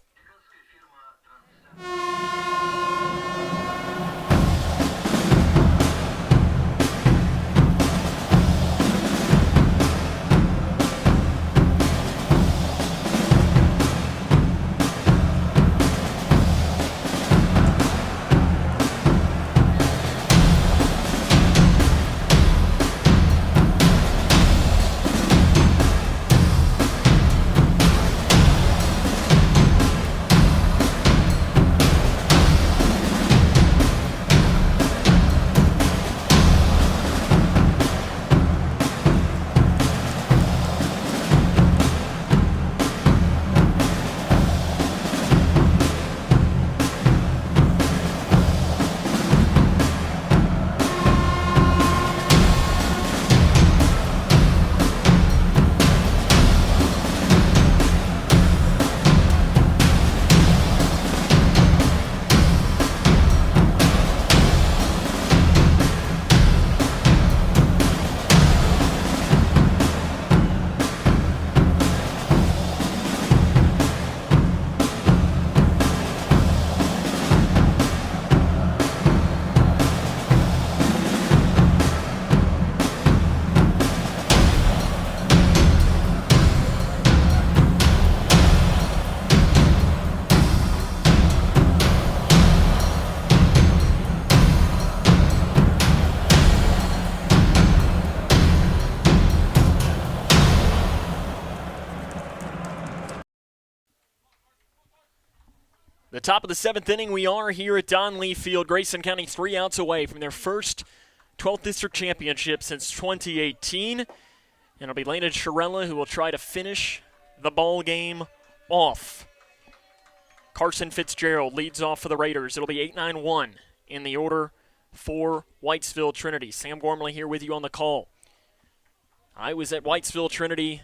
The top of the 7th inning, we are here at Don Lee Field. Grayson County 3 outs away from their first 12th District Championship since 2018. And it'll be Landon Shirella who will try to finish the ball game off. Carson Fitzgerald leads off for the Raiders. It'll be 8-9-1 in the order for Whitesville Trinity. Sam Gormley here with you on the call. I was at Whitesville Trinity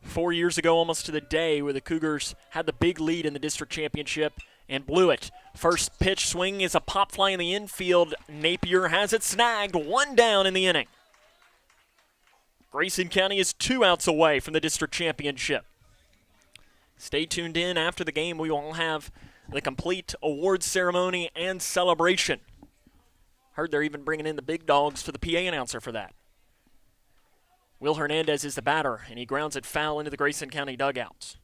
4 years ago, almost to the day, where the Cougars had the big lead in the district championship and blew it. First pitch swing is a pop fly in the infield. Napier has it snagged. 1 down in the inning. Grayson County is 2 outs away from the district championship. Stay tuned in. After the game, we will have the complete awards ceremony and celebration. Heard they're even bringing in the big dogs for the PA announcer for that. Will Hernandez is the batter, and he grounds it foul into the Grayson County dugouts.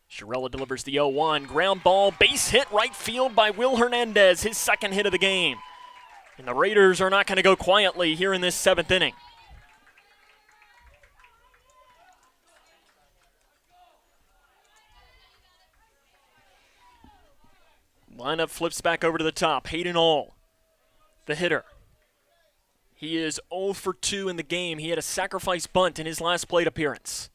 Shirella delivers the 0-1. Ground ball, base hit right field by Will Hernandez, his second hit of the game. And the Raiders are not going to go quietly here in this 7th inning. Lineup flips back over to the top. Hayden All, the hitter. He is 0 for 2 in the game. He had a sacrifice bunt in his last plate appearance.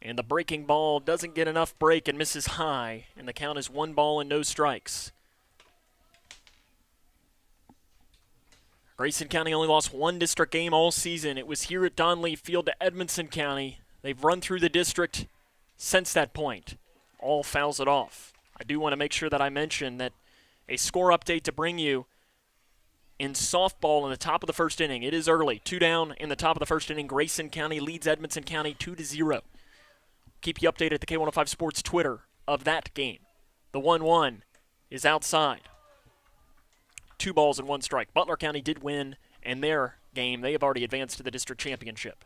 And the breaking ball doesn't get enough break and misses high. And the count is 1 ball and no strikes. Grayson County only lost one district game all season. It was here at Donley Field to Edmondson County. They've run through the district since that point. All fouls it off. I do want to make sure that I mention that a score update to bring you in softball in the top of the first inning. It is early. 2 down in the top of the first inning. Grayson County leads Edmondson County 2-0. Keep you updated at the K105 Sports Twitter of that game. The 1-1 is outside. 2 balls and 1 strike. Butler County did win in their game. They have already advanced to the district championship.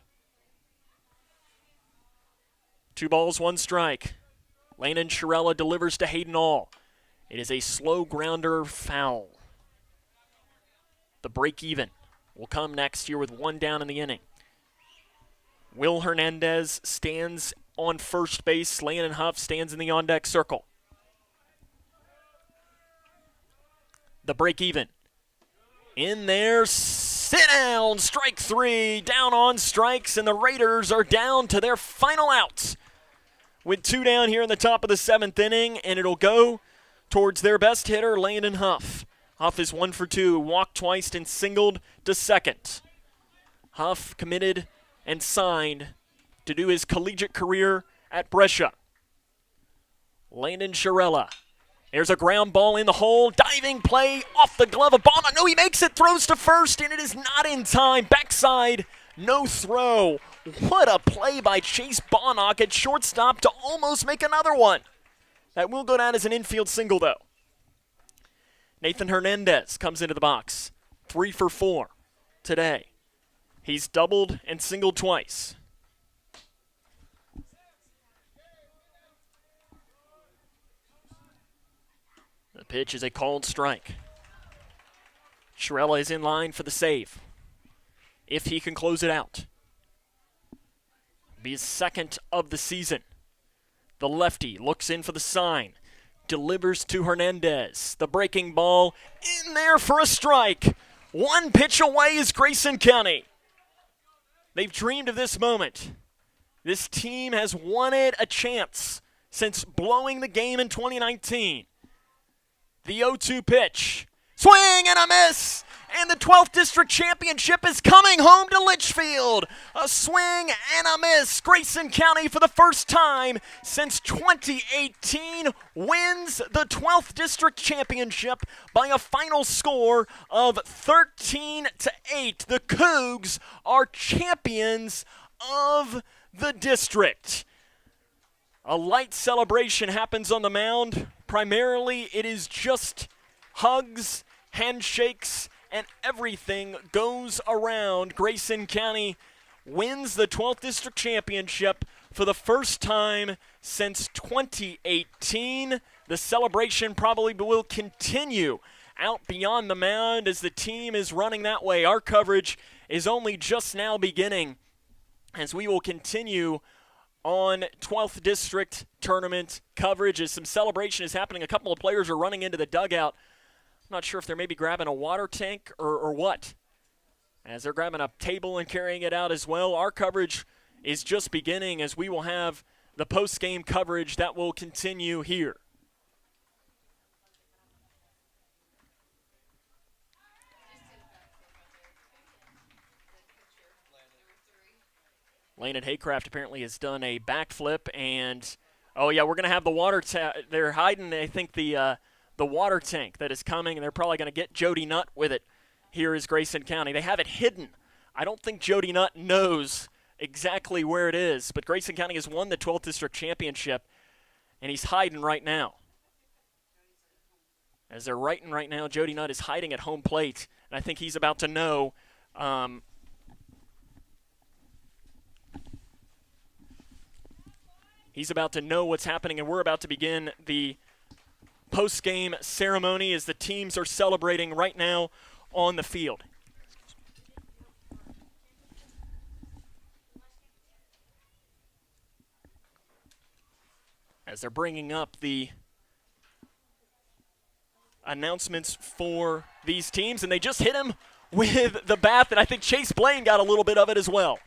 2 balls, 1 strike. Landon Shirella delivers to Hayden All. It is a slow grounder foul. The break even will come next here with 1 down in the inning. Will Hernandez stands on first base. Landon Huff stands in the on-deck circle. The break even. In there, sit down, strike 3, down on strikes, and the Raiders are down to their final outs with 2 down here in the top of the 7th inning, and it'll go towards their best hitter, Landon Huff. Huff is 1 for 2, walked twice and singled to second. Huff committed and signed to do his collegiate career at Brescia. Landon Shirella. There's a ground ball in the hole. Diving play off the glove of Bonnock. No, he makes it, throws to first, and it is not in time. Backside, no throw. What a play by Chase Bonnock at shortstop to almost make another one. That will go down as an infield single, though. Nathan Hernandez comes into the box. 3 for 4 today. He's doubled and singled twice. The pitch is a called strike. Shirella is in line for the save. If he can close it out. Be his 2nd of the season. The lefty looks in for the sign. Delivers to Hernandez. The breaking ball in there for a strike. 1 pitch away is Grayson County. They've dreamed of this moment. This team has wanted a chance since blowing the game in 2019. The 0-2 pitch. Swing and a miss! And the 12th District Championship is coming home to Litchfield. A swing and a miss. Grayson County, for the first time since 2018, wins the 12th District Championship by a final score of 13-8. The Cougs are champions of the district. A light celebration happens on the mound. Primarily, it is just hugs, handshakes, and everything goes around. Grayson County wins the 12th District Championship for the first time since 2018. The celebration probably will continue out beyond the mound as the team is running that way. Our coverage is only just now beginning as we will continue on 12th District Tournament coverage as some celebration is happening. A couple of players are running into the dugout. I'm not sure if they're maybe grabbing a water tank or what, as they're grabbing a table and carrying it out as well. Our coverage is just beginning as we will have the post-game coverage that will continue here. Landon Haycraft apparently has done a backflip, and oh yeah, we're going to have the water they're hiding, I think, the water tank that is coming, and they're probably going to get Jody Nutt with it. Here is Grayson County. They have it hidden. I don't think Jody Nutt knows exactly where it is, but Grayson County has won the 12th District Championship, and he's hiding right now. As they're writing right now, Jody Nutt is hiding at home plate, and I think he's about to know what's happening, and we're about to begin the post-game ceremony as the teams are celebrating right now on the field. As they're bringing up the announcements for these teams, and they just hit him with the bat, and I think Chase Blaine got a little bit of it as well.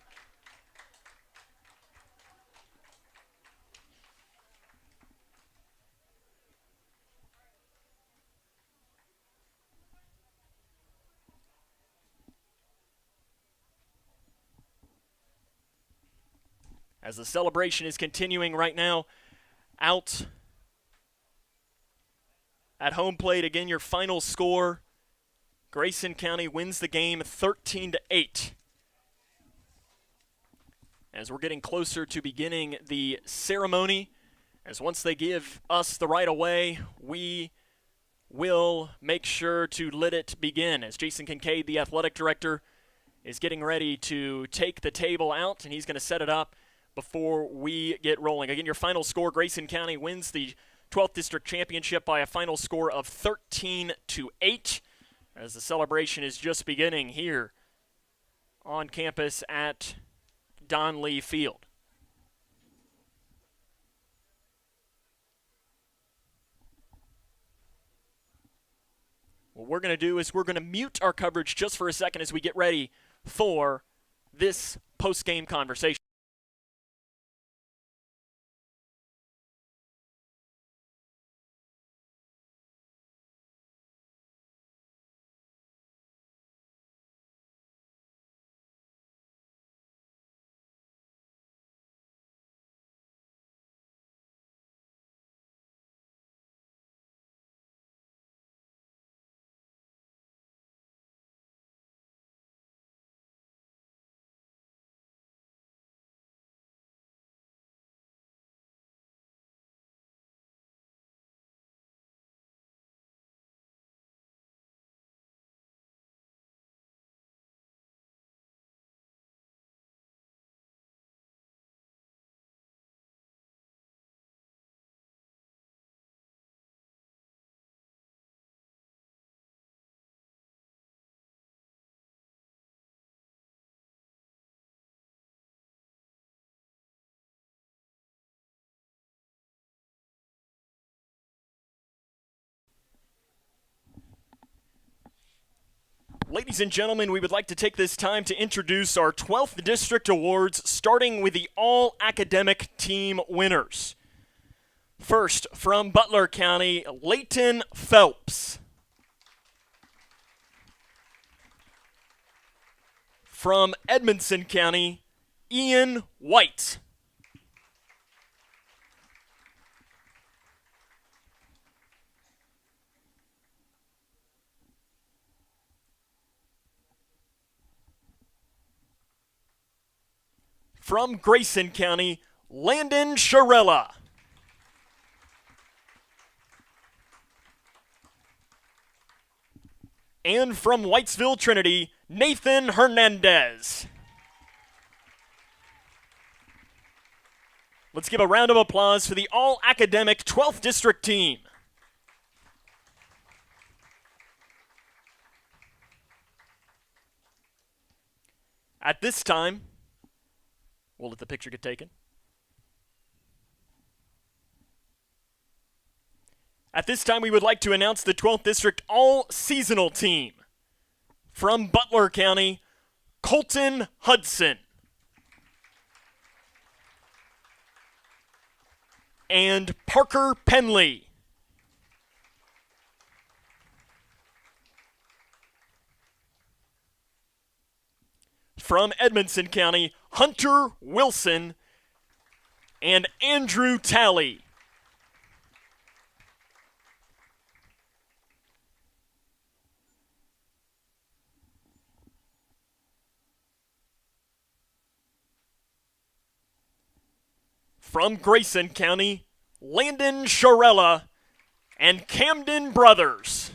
as the celebration is continuing right now out at home plate. Again, your final score, Grayson County wins the game 13-8. As we're getting closer to beginning the ceremony, as once they give us the right of way, we will make sure to let it begin. As Jason Kincaid, the athletic director, is getting ready to take the table out, and he's going to set it up before we get rolling. Again, your final score, Grayson County wins the 12th District Championship by a final score of 13-8, as the celebration is just beginning here on campus at Don Lee Field. What we're going to do is we're going to mute our coverage just for a second as we get ready for this post-game conversation. Ladies and gentlemen, we would like to take this time to introduce our 12th District Awards, starting with the all-academic team winners. First, from Butler County, Leighton Phelps. From Edmondson County, Ian White. From Grayson County, Landon Sharella. And from Whitesville Trinity, Nathan Hernandez. Let's give a round of applause for the all-academic 12th District team. At this time, we'll let the picture get taken. At this time, we would like to announce the 12th District All-Seasonal Team. From Butler County, Colton Hudson. And Parker Penley. From Edmondson County, Hunter Wilson and Andrew Talley. From Grayson County, Landon Sharella and Camden Brothers.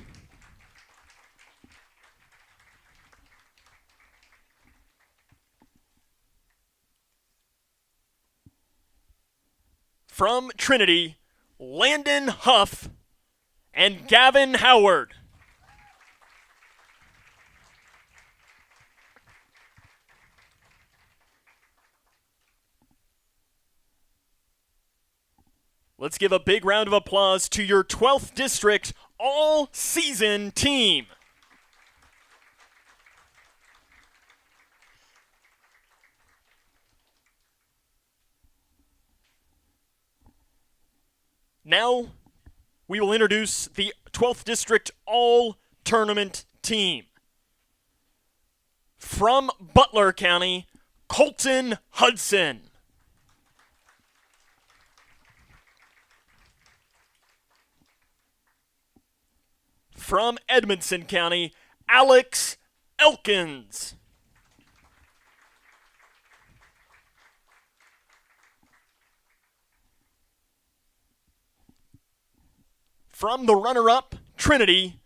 From Trinity, Landon Huff and Gavin Howard. Let's give a big round of applause to your 12th District All-Season team. Now, we will introduce the 12th District All-Tournament team. From Butler County, Colton Hudson. from Edmonson County, Alex Elkins. From the runner-up, Trinity,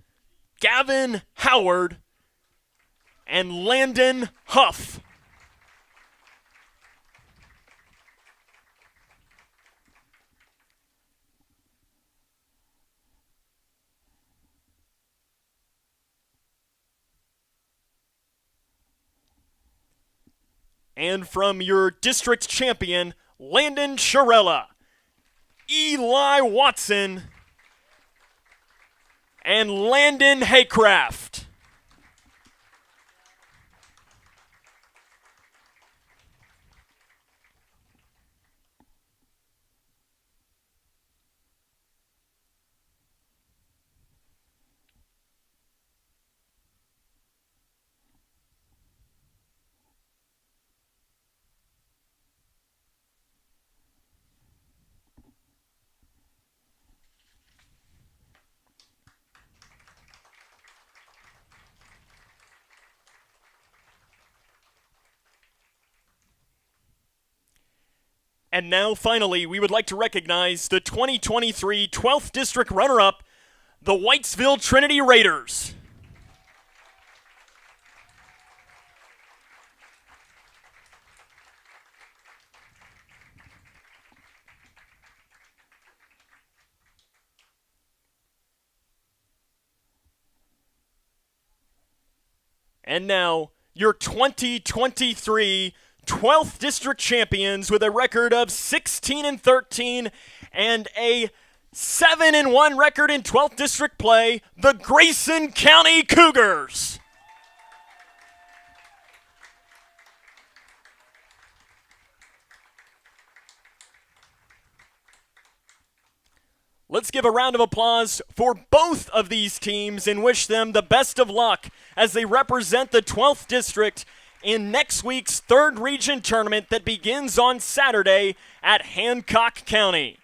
Gavin Howard and Landon Huff. And from your district champion, Landon Sharella, Eli Watson, and Landon Haycraft. And now, finally, we would like to recognize the 2023 12th District runner-up, the Whitesville Trinity Raiders. And now, your 2023 12th District champions with a record of 16-13 and a 7-1 record in 12th District play, the Grayson County Cougars. Let's give a round of applause for both of these teams and wish them the best of luck as they represent the 12th District in next week's 3rd Region Tournament that begins on Saturday at Hancock County.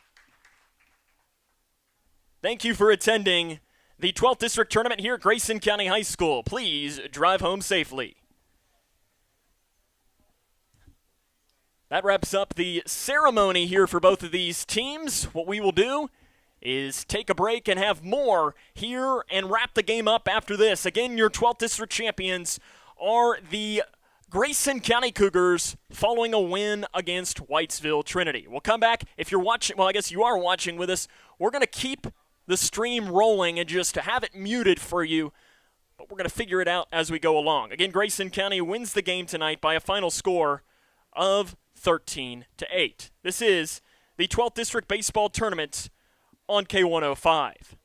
Thank you for attending the 12th District Tournament here at Grayson County High School. Please drive home safely. That wraps up the ceremony here for both of these teams. What we will do is take a break and have more here and wrap the game up after this. Again, your 12th District champions are the Grayson County Cougars following a win against Whitesville Trinity. We'll come back. If you're watching, well, I guess you are watching with us, we're going to keep the stream rolling and just have it muted for you, but we're going to figure it out as we go along. Again, Grayson County wins the game tonight by a final score of 13-8. This is the 12th District Baseball Tournament on K105.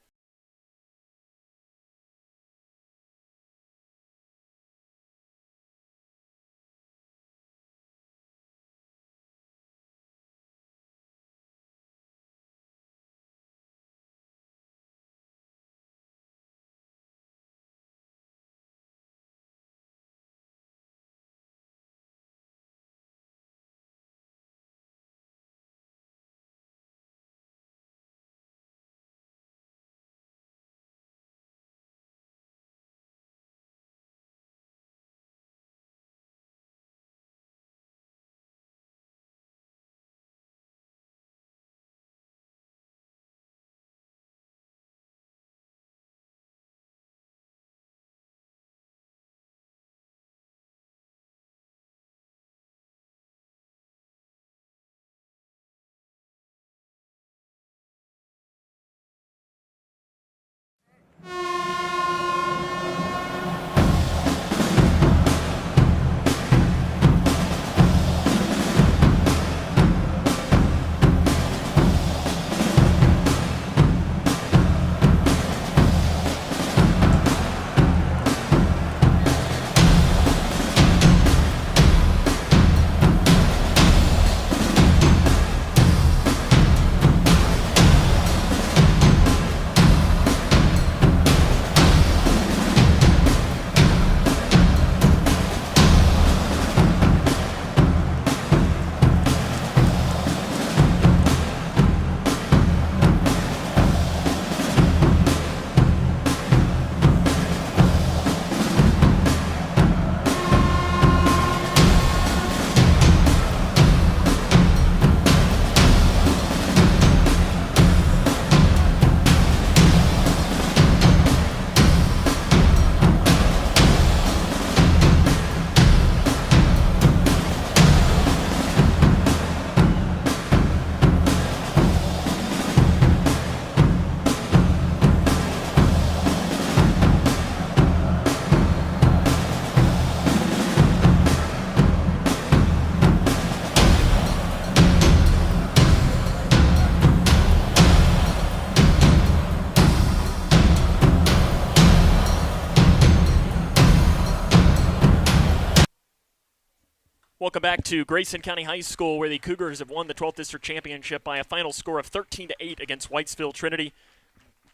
Welcome back to Grayson County High School, where the Cougars have won the 12th District Championship by a final score of 13-8 against Whitesville Trinity.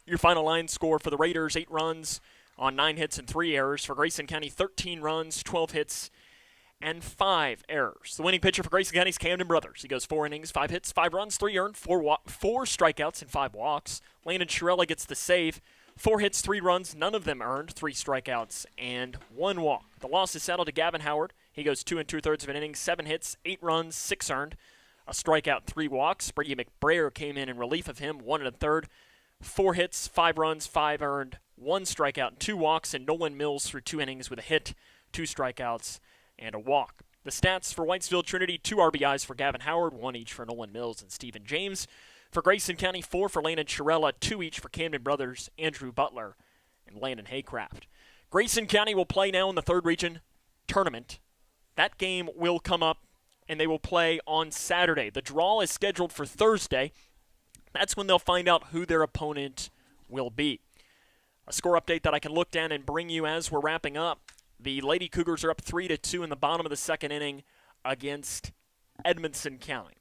Your final line score for the Raiders, 8 runs on 9 hits and 3 errors. For Grayson County, 13 runs, 12 hits, and 5 errors. The winning pitcher for Grayson County is Camden Brothers. He goes 4 innings, 5 hits, 5 runs, 3 earned, 4 strikeouts, and 5 walks. Landon Shirella gets the save. 4 hits, 3 runs, none of them earned, 3 strikeouts, and 1 walk. The loss is settled to Gavin Howard. He goes 2 2/3 of an inning, 7 hits, 8 runs, 6 earned, a strikeout, 3 walks. Brady McBrayer came in relief of him, 1 1/3, 4 hits, 5 runs, 5 earned, 1 strikeout, and 2 walks. And Nolan Mills threw 2 innings with a hit, 2 strikeouts, and a walk. The stats for Whitesville Trinity: 2 RBIs for Gavin Howard, 1 each for Nolan Mills and Stephen James. For Grayson County, 4 for Landon Shirella, 2 each for Camden Brothers, Andrew Butler, and Landon Haycraft. Grayson County will play now in the 3rd Region Tournament. That game will come up, and they will play on Saturday. The draw is scheduled for Thursday. That's when they'll find out who their opponent will be. A score update that I can look down and bring you as we're wrapping up. The Lady Cougars are up 3-2 in the bottom of the 2nd inning against Edmondson County.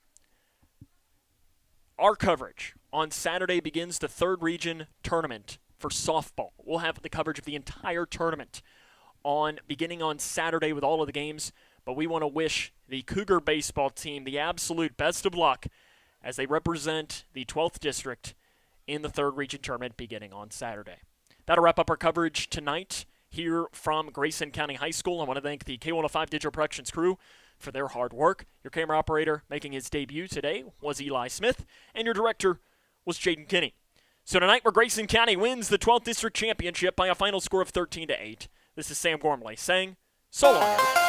Our coverage on Saturday begins the 3rd Region Tournament for softball. We'll have the coverage of the entire tournament beginning on Saturday with all of the games, but we want to wish the Cougar baseball team the absolute best of luck as they represent the 12th District in the 3rd Region Tournament beginning on Saturday. That'll wrap up our coverage tonight here from Grayson County High School. I want to thank the K105 Digital Productions crew for their hard work. Your camera operator making his debut today was Eli Smith, and your director was Jaden Kinney. So tonight, where Grayson County wins the 12th District Championship by a final score of 13-8, this is Sam Gormley saying, so long, everyone.